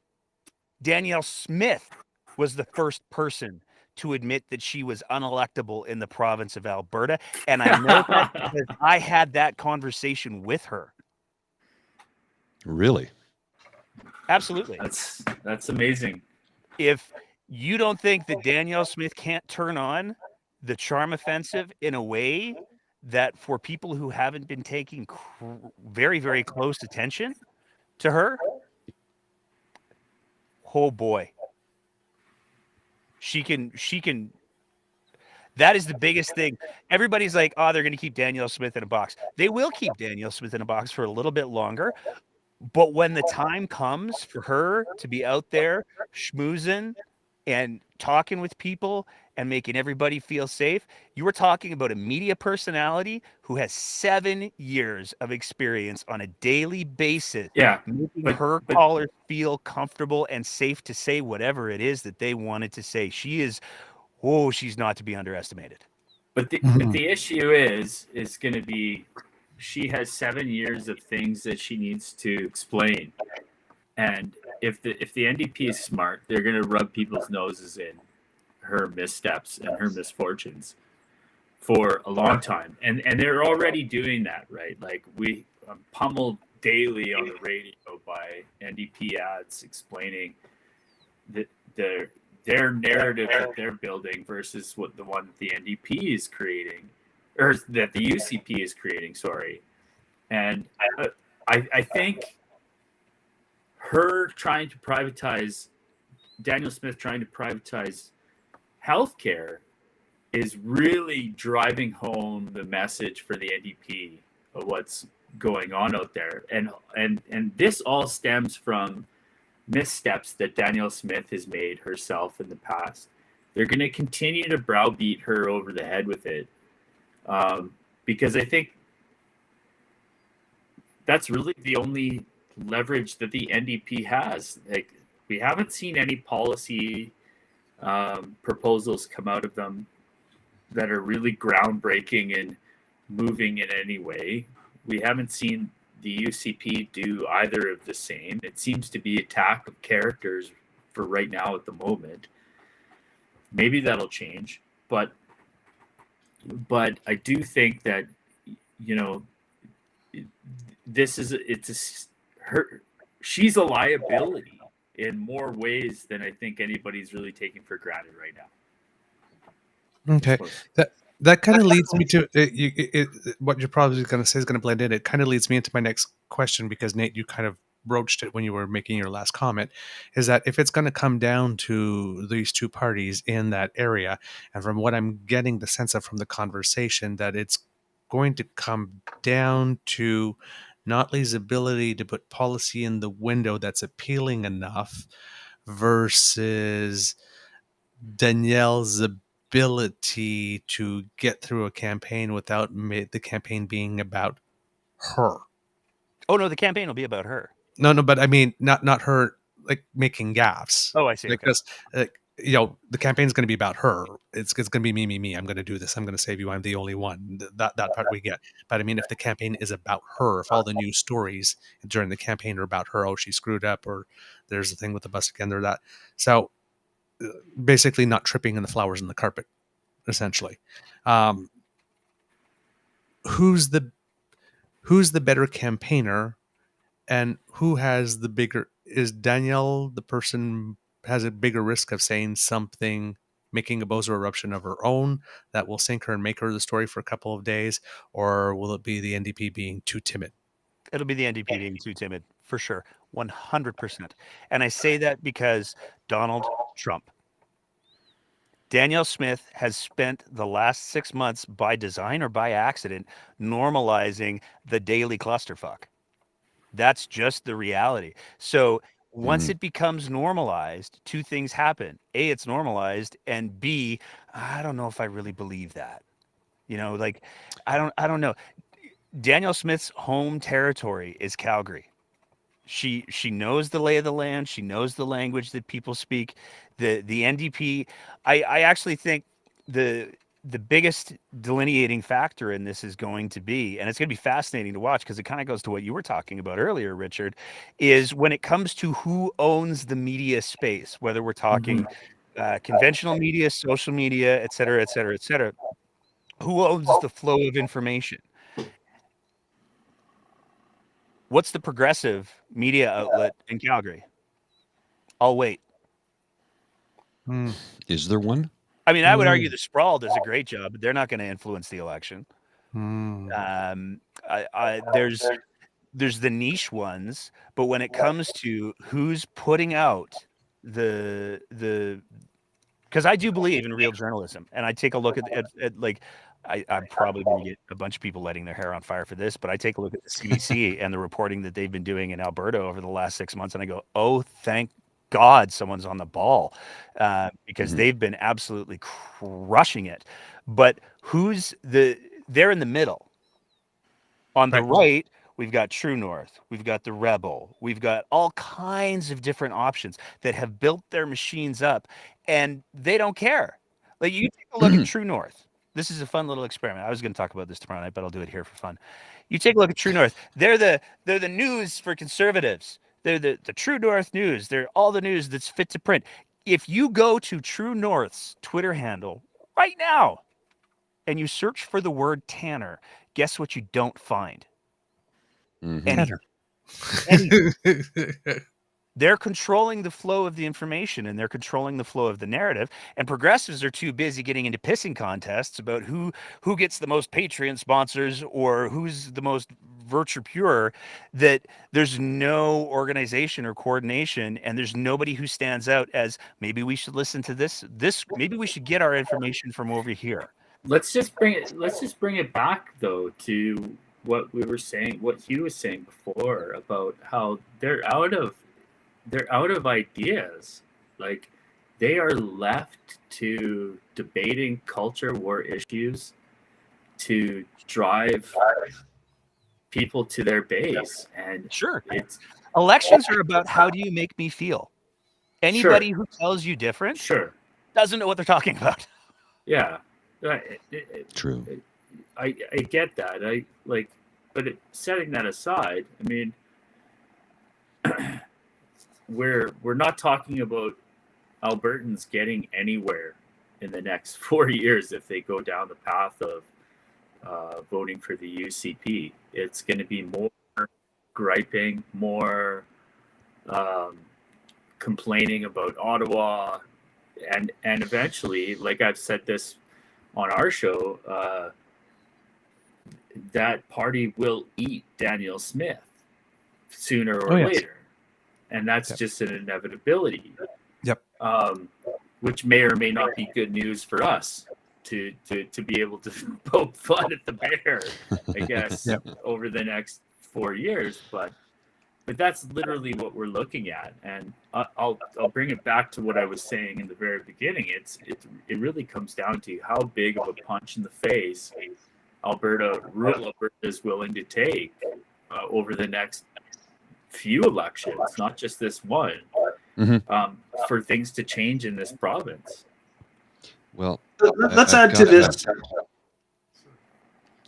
Danielle Smith was the first person to admit that she was unelectable in the province of Alberta. And I know that because I had that conversation with her. Really? Absolutely. That's amazing. If you don't think that Danielle Smith can't turn on the charm offensive in a way that for people who haven't been taking very, very close attention to her, oh boy, she can, that is the biggest thing. Everybody's like, oh, they're going to keep Danielle Smith in a box. They will keep Danielle Smith in a box for a little bit longer. But when the time comes for her to be out there schmoozing and talking with people and making everybody feel safe, you were talking about a media personality who has 7 years of experience on a daily basis, making her callers feel comfortable and safe to say whatever it is that they wanted to say. She is, oh, she's not to be underestimated. But the issue is going to be, she has 7 years of things that she needs to explain, and if the NDP is smart, they're going to rub people's noses in her missteps and her misfortunes for a long time, and they're already doing that, right? Like we pummeled daily on the radio by NDP ads explaining that their narrative that they're building versus what the one the NDP is creating, or that the UCP is creating. Sorry, and I think her trying to privatize, Danielle Smith trying to privatize healthcare is really driving home the message for the NDP of what's going on out there. And this all stems from missteps that Danielle Smith has made herself in the past. They're going to continue to browbeat her over the head with it, because I think that's really the only leverage that the NDP has. Like, we haven't seen any policy proposals come out of them that are really groundbreaking and moving in any way. We haven't seen the UCP do either of the same. It seems to be attack of characters for right now at the moment. Maybe that'll change, but I do think that, you know, she's a liability in more ways than I think anybody's really taking for granted right now. Okay, that kind of leads me to what you're probably going to say is going to blend in. It kind of leads me into my next question, because Nate, you kind of broached it when you were making your last comment, is that if it's going to come down to these two parties in that area, and from what I'm getting the sense of from the conversation, that it's going to come down to Notley's ability to put policy in the window that's appealing enough versus Danielle's ability to get through a campaign without the campaign being about her. Oh no, the campaign will be about her. No, but I mean not her like making gaffes. Oh, I see. Because you know, the campaign's going to be about her. It's going to be me. I'm going to do this. I'm going to save you. I'm the only one. That part we get. But I mean, if the campaign is about her, if all the news stories during the campaign are about her, oh, she screwed up, or there's a thing with the bus again, or that. So basically not tripping in the flowers in the carpet, essentially. Who's the better campaigner, and who has the bigger? Is Danielle the person has a bigger risk of saying something, making a bozo eruption of her own that will sink her and make her the story for a couple of days, or will it be the NDP being too timid? It'll be the NDP being too timid, for sure, 100%. And I say that because Donald Trump. Danielle Smith has spent the last 6 months, by design or by accident, normalizing the daily clusterfuck. That's just the reality. So once it becomes normalized, two things happen. A, it's normalized, and B, I don't know if I really believe that. You know, like, I don't know. Danielle Smith's home territory is Calgary. She knows the lay of the land. She knows the language that people speak. The NDP, I actually think the biggest delineating factor in this is going to be, and it's going to be fascinating to watch because it kind of goes to what you were talking about earlier, Richard, is when it comes to who owns the media space, whether we're talking conventional media, social media, et cetera, et cetera, et cetera, who owns the flow of information? What's the progressive media outlet in Calgary? I'll wait. Is there one? I mean, I would argue the Sprawl does a great job, but they're not going to influence the election. There's the niche ones, but when it comes to who's putting out the because I do believe in real journalism, and I take a look at like I'm probably going to get a bunch of people lighting their hair on fire for this, but I take a look at the CBC and the reporting that they've been doing in Alberta over the last 6 months, and I go, oh, thank God someone's on the ball, because they've been absolutely crushing it. But they're in the middle. On the right, we've got True North, we've got the Rebel, we've got all kinds of different options that have built their machines up, and they don't care. Like, you take a look at True North. This is a fun little experiment. I was going to talk about this tomorrow night, but I'll do it here for fun. You take a look at True North. They're the news for conservatives. They're the True North news. They're all the news that's fit to print. If you go to True North's Twitter handle right now and you search for the word Tanner, guess what you don't find? Tanner. They're controlling the flow of the information, and they're controlling the flow of the narrative. And progressives are too busy getting into pissing contests about who gets the most Patreon sponsors or who's the most virtue pure, that there's no organization or coordination, and there's nobody who stands out as, maybe we should listen to this. Maybe we should get our information from over here. Let's just bring it back though to what we were saying, what Hugh was saying before about how they're out of ideas. Like, they are left to debating culture war issues to drive people to their base. And sure, it's elections are about, how do you make me feel? Anybody who tells you different doesn't know what they're talking about. Yeah. True. I get that. But setting that aside, I mean, we're not talking about Albertans getting anywhere in the next 4 years if they go down the path of voting for the UCP. It's going to be more griping, more complaining about Ottawa, and eventually, like I've said this on our show, that party will eat Danielle Smith sooner or later. And that's just an inevitability. Yep. Which may or may not be good news for us to be able to poke fun at the bear, I guess, over the next 4 years. But that's literally what we're looking at. And I'll bring it back to what I was saying in the very beginning. It really comes down to how big of a punch in the face rural Alberta is willing to take over the next few elections, not just this one, for things to change in this province. Well, let's add to this.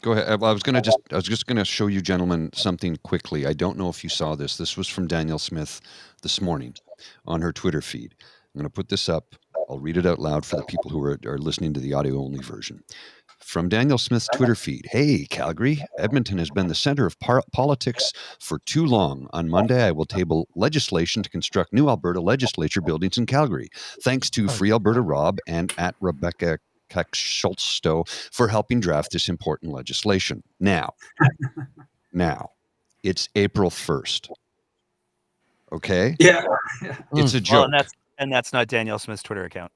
Go ahead. I was just going to show you gentlemen something quickly. I don't know if you saw this. This was from Danielle Smith this morning on her Twitter feed. I'm going to put this up. I'll read it out loud for the people who are listening to the audio only version. From Danielle Smith's Twitter feed. Hey, Calgary. Edmonton has been the center of politics for too long. On Monday, I will table legislation to construct new Alberta legislature buildings in Calgary. Thanks to Free Alberta Rob and at Rebecca Schultzstow for helping draft this important legislation. Now, it's April 1st. Okay? Yeah. It's a joke. Well, and that's not Danielle Smith's Twitter account.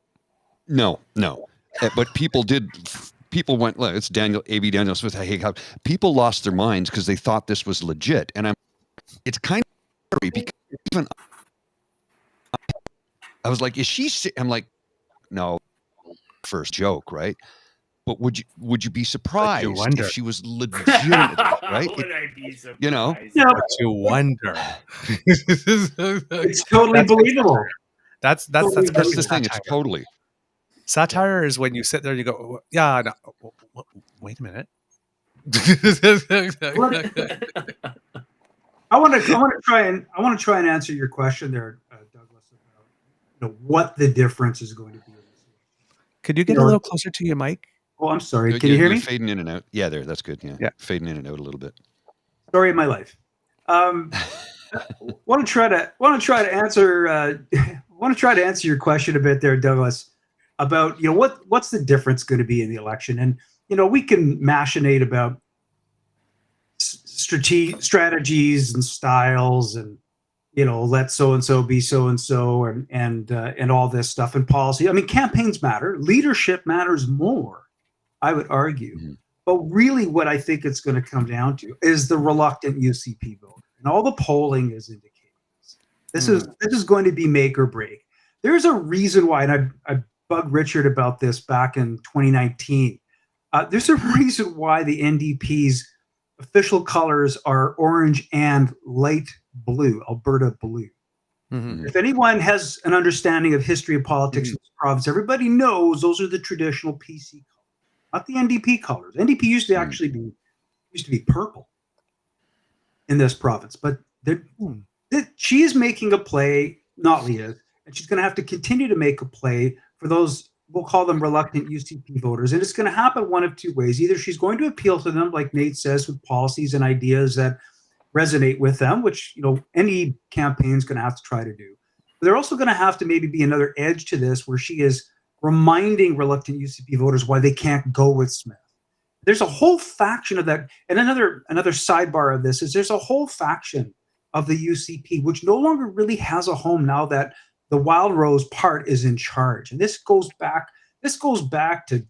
No. But people went, it's Danielle Smith. Hey, people lost their minds because they thought this was legit. And it's kind of scary because even I was like, I'm like, no, first joke, right? But would you be surprised if she was legitimate, right? Would I be surprised? You know? But you wonder. It's totally believable. That's the thing. It's totally. Satire is when you sit there and you go, yeah, no, wait a minute. I want to try and answer your question there, Douglas, about what the difference is going to be. Could you get a little closer to your mic? Oh, I'm sorry. Can you hear me? Fading in and out. Yeah, there. That's good. Yeah. Fading in and out a little bit. Story of my life. Want to try to answer your question a bit there, Douglas, about what's the difference going to be in the election. And we can machinate about strategies and styles and let so and so be so and so and all this stuff and policy. I mean, campaigns matter, leadership matters more, I would argue. Mm-hmm. But really what I think it's going to come down to is the reluctant UCP voter. And all the polling is indicating this. This is going to be make or break. There's a reason why, and I bugged Richard about this back in 2019. There's a reason why the NDP's official colors are orange and light blue, Alberta blue. Mhm. If anyone has an understanding of history and politics in this province, everybody knows those are the traditional PC colors, not the NDP colors. NDP used to actually be purple in this province, but she is making a play, not Leah, and she's going to have to continue to make a play for those, we'll call them reluctant UCP voters. And it's going to happen one of two ways. Either she's going to appeal to them, like Nate says, with policies and ideas that resonate with them, which, you know, any campaign is going to have to try to do. But they're also going to have to maybe be another edge to this, where she is reminding reluctant UCP voters why they can't go with Smith. There's a whole faction of that. And another sidebar of this is there's a whole faction of the UCP which no longer really has a home now that the Wild Rose part is in charge. And this goes back to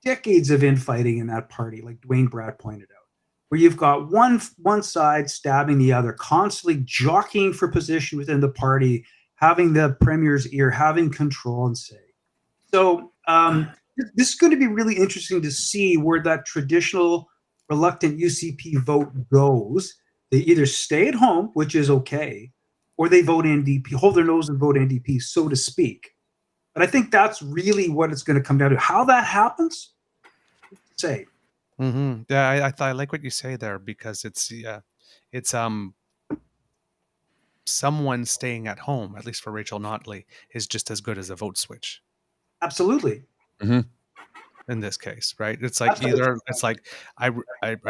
decades of infighting in that party, like Dwayne Brad pointed out, where you've got one side stabbing the other, constantly jockeying for position within the party, having the premier's ear, having control and say. So this is going to be really interesting to see where that traditional reluctant UCP vote goes. They either stay at home, which is okay, or they vote NDP, hold their nose and vote NDP, so to speak. But I think that's really what it's going to come down to. How that happens, say. Mm-hmm. Yeah, I like what you say there, because it's someone staying at home, at least for Rachel Notley, is just as good as a vote switch. Absolutely. Mm-hmm. In this case, right? It's like either it's like I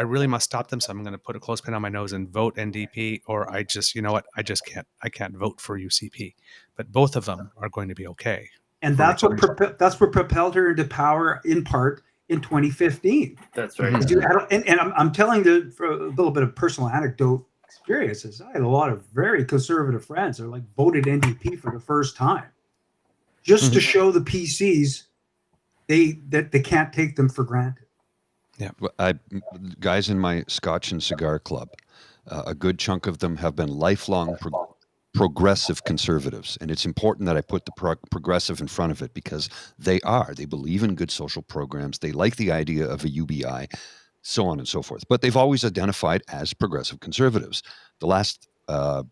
really must stop them, so I'm going to put a clothespin on my nose and vote NDP, or I just, you know what, I can't vote for UCP. But both of them are going to be okay. And that's what propelled her into power in part in 2015. That's right. And I'm telling you, for a little bit of personal anecdote experiences, I had a lot of very conservative friends that like voted NDP for the first time, just to show the PCs that they can't take them for granted. Yeah, guys in my Scotch and Cigar Club, a good chunk of them have been lifelong progressive conservatives, and it's important that I put the progressive in front of it, because they believe in good social programs, they like the idea of a UBI, so on and so forth. But they've always identified as progressive conservatives. The last, the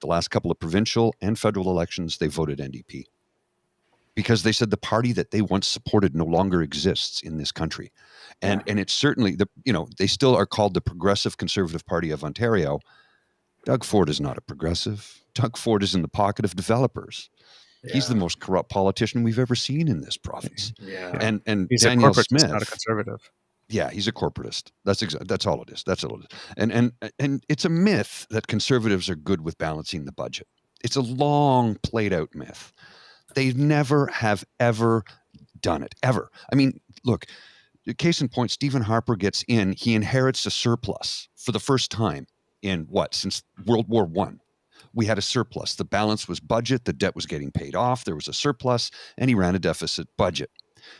last couple of provincial and federal elections, they voted NDP. Because they said the party that they once supported no longer exists in this country. And it's certainly, they still are called the Progressive Conservative Party of Ontario. Doug Ford is not a progressive. Doug Ford is in the pocket of developers. Yeah. He's the most corrupt politician we've ever seen in this province. Yeah. And he's Danielle a corporatist, Smith, not a conservative. Yeah, he's a corporatist. That's all it is. That's all it is. And it's a myth that conservatives are good with balancing the budget. It's a long played out myth. They never have ever done it, ever. I mean, look, case in point, Stephen Harper gets in. He inherits a surplus for the first time in since World War I. We had a surplus. The balance was budget. The debt was getting paid off. There was a surplus, and he ran a deficit budget.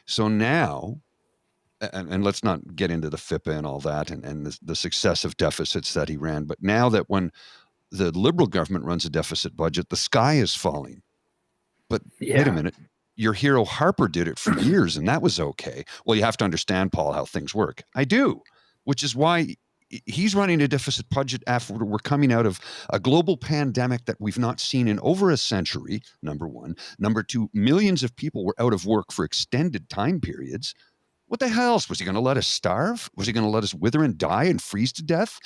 So now, and let's not get into the FIPA and all that and the successive deficits that he ran, but now that when the Liberal government runs a deficit budget, the sky is falling. But wait a minute, your hero Harper did it for years, and that was okay. Well, you have to understand, Paul, how things work. I do, which is why he's running a deficit budget after we're coming out of a global pandemic that we've not seen in over a century, number one. Number two, millions of people were out of work for extended time periods. What the hell else? Was he going to let us starve? Was he going to let us wither and die and freeze to death?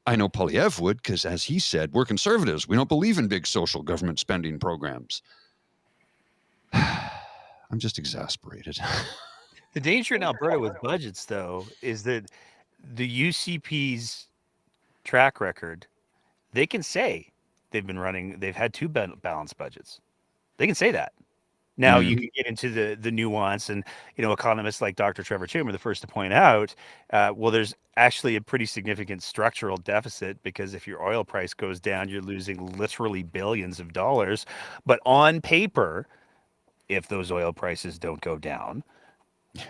I know Polyev would, because as he said, we're conservatives. We don't believe in big social government spending programs. I'm just exasperated. The danger in Alberta with budgets, though, is that the UCP's track record, they can say they've had two balanced budgets. They can say that. Now, you can get into the nuance, and economists like Dr. Trevor Toom are the first to point out, there's actually a pretty significant structural deficit, because if your oil price goes down, you're losing literally billions of dollars. But on paper, if those oil prices don't go down,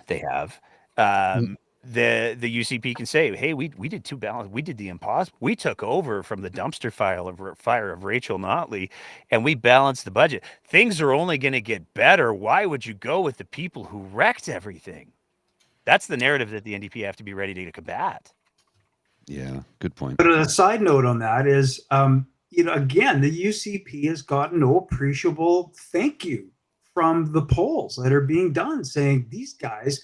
they have, the UCP can say, hey, we did two balance, we did the impossible, we took over from the dumpster fire of Rachel Notley, and we balanced the budget. Things are only going to get better. Why would you go with the people who wrecked everything? That's the narrative that the NDP have to be ready to combat. Yeah, good point. But a side note on that is, again, the UCP has gotten no appreciable thank you from the polls that are being done, saying these guys.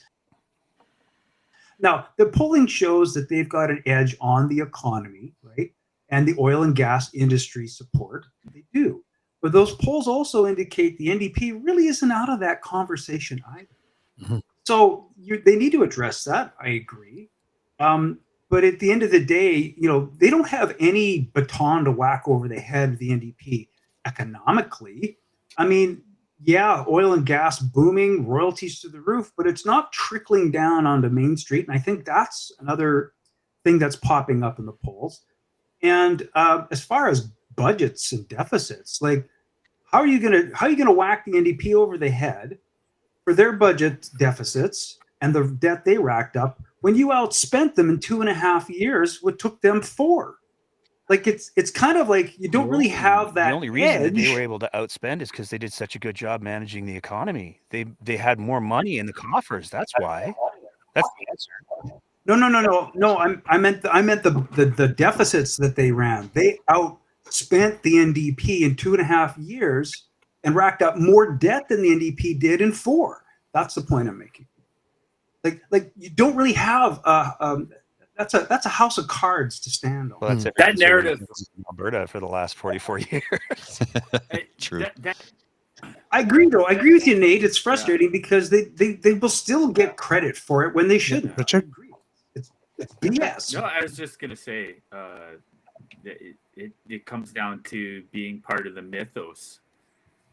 Now, the polling shows that they've got an edge on the economy, right? And the oil and gas industry support. They do. But those polls also indicate the NDP really isn't out of that conversation either. Mm-hmm. So they need to address that. I agree. But at the end of the day, they don't have any baton to whack over the head of the NDP economically. I mean, yeah, oil and gas booming, royalties to the roof, but it's not trickling down onto Main Street. And I think that's another thing that's popping up in the polls. And as far as budgets and deficits, like how are you gonna whack the NDP over the head for their budget deficits and the debt they racked up when you outspent them in 2.5 years, what took them 4? Like it's kind of like you don't really have that. The only reason that they edge. were able to outspend is because they did such a good job managing the economy. They had more money in the coffers. That's why. That's the answer. No. I meant the deficits that they ran. They outspent the NDP in 2.5 years and racked up more debt than the NDP did in 4. That's the point I'm making. Like you don't really have that's a house of cards to stand on. Well, that's that narrative in Alberta for the last 44 years. True. I agree, though. I agree with you, Nate. It's frustrating because they will still get credit for it when they shouldn't. Richard? It's BS. No, I was just gonna say it comes down to being part of the mythos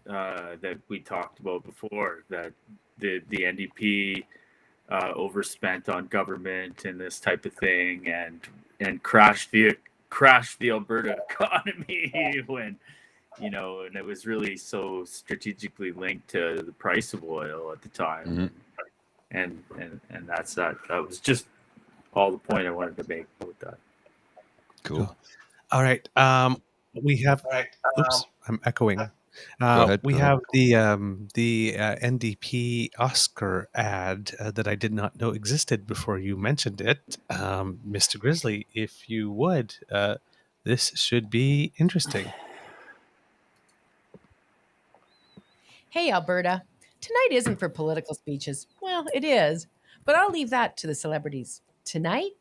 that we talked about before, that the NDP overspent on government and this type of thing, and crashed the Alberta economy when and it was really so strategically linked to the price of oil at the time. Mm-hmm. and that's that was just all the point I wanted to make with that. Cool. All right. We have oops, I'm echoing. Go ahead. We have the NDP Oscar ad that I did not know existed before you mentioned it. Mr. Grizzly, if you would, this should be interesting. Hey, Alberta. Tonight isn't for political speeches. Well, it is, but I'll leave that to the celebrities. Tonight,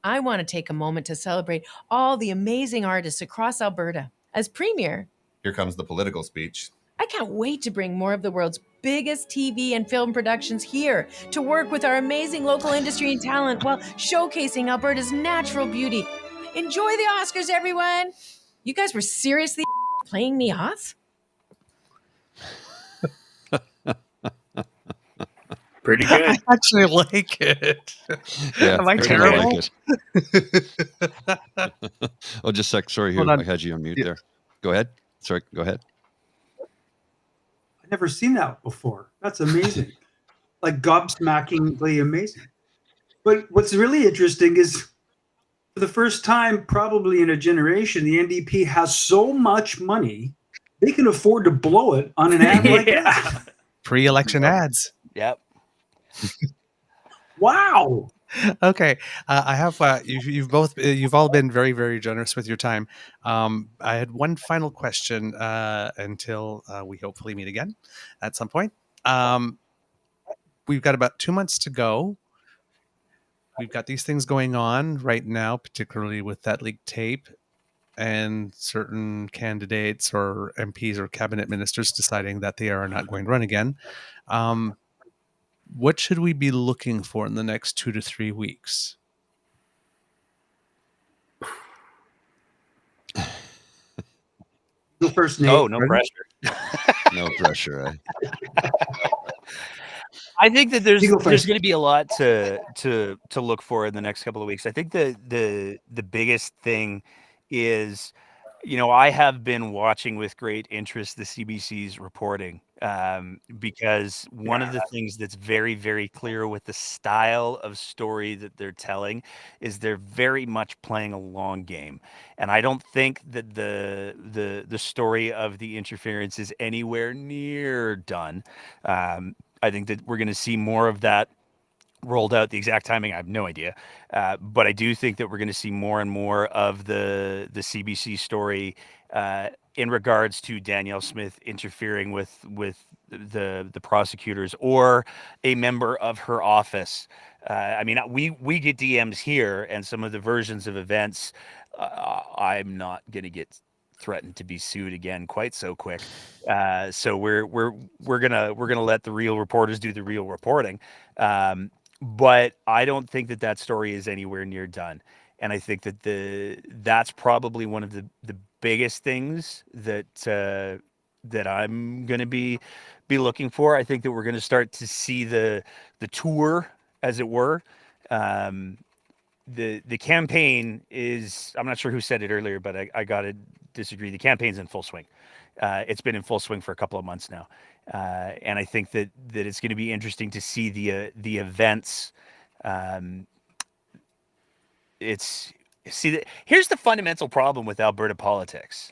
I want to take a moment to celebrate all the amazing artists across Alberta. As Premier, here comes the political speech. I can't wait to bring more of the world's biggest TV and film productions here to work with our amazing local industry and talent while showcasing Alberta's natural beauty. Enjoy the Oscars, everyone! You guys were seriously playing me off? Pretty good. I actually like it. Yeah, am I terrible? Like oh, just a sec. Sorry, Hugh. I had you on mute there. Go ahead. Sorry, go ahead. I've never seen that before. That's amazing. Like gobsmackingly amazing. But what's really interesting is for the first time probably in a generation, the NDP has so much money, they can afford to blow it on an ad like that. Pre-election ads. Yep. Wow. Okay, I have you've all been very, very generous with your time. I had one final question until we hopefully meet again at some point. We've got about 2 months to go. We've got these things going on right now, particularly with that leaked tape and certain candidates or MPs or cabinet ministers deciding that they are not going to run again. What should we be looking for in the next 2 to 3 weeks? Go first, Nate. Oh, no pressure. No pressure. I think that there's going to be a lot to look for in the next couple of weeks. I think the biggest thing is, I have been watching with great interest the CBC's reporting because one of the things that's very, very clear with the style of story that they're telling is they're very much playing a long game. And I don't think that the story of the interference is anywhere near done. I think that we're going to see more of that rolled out. The exact timing, I have no idea. But I do think that we're going to see more and more of the CBC story in regards to Danielle Smith interfering with the prosecutors or a member of her office. I mean, we get DMs here, and some of the versions of events. I'm not going to get threatened to be sued again quite so quick. So we're gonna let the real reporters do the real reporting. But I don't think that story is anywhere near done. And I think that that's probably one of the biggest things that that I'm going to be looking for. I think that we're going to start to see the tour, as it were. The campaign is, I'm not sure who said it earlier, but I got to disagree. The campaign's in full swing. It's been in full swing for a couple of months now. And I think that it's going to be interesting to see the events. Here's the fundamental problem with Alberta politics.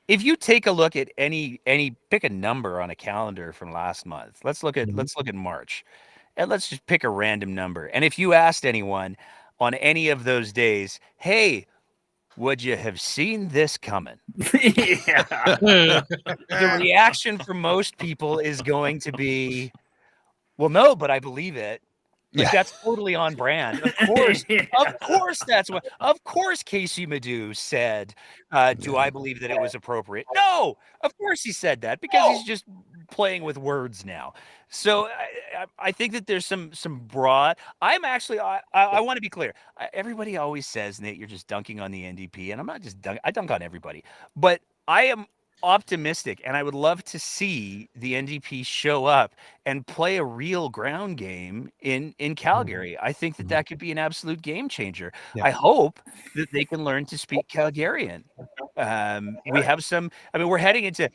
If you take a look at any pick a number on a calendar from last month, let's look at March, and let's just pick a random number. And if you asked anyone on any of those days, hey, would you have seen this coming? The reaction from most people is going to be, well, no, but I believe it. Like, that's totally on brand. Of course, of course Casey Madhu said, do I believe that it was appropriate? No, of course he said that, because he's just playing with words now. So I think that there's some broad. I'm actually, I want to be clear. Everybody always says, Nate, you're just dunking on the NDP, and I'm not just dunking. I dunk on everybody, but I am optimistic, and I would love to see the NDP show up and play a real ground game in Calgary. I think that could be an absolute game changer. Yeah. I hope that they can learn to speak Calgarian. We have some, I mean, we're heading into,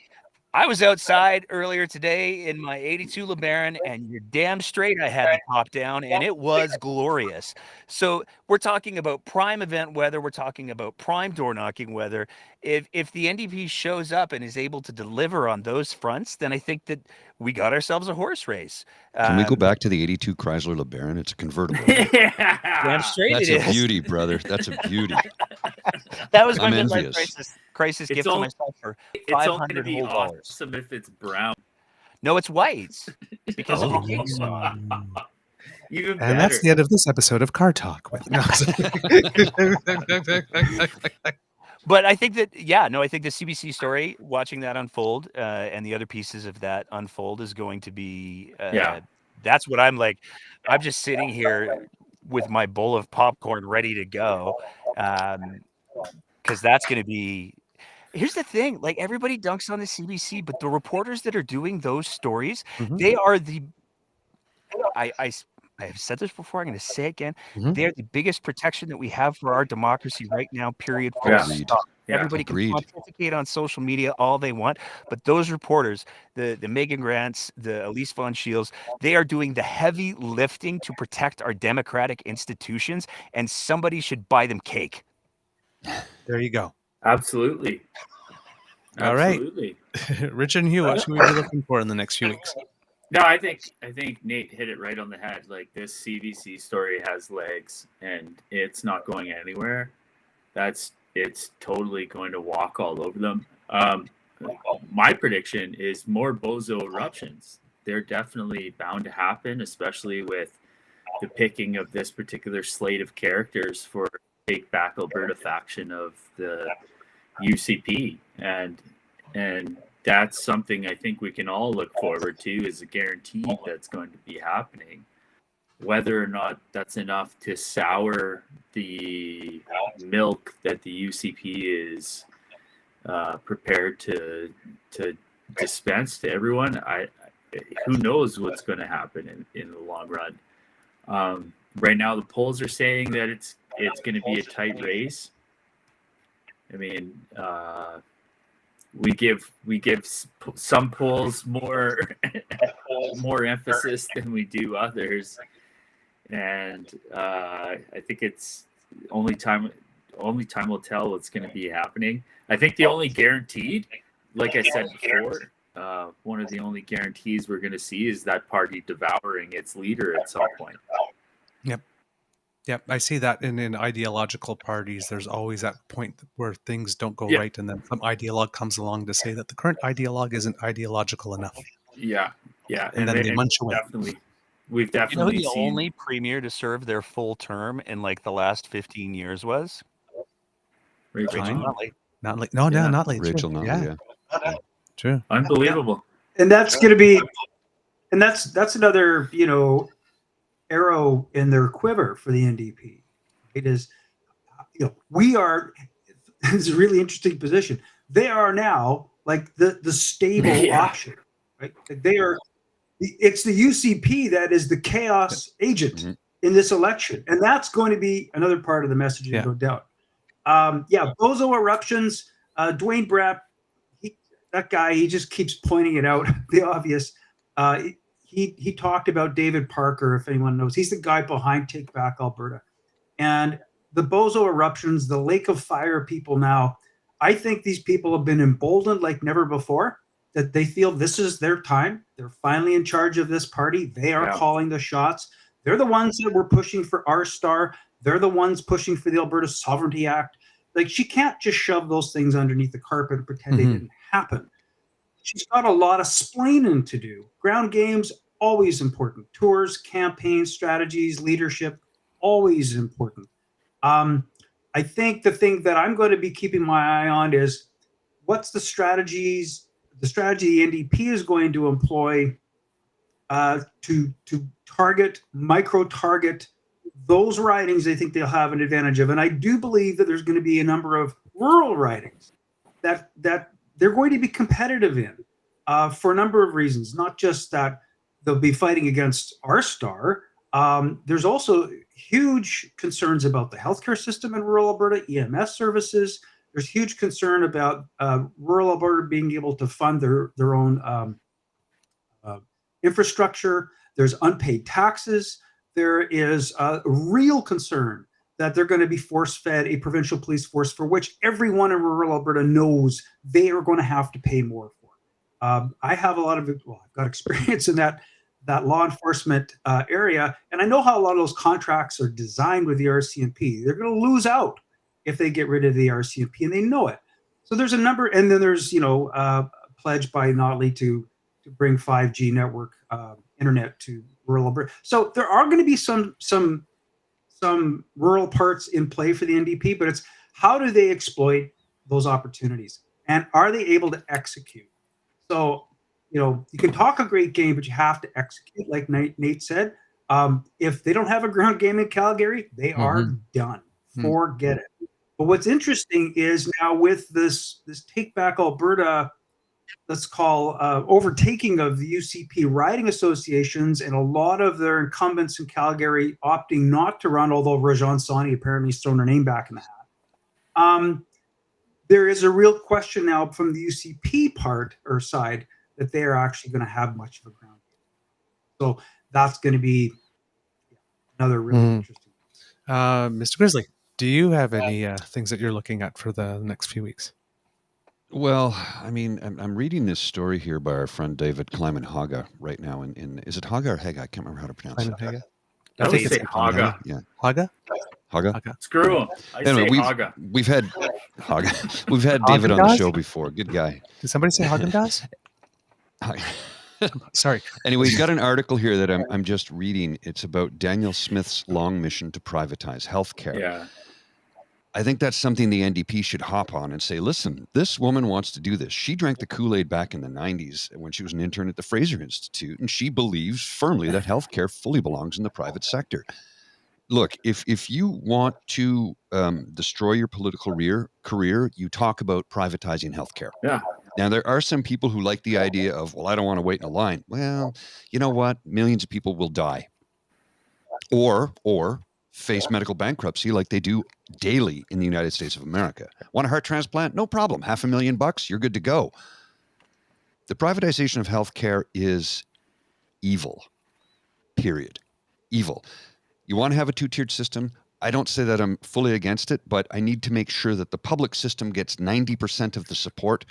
I was outside earlier today in my 82 LeBaron, and you're damn straight I had the top down, and it was glorious. So we're talking about prime event weather. We're talking about prime door knocking weather. If the NDP shows up and is able to deliver on those fronts, then I think that we got ourselves a horse race. Can we go back to the 82 Chrysler LeBaron? It's a convertible. Damn straight That's it a is. beauty, brother. That's a beauty. That was my I'm midlife envious. crisis gift to myself for It's only going to $500 be whole dollars. awesome if it's brown. No, it's white because of the cake swap. Even And better. that's the end of this episode of Car Talk with. No. But I think that, I think the CBC story, watching that unfold, and the other pieces of that unfold is going to be, that's what I'm like. I'm just sitting here with my bowl of popcorn ready to go. Because that's going to be, here's the thing, like, everybody dunks on the CBC, but the reporters that are doing those stories, they are I have said this before, I'm going to say it again. They're the biggest protection that we have for our democracy right now, period. Stop. Everybody can pontificate on social media all they want, but those reporters, the Megan Grants, the Elise Von Shields, they are doing the heavy lifting to protect our democratic institutions, and somebody should buy them cake. There you go. Absolutely. All right. Absolutely. Richard and Hugh, what should we be looking for in the next few weeks? No, I think Nate hit it right on the head. Like, this CBC story has legs, and it's not going anywhere. It's totally going to walk all over them. My prediction is more bozo eruptions. They're definitely bound to happen, especially with the picking of this particular slate of characters for Take Back Alberta faction of the UCP, and that's something I think we can all look forward to, is a guarantee that's going to be happening. Whether or not that's enough to sour the milk that the UCP is prepared to dispense to everyone, who knows what's going to happen in the long run. Right now, the polls are saying that it's going to be a tight race. I mean, we give some polls more emphasis than we do others, and I think it's only time will tell what's going to be happening. I think the only guaranteed, like I said before, one of the only guarantees we're going to see is that party devouring its leader at some point. Yep, I see that in ideological parties. There's always that point where things don't go Yeah. right, and then some ideologue comes along to say that the current ideologue isn't ideological enough. Yeah, And then they munch away. We've You know definitely who the seen only premier to serve their full term in like the last 15 years was? Rachel Rachel Notley. Notley. Not late. Rachel Notley, yeah. True. Unbelievable. And that's going to be, and that's another, you know, arrow in their quiver for the NDP. It is, you know, we are. It's a really interesting position. They are now like the stable Yeah. option, right? They are. It's the UCP that is the chaos agent in this election, and that's going to be another part of the messaging, no doubt. Bozo eruptions. Dwayne Bratt, that guy, he just keeps pointing it out, the obvious. He talked about David Parker, if anyone knows. He's the guy behind Take Back Alberta. And the Bozo eruptions, the Lake of Fire people now, I think these people have been emboldened like never before, that they feel this is their time. They're finally in charge of this party. They are calling the shots. They're the ones that were pushing for R-Star. They're the ones pushing for the Alberta Sovereignty Act. Like, she can't just shove those things underneath the carpet and pretend they didn't happen. She's got a lot of splaining to do. Ground games, always important. Tours, campaigns, strategies, leadership, always important. I think the thing that I'm going to be keeping my eye on is what's the strategy the NDP is going to employ to micro-target those ridings. I think they'll have an advantage of. And I do believe that there's going to be a number of rural ridings that they're going to be competitive in for a number of reasons, not just that they'll be fighting against R-Star. There's also huge concerns about the healthcare system in rural Alberta, EMS services. There's huge concern about rural Alberta being able to fund their own infrastructure. There's unpaid taxes. There is a real concern that they're going to be force-fed a provincial police force for which everyone in rural Alberta knows they are going to have to pay more for. I have a lot of, I've got experience in that law enforcement area, and I know how a lot of those contracts are designed with the RCMP. They're going to lose out if they get rid of the RCMP, and they know it. So there's a number, and then there's, a pledge by Notley to bring 5G network internet to rural Alberta. So there are going to be some rural parts in play for the NDP, but it's how do they exploit those opportunities, and are they able to execute? So, you can talk a great game, but you have to execute, like Nate said. If they don't have a ground game in Calgary, they are done. Forget it. But what's interesting is now with this Take Back Alberta, let's call overtaking of the UCP riding associations, and a lot of their incumbents in Calgary opting not to run, although Rajan Sawhney apparently has thrown her name back in the hat. There is a real question now from the UCP part or side that they are actually going to have much of a ground game. So that's going to be another really interesting. Mr. Grizzly, do you have any things that you're looking at for the next few weeks? Well, I mean, I'm reading this story here by our friend David Kleiman-Haga right now. Is it Haga or Haga? I can't remember how to pronounce it. I would say Haga. Yeah. Haga? Haga? Screw him. Anyway, we've had Haga. We've had David on the show before. Good guy. Did somebody say Haagen-Dazs? Sorry. Anyway, he's got an article here that I'm just reading. It's about Danielle Smith's long mission to privatize healthcare. Yeah. I think that's something the NDP should hop on and say, listen, this woman wants to do this. She drank the Kool-Aid back in the 90s when she was an intern at the Fraser Institute, and she believes firmly that healthcare fully belongs in the private sector. Look, if you want to destroy your political career, you talk about privatizing healthcare. Yeah. Now, there are some people who like the idea of, well, I don't want to wait in a line. Well, you know what? Millions of people will die. Or face medical bankruptcy like they do daily in the United States of America. Want a heart transplant? No problem. $500,000, you're good to go. The privatization of healthcare is evil. Period. Evil. You want to have a two-tiered system? I don't say that I'm fully against it, but I need to make sure that the public system gets 90% of the support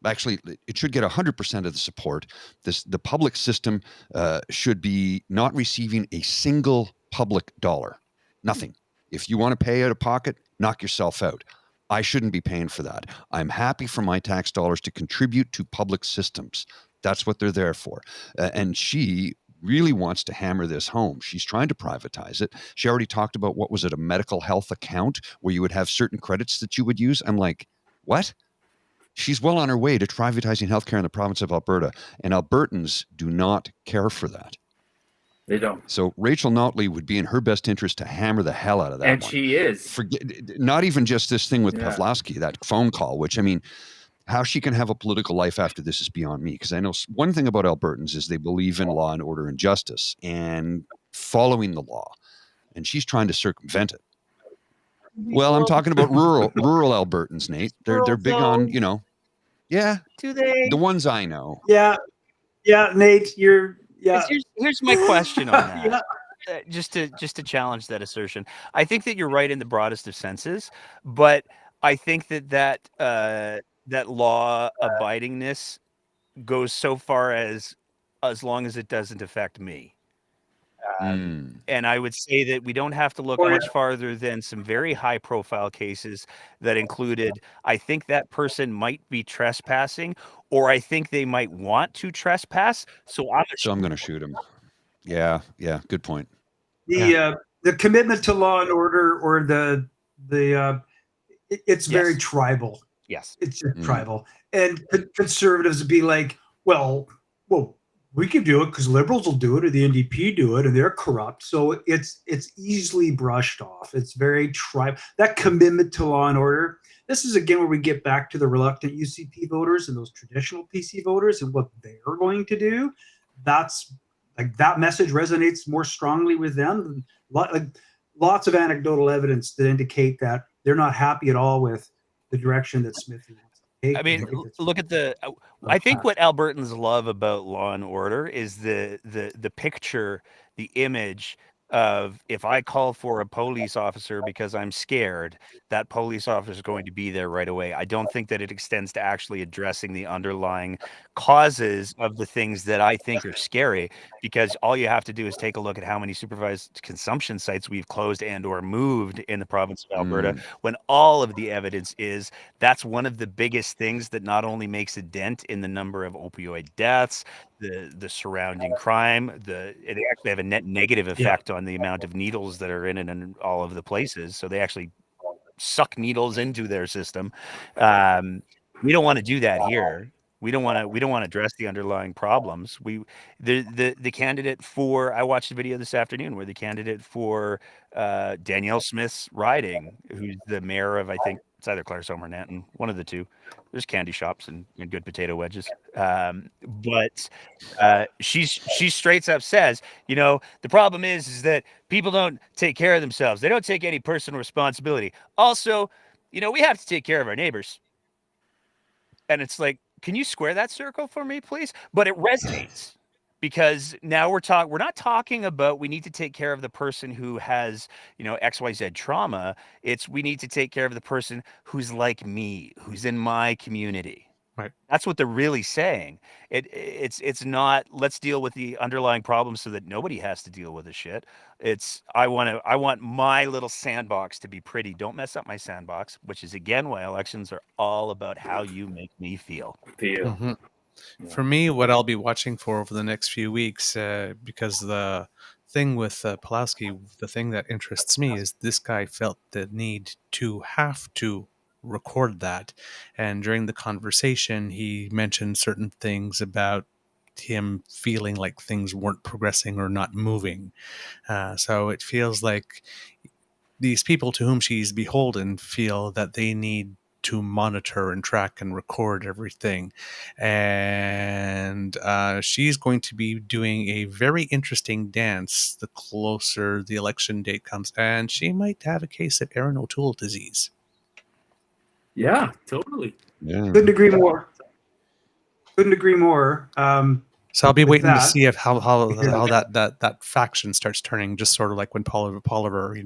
actually, it should get 100% of the support. The public system should be not receiving a single public dollar. Nothing. If you want to pay out of pocket, knock yourself out. I shouldn't be paying for that. I'm happy for my tax dollars to contribute to public systems. That's what they're there for. And she really wants to hammer this home. She's trying to privatize it. She already talked about, what was it, a medical health account where you would have certain credits that you would use. I'm like, what? She's well on her way to privatizing healthcare in the province of Alberta, and Albertans do not care for that. They don't. So Rachel Notley would be in her best interest to hammer the hell out of that And one. she is. Forget, not even just this thing with Pawlowski, that phone call, which, I mean, how she can have a political life after this is beyond me. Because I know one thing about Albertans is they believe in law and order and justice and following the law. And she's trying to circumvent it. Well, I'm talking about rural Albertans, Nate. They're big on, you know. Yeah. Do they? The ones I know. Yeah, Nate, Here's my question on that. Just to challenge that assertion. I think that you're right in the broadest of senses, but I think that law abidingness goes so far as long as it doesn't affect me. And I would say that we don't have to look much farther than some very high profile cases that included, I think that person might be trespassing, or I think they might want to trespass. So I'm going to shoot him. Yeah. Good point. The commitment to law and order, or it's very tribal. Yes. It's just tribal. And conservatives would be like, well, we could do it because liberals will do it, or the NDP do it, and they're corrupt. So it's easily brushed off. It's very tribal. That commitment to law and order. This is again where we get back to the reluctant UCP voters and those traditional PC voters and what they're going to do. That's like, that message resonates more strongly with them. Lots of anecdotal evidence that indicate that they're not happy at all with the direction that Smith wants. I mean, look at I think what Albertans love about law and order is the picture, the image of, if I call for a police officer because I'm scared, that police officer is going to be there right away. I don't think that it extends to actually addressing the underlying causes of the things that I think are scary, because all you have to do is take a look at how many supervised consumption sites we've closed and or moved in the province of Alberta, when all of the evidence is that's one of the biggest things that not only makes a dent in the number of opioid deaths, the surrounding crime, it actually have a net negative effect on the amount of needles that are in it and all of the places. So they actually suck needles into their system. We don't want to do that here. We don't want to address the underlying problems. The candidate for, I watched a video this afternoon where the candidate for Danielle Smith's riding, who's the mayor of, I think it's either Claresholm or Nanton, one of the two. There's candy shops and good potato wedges. But she straight up says, the problem is that people don't take care of themselves. They don't take any personal responsibility. Also, we have to take care of our neighbors. And it's like, can you square that circle for me, please? But it resonates, because now we're not talking about we need to take care of the person who has, XYZ trauma. It's we need to take care of the person who's like me, who's in my community. Right. That's what they're really saying. It's not let's deal with the underlying problems so that nobody has to deal with the shit. It's I want my little sandbox to be pretty. Don't mess up my sandbox, which is again why elections are all about how you make me feel. Mm-hmm. For me, what I'll be watching for over the next few weeks, because the thing with Pawlowski, the thing that interests me is this guy felt the need to have to record that. And during the conversation, he mentioned certain things about him feeling like things weren't progressing or not moving. So it feels like these people to whom she's beholden feel that they need to monitor and track and record everything. And she's going to be doing a very interesting dance the closer the election date comes. And she might have a case of Aaron O'Toole disease. Yeah, totally. Yeah. Couldn't agree more. So I'll be waiting to see if how that faction starts turning, just sort of like when Paul Oliver,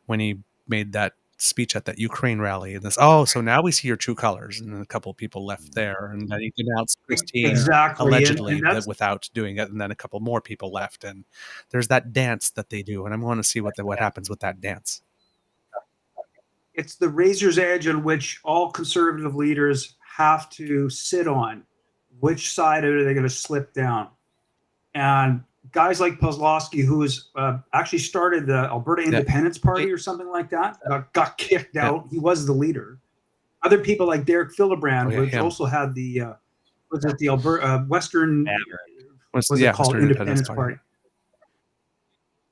when he made that speech at that Ukraine rally, and this, oh, so now we see your true colors, and then a couple of people left there, and then he denounced Christine Exactly. allegedly And that's, without doing it, and then a couple more people left, and there's that dance that they do, and I want to see what happens with that dance. it's the razor's edge on which all conservative leaders have to sit on. Which side are they going to slip down? And guys like Kozlowski, who was actually started the Alberta Independence Party or something like that, got kicked out. He was the leader. Other people like Derek Filibrand, which also had the was it the Alberta Western what's it called, Western Independence Party.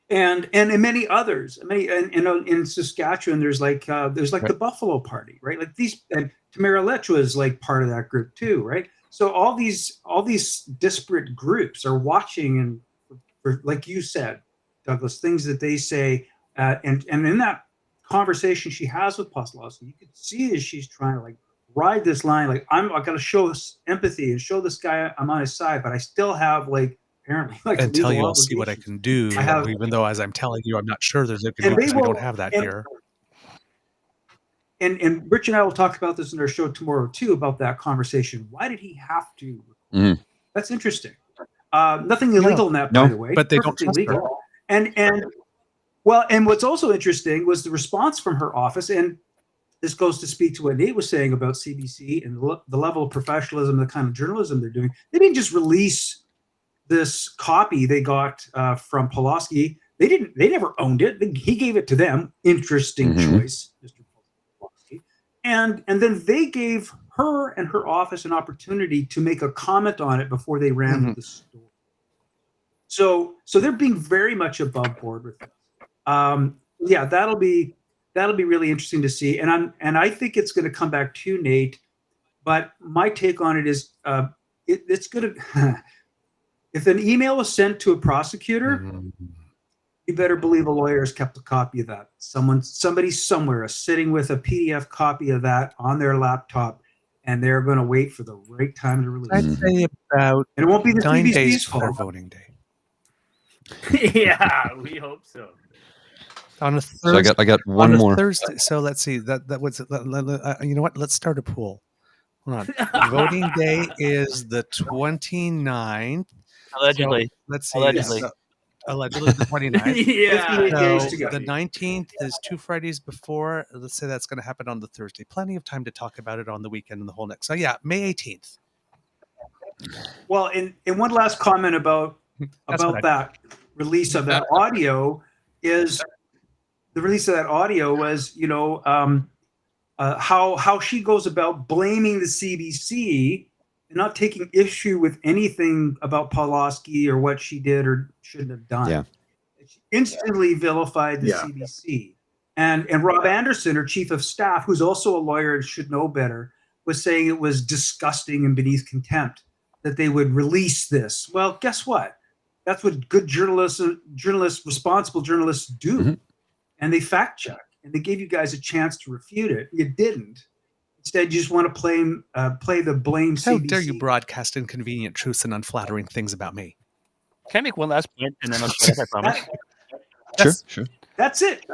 And many others. In Saskatchewan, there's like the Buffalo Party, right? Like these, and Tamara Lech was like part of that group too, right? So all these disparate groups are watching, and for, like you said, Douglas, things that they say, and in that conversation she has with Kozlowski, you can see as she's trying to like ride this line, like I got to show empathy and show this guy I'm on his side, but I still have like apparently like and tell you I'll see what I can do, even though as I'm telling you, I'm not sure there's a because we don't have that here. And Rich and I will talk about this in our show tomorrow too, about that conversation. Why did he have to? That's interesting. Nothing illegal in that, by the way. But they don't trust her. And what's also interesting was the response from her office, and this goes to speak to what Nate was saying about CBC and the level of professionalism, the kind of journalism they're doing. They didn't just release this copy they got from Pulaski. They never owned it. He gave it to them. Interesting choice, Mr. Pulaski. And then they gave her and her office an opportunity to make a comment on it before they ran with the story. So they're being very much above board with this. That'll be really interesting to see. And I think it's going to come back to Nate. But my take on it is it's going to if an email was sent to a prosecutor, you better believe a lawyer has kept a copy of that. Somebody somewhere is sitting with a PDF copy of that on their laptop, and they're going to wait for the right time to release it. I'd say about and it won't be the 9 CBC's days fault. before voting day. Yeah, we hope so. On a Thursday, so I got one more Thursday. So let's see. That was you know what? Let's start a poll. Hold on. Voting day is the 29th. Allegedly. So, let's see. Allegedly. Allegedly the 29th. Yeah. 58 days to So go. the 19th is 2 Fridays before. Let's say that's going to happen on the Thursday. Plenty of time to talk about it on the weekend and the whole next. So yeah, May 18th. Well, and one last comment about that release of that audio is the release of that audio was, how she goes about blaming the CBC and not taking issue with anything about Pulaski or what she did or shouldn't have done. Yeah. She instantly vilified the CBC. And Rob Anderson, her chief of staff, who's also a lawyer and should know better, was saying it was disgusting and beneath contempt that they would release this. Well, guess what? That's what good responsible journalists do. And they fact check, and they gave you guys a chance to refute it. You didn't. Instead, you just want to play the blame CBC. How dare you broadcast inconvenient truths and unflattering things about me? Can I make one last point, and then I'll shut up, I promise? Sure. That's it.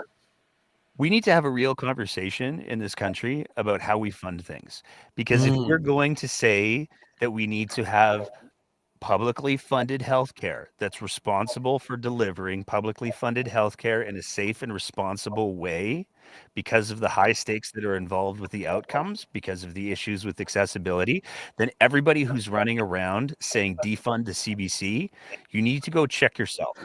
We need to have a real conversation in this country about how we fund things. Because if we're going to say that we need to have publicly funded healthcare that's responsible for delivering publicly funded healthcare in a safe and responsible way because of the high stakes that are involved with the outcomes, because of the issues with accessibility, then everybody who's running around saying defund the CBC, you need to go check yourself.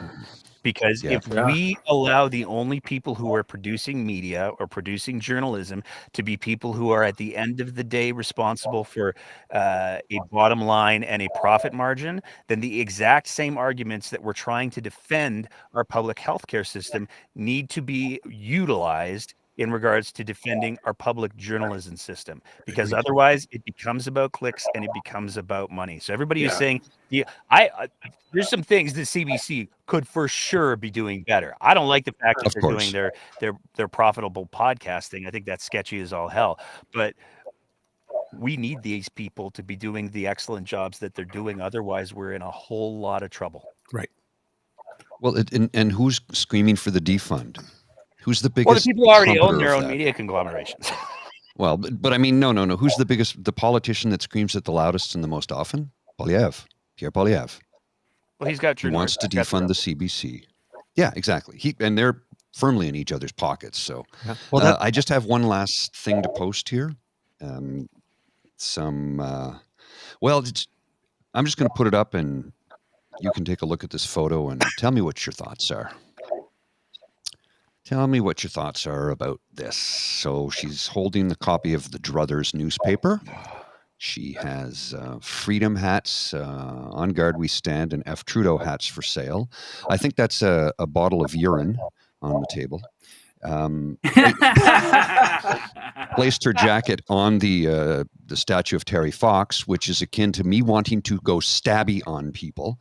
Because if we allow the only people who are producing media or producing journalism to be people who are at the end of the day responsible for a bottom line and a profit margin, then the exact same arguments that we're trying to defend our public healthcare system need to be utilized in regards to defending our public journalism system, because otherwise it becomes about clicks and it becomes about money. So everybody who's saying, there's some things the CBC could for sure be doing better. I don't like the fact that they're doing their profitable podcasting. I think that's sketchy as all hell. But we need these people to be doing the excellent jobs that they're doing. Otherwise, we're in a whole lot of trouble. Right. Well, and who's screaming for the defund? Who's the biggest? Well, the people who already own trumpeter their of own that? media conglomerations. Well, but I mean, no. Who's the biggest? The politician that screams at the loudest and the most often? Polyev, Pierre Polyev. Well, he's got He True wants North. to defund the CBC. Yeah, exactly. And they're firmly in each other's pockets. So, Yeah. Well, I just have one last thing to post here. I'm just going to put it up, and you can take a look at this photo and tell me what your thoughts are. Tell me what your thoughts are about this. So she's holding the copy of the Druthers newspaper. She has Freedom hats, On Guard We Stand, and F. Trudeau hats for sale. I think that's a bottle of urine on the table. Placed her jacket on the statue of Terry Fox, which is akin to me wanting to go stabby on people.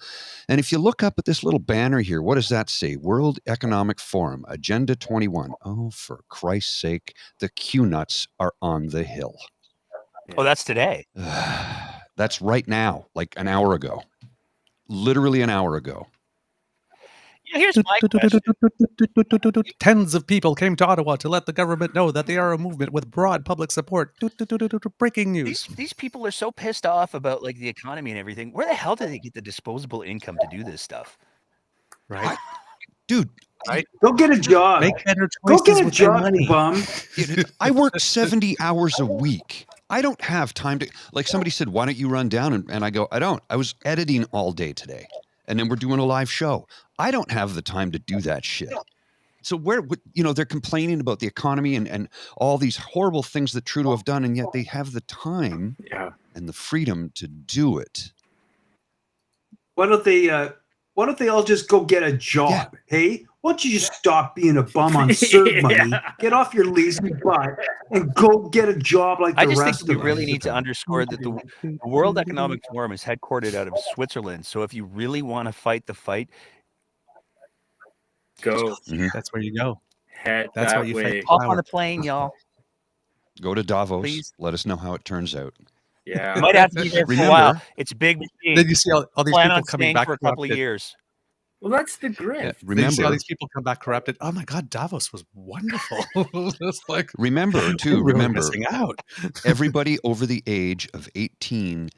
And if you look up at this little banner here, what does that say? World Economic Forum, Agenda 21. Oh, for Christ's sake, the Q-nuts are on the hill. Oh, that's today. That's right now, like an hour ago. Literally an hour ago. Here's my question. Tens of people came to Ottawa to let the government know that they are a movement with broad public support. Breaking news. These people are so pissed off about like the economy and everything. Where the hell do they get the disposable income to do this stuff? Right, dude. Right. Go get a job. Make better Go choices get a with your job, money. you bum. I work 70 hours a week. I don't have time to, like somebody said, why don't you run down? And I go, I don't. I was editing all day today. And then we're doing a live show. I don't have the time to do that shit. So they're complaining about the economy and all these horrible things that Trudeau have done, and yet they have the time and the freedom to do it. Why don't they all just go get a job? Yeah. Hey, why don't you just stop being a bum on CERB money, get off your lazy butt, and go get a job like I the just rest think we of them? really need to underscore that the World Economic Forum is headquartered out of Switzerland. So if you really want to fight the fight, go. That's where you go. Head That's that why you way. fight hop power. on a plane, y'all. Go to Davos. Please. Let us know how it turns out. Yeah. You might have to be there for a while. It's a big machine. Then you see all these Plan people on coming staying back for a couple of corrupted. years. Well, that's the grift. Then you see Remember, all these people come back corrupted. Oh my God, Davos was wonderful. It's like remember, we're missing out. everybody over the age of 18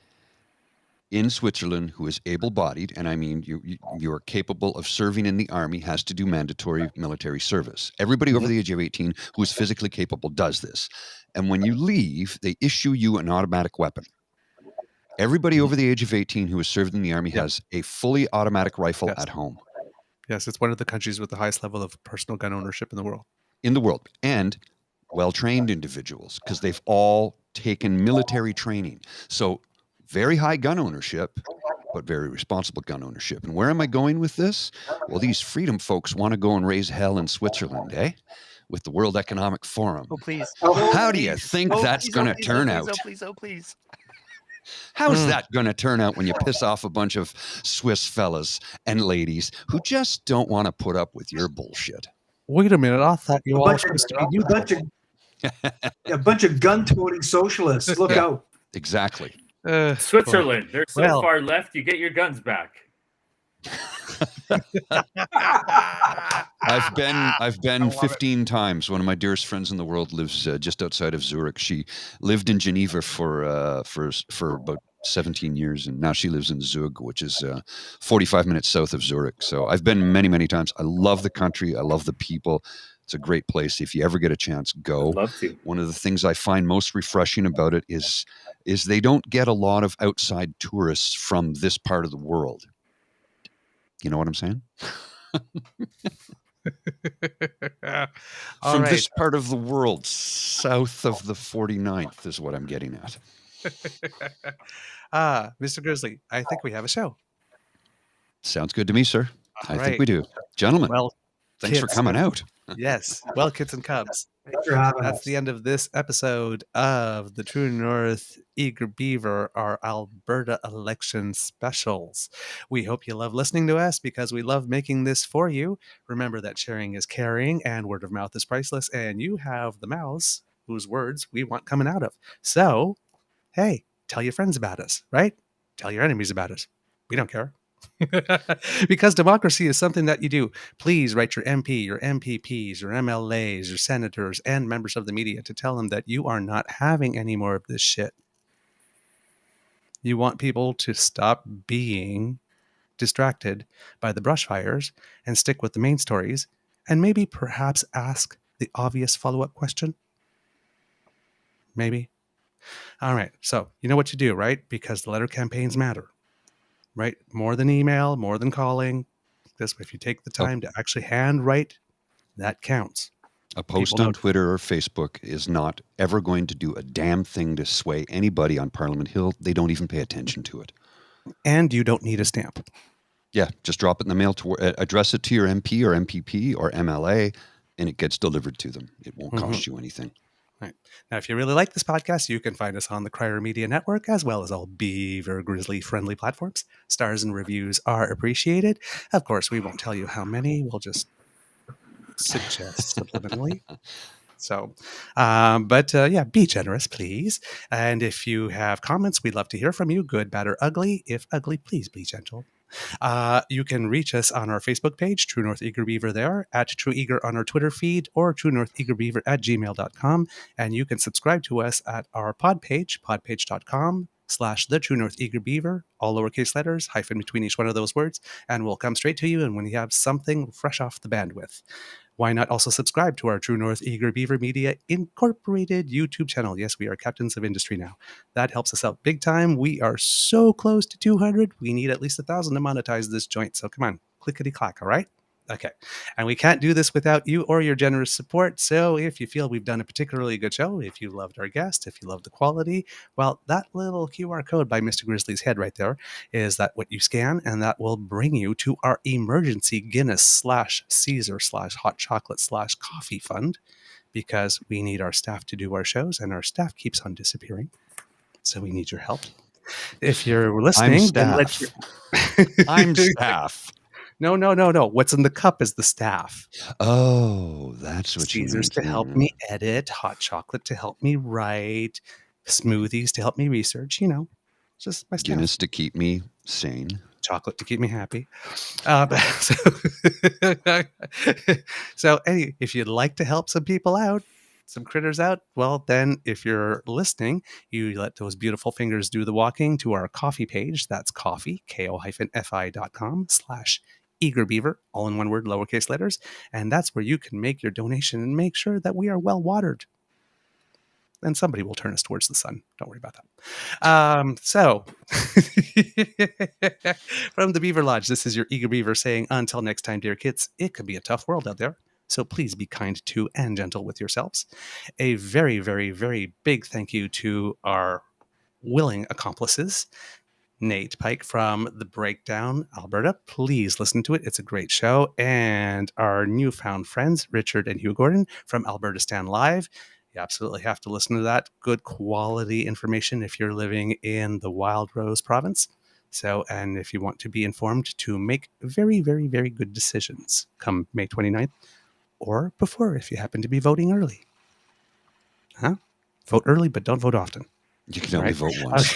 in Switzerland who is able-bodied, and I mean you are capable of serving in the army, has to do mandatory military service. Everybody over the age of 18 who is physically capable does this. And when you leave, they issue you an automatic weapon. Everybody over the age of 18 who has served in the army has a fully automatic rifle at home. Yes, it's one of the countries with the highest level of personal gun ownership in the world. And well-trained individuals, because they've all taken military training. So very high gun ownership, but very responsible gun ownership. And where am I going with this? Well, these freedom folks want to go and raise hell in Switzerland, with the World Economic Forum. Oh, please. How do you think that's going to turn out? Oh, please. Oh, please. How's that going to turn out when you piss off a bunch of Swiss fellas and ladies who just don't want to put up with your bullshit? Wait a minute, I thought you all were supposed to be a bunch of gun-toting socialists. Look out. Exactly. Switzerland. They're so Well. far left, you get your guns back. I've been 15 times. One of my dearest friends in the world lives just outside of Zurich. She lived in Geneva for about 17 years, and now she lives in Zug, which is 45 minutes south of Zurich. So I've been many, many times. I love the country. I love the people. It's a great place. If you ever get a chance, go. I'd love to. One of the things I find most refreshing about it is they don't get a lot of outside tourists from this part of the world. You know what I'm saying? From this part of the world, south of the 49th is what I'm getting at. Mr. Grizzly, I think we have a show. Sounds good to me, sir. I right. think we do. Gentlemen, Well, thanks for kids. coming out. Yes. Well, kids and cubs. Thanks for having That's us. the end of this episode of the True North Eager Beaver, our Alberta election specials. We hope you love listening to us because we love making this for you. Remember that sharing is caring and word of mouth is priceless, and you have the mouths whose words we want coming out of. So, hey, tell your friends about us, right? Tell your enemies about us. We don't care. Because democracy is something that you do. Please write your MP, your MPPs, your MLAs, your senators, and members of the media to tell them that you are not having any more of this shit. You want people to stop being distracted by the brush fires and stick with the main stories, and maybe perhaps ask the obvious follow-up question. Maybe. All right. So you know what to do, right? Because the letter campaigns matter, right? More than email, more than calling. This, if you take the time to actually handwrite, that counts. A post on Twitter or Facebook is not ever going to do a damn thing to sway anybody on Parliament Hill. They don't even pay attention to it. And you don't need a stamp. Yeah, just drop it in the mail, to address it to your MP or MPP or MLA, and it gets delivered to them. It won't cost you anything. Right. Now, if you really like this podcast, you can find us on the Crier Media Network, as well as all Beaver Grizzly-friendly platforms. Stars and reviews are appreciated. Of course, we won't tell you how many. We'll just suggest subliminally. So, yeah, be generous, please. And if you have comments, we'd love to hear from you. Good, bad, or ugly. If ugly, please be gentle. You can reach us on our Facebook page, True North Eager Beaver there, at True Eager on our Twitter feed, or truenortheagerbeaver@gmail.com. And you can subscribe to us at our pod page, podpage.com/The True North Eager Beaver, all lowercase letters, hyphen between each one of those words, and we'll come straight to you. And when you have something fresh off the bandwidth, why not also subscribe to our True North Eager Beaver Media Incorporated YouTube channel? Yes, we are captains of industry now. That helps us out big time. We are so close to 200. We need at least 1,000 to monetize this joint. So come on, clickety-clack, all right? Okay. And we can't do this without you or your generous support. So if you feel we've done a particularly good show, if you loved our guest, if you loved the quality, well, that little QR code by Mr. Grizzly's head right there is that what you scan, and that will bring you to our emergency Guinness/Caesar/hot chocolate/coffee fund, because we need our staff to do our shows, and our staff keeps on disappearing. So we need your help. If you're listening, I'm staff. No. What's in the cup is the staff. Oh, that's what Caesars to help me edit, hot chocolate to help me write, smoothies to help me research. You know, just my staff. Guinness to keep me sane. Chocolate to keep me happy. So if you'd like to help some people out, some critters out, well, then if you're listening, you let those beautiful fingers do the walking to our coffee page. That's coffee, ko-fi.com/eagerbeaver, all in one word, lowercase letters. And that's where you can make your donation and make sure that we are well watered. And somebody will turn us towards the sun. Don't worry about that. So from the Beaver Lodge, this is your Eager Beaver saying, until next time, dear kids, it could be a tough world out there. So please be kind to and gentle with yourselves. A very, very, very big thank you to our willing accomplices, Nate Pike from the Breakdown, Alberta. Please listen to it. It's a great show. And our newfound friends, Richard and Hugh Gordon from Albertastan Live. You absolutely have to listen to that. Good quality information if you're living in the Wild Rose province. So, and if you want to be informed to make very, very, very good decisions come May 29th or before, if you happen to be voting early. Vote early, but don't vote often. You can only vote once.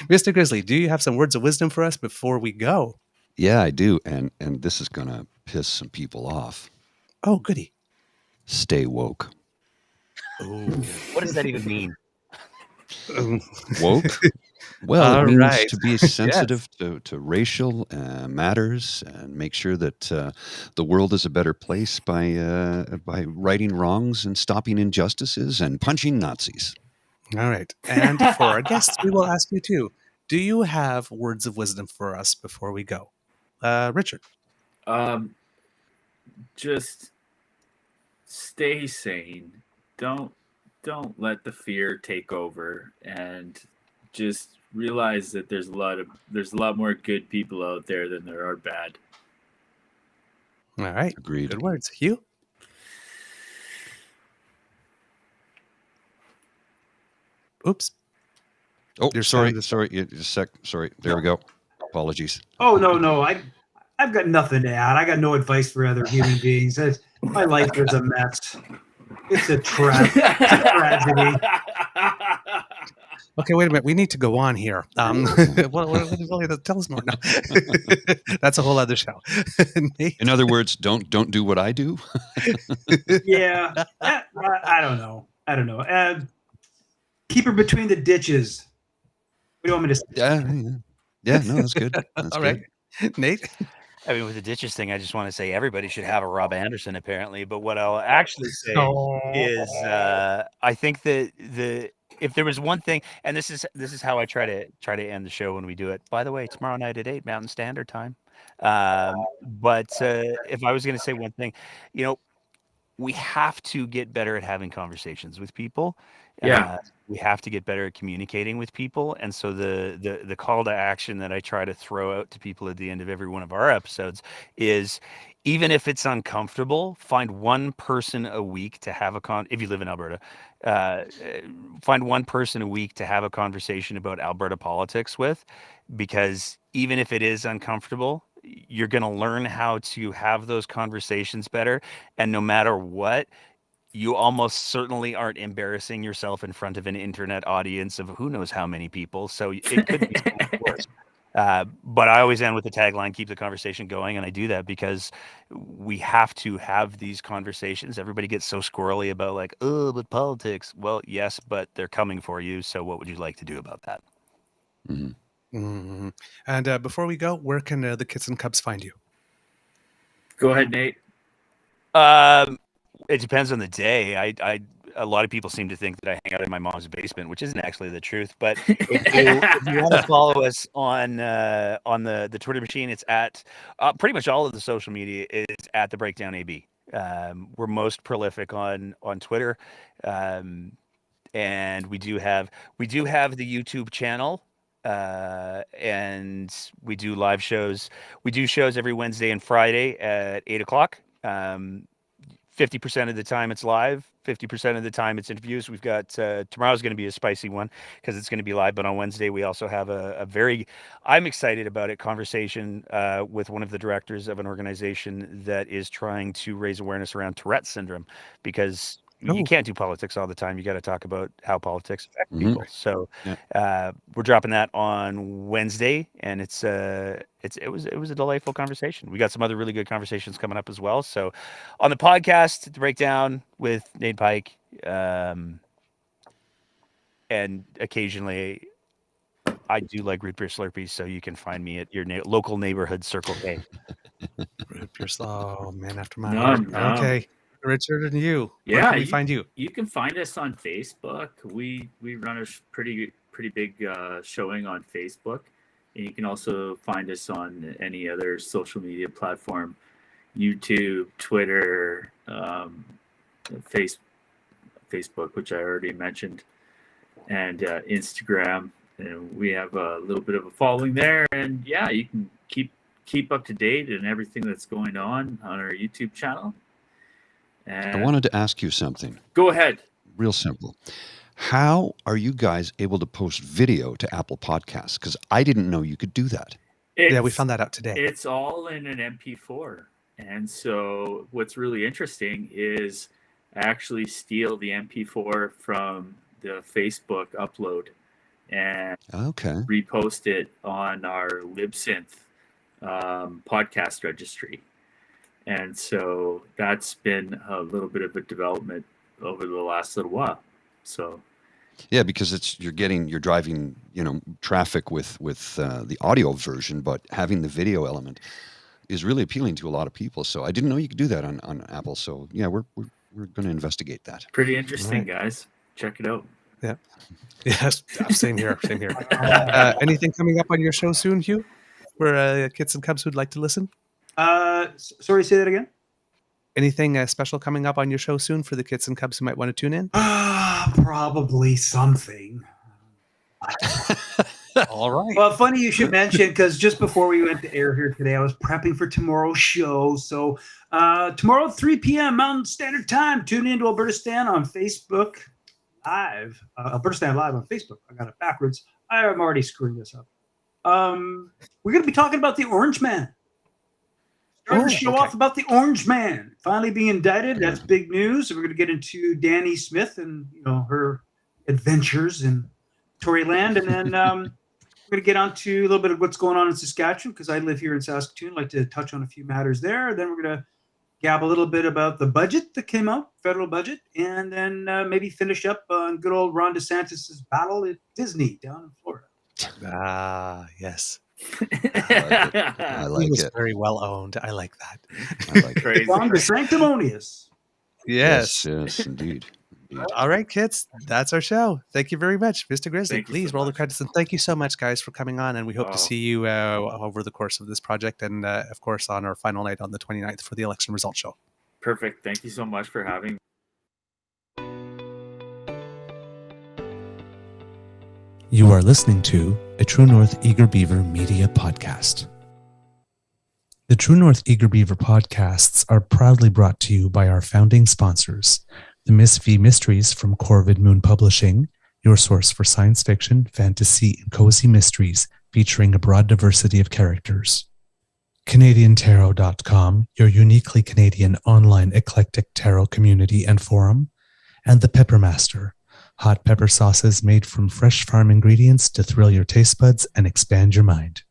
Mr. Grizzly, do you have some words of wisdom for us before we go? Yeah, I do. And this is going to piss some people off. Oh, goody. Stay woke. Ooh. What does that even mean? Woke? Well, it means to be sensitive to racial matters and make sure that the world is a better place by righting wrongs and stopping injustices and punching Nazis. All right. And for our guests, we will ask you too. Do you have words of wisdom for us before we go? Richard? Just stay sane. Don't let the fear take over, and just realize that there's a lot more good people out there than there are bad. All right. Agreed. Good words. Hugh? Oops. Oh, sorry. Sorry. There we go. Apologies. Oh, no. I've got nothing to add. I got no advice for other human beings. My life is a mess. It's a tragedy. Okay, wait a minute. We need to go on here. Tell us more. No. That's a whole other show. Nate? In other words, don't do what I do. Yeah, I don't know. Keep her between the ditches. What do you want me to say? Yeah. No, that's good. That's All good. right, Nate. I mean, with the ditches thing, I just want to say everybody should have a Rob Anderson, apparently. But what I'll actually say is, I think that if there was one thing, and this is how I try to end the show when we do it. By the way, tomorrow night at 8 Mountain Standard Time. But if I was going to say one thing, we have to get better at having conversations with people. Yeah. We have to get better at communicating with people. And so the call to action that I try to throw out to people at the end of every one of our episodes is, even if it's uncomfortable, find one person a week to have if you live in Alberta, find one person a week to have a conversation about Alberta politics with, because even if it is uncomfortable, you're going to learn how to have those conversations better. And no matter what, you almost certainly aren't embarrassing yourself in front of an internet audience of who knows how many people. So it could be so much worse. But I always end with the tagline, keep the conversation going. And I do that because we have to have these conversations. Everybody gets so squirrely about like, oh, but politics. Well, yes, but they're coming for you. So what would you like to do about that? Mm-hmm. Mm-hmm. And before we go, where can the Kits and Kubs find you? Go ahead, Nate. It depends on the day. A lot of people seem to think that I hang out in my mom's basement, which isn't actually the truth. But if you want to follow us on the Twitter machine, it's at pretty much all of the social media is at the Breakdown AB. We're most prolific on Twitter, and we do have the YouTube channel. And we do live shows. We do shows every Wednesday and Friday at 8:00. 50% of the time it's live, 50% of the time it's interviews. We've got tomorrow's going to be a spicy one because it's going to be live. But on Wednesday, we also have a very, I'm excited about it, conversation with one of the directors of an organization that is trying to raise awareness around Tourette's syndrome, because you can't do politics all the time. You got to talk about how politics affect people. So we're dropping that on Wednesday, and it was a delightful conversation. We got some other really good conversations coming up as well. So on the podcast, the Breakdown with Nate Pike, and occasionally I do like root beer Slurpees, so you can find me at your local neighborhood Circle K. Root beer, oh man, after my heart. Okay. Richard, and you. Where can we find you? You can find us on Facebook. We run a pretty big showing on Facebook, and you can also find us on any other social media platform: YouTube, Twitter, Facebook, which I already mentioned, and Instagram. And we have a little bit of a following there, and you can keep up to date and everything that's going on our YouTube channel. I wanted to ask you something. Go ahead. Real simple. How are you guys able to post video to Apple Podcasts? Because I didn't know you could do that. We found that out today. It's all in an MP4. And so what's really interesting is I actually steal the MP4 from the Facebook upload and repost it on our Libsynth podcast registry. And so that's been a little bit of a development over the last little while. So, yeah, because you're driving, traffic with the audio version, but having the video element is really appealing to a lot of people. So I didn't know you could do that on Apple. So yeah, we're going to investigate that. Pretty interesting, guys. Check it out. Yeah. Yes. Same here. Same here. Anything coming up on your show soon, Hugh? Where Kits and Kubs would like to listen? Sorry, say that again. Anything special coming up on your show soon for the Kits and Kubs who might want to tune in? Probably something. All right. Well, funny you should mention, because just before we went to air here today, I was prepping for tomorrow's show. So tomorrow, 3 p.m. Mountain Standard Time, tune in to Albertastan on Facebook Live. Albertastan Live on Facebook. I got it backwards. I'm already screwing this up. We're going to be talking about the Orange Man. Starting to show off about the Orange Man finally being indicted. That's big news. We're going to get into Danny Smith and her adventures in Tory land, and then we're going to get on to a little bit of what's going on in Saskatchewan because I live here in Saskatoon. I'd like to touch on a few matters there. Then we're going to gab a little bit about the budget that came out, federal budget, and then maybe finish up on good old Ron DeSantis' battle at Disney down in Florida. Ah, yes. I like He was it. very well owned. I like that. I like it. Crazy. Ron the Sanctimonious. Yes. Yes, indeed. All right, kids. That's our show. Thank you very much, Mr. Grizzly. Thank you Please so roll the much. credits. And thank you so much, guys, for coming on. And we hope to Oh. see you over the course of this project and, of course, on our final night on the 29th for the election results show. Perfect. Thank you so much for having me. You are listening to a True North Eager Beaver media podcast. The True North Eager Beaver podcasts are proudly brought to you by our founding sponsors, the Miss V Mysteries from Corvid Moon Publishing, your source for science fiction, fantasy, and cozy mysteries featuring a broad diversity of characters. CanadianTarot.com, your uniquely Canadian online eclectic tarot community and forum, and The Peppermaster, hot pepper sauces made from fresh farm ingredients to thrill your taste buds and expand your mind.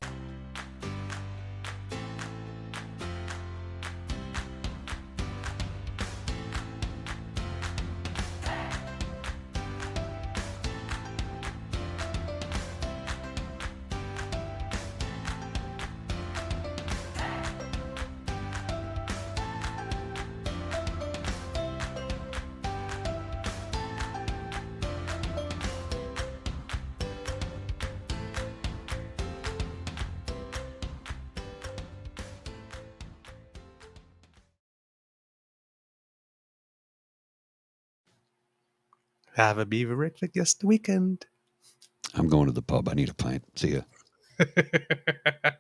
Have a beaverific weekend. I'm going to the pub. I need a pint. See ya.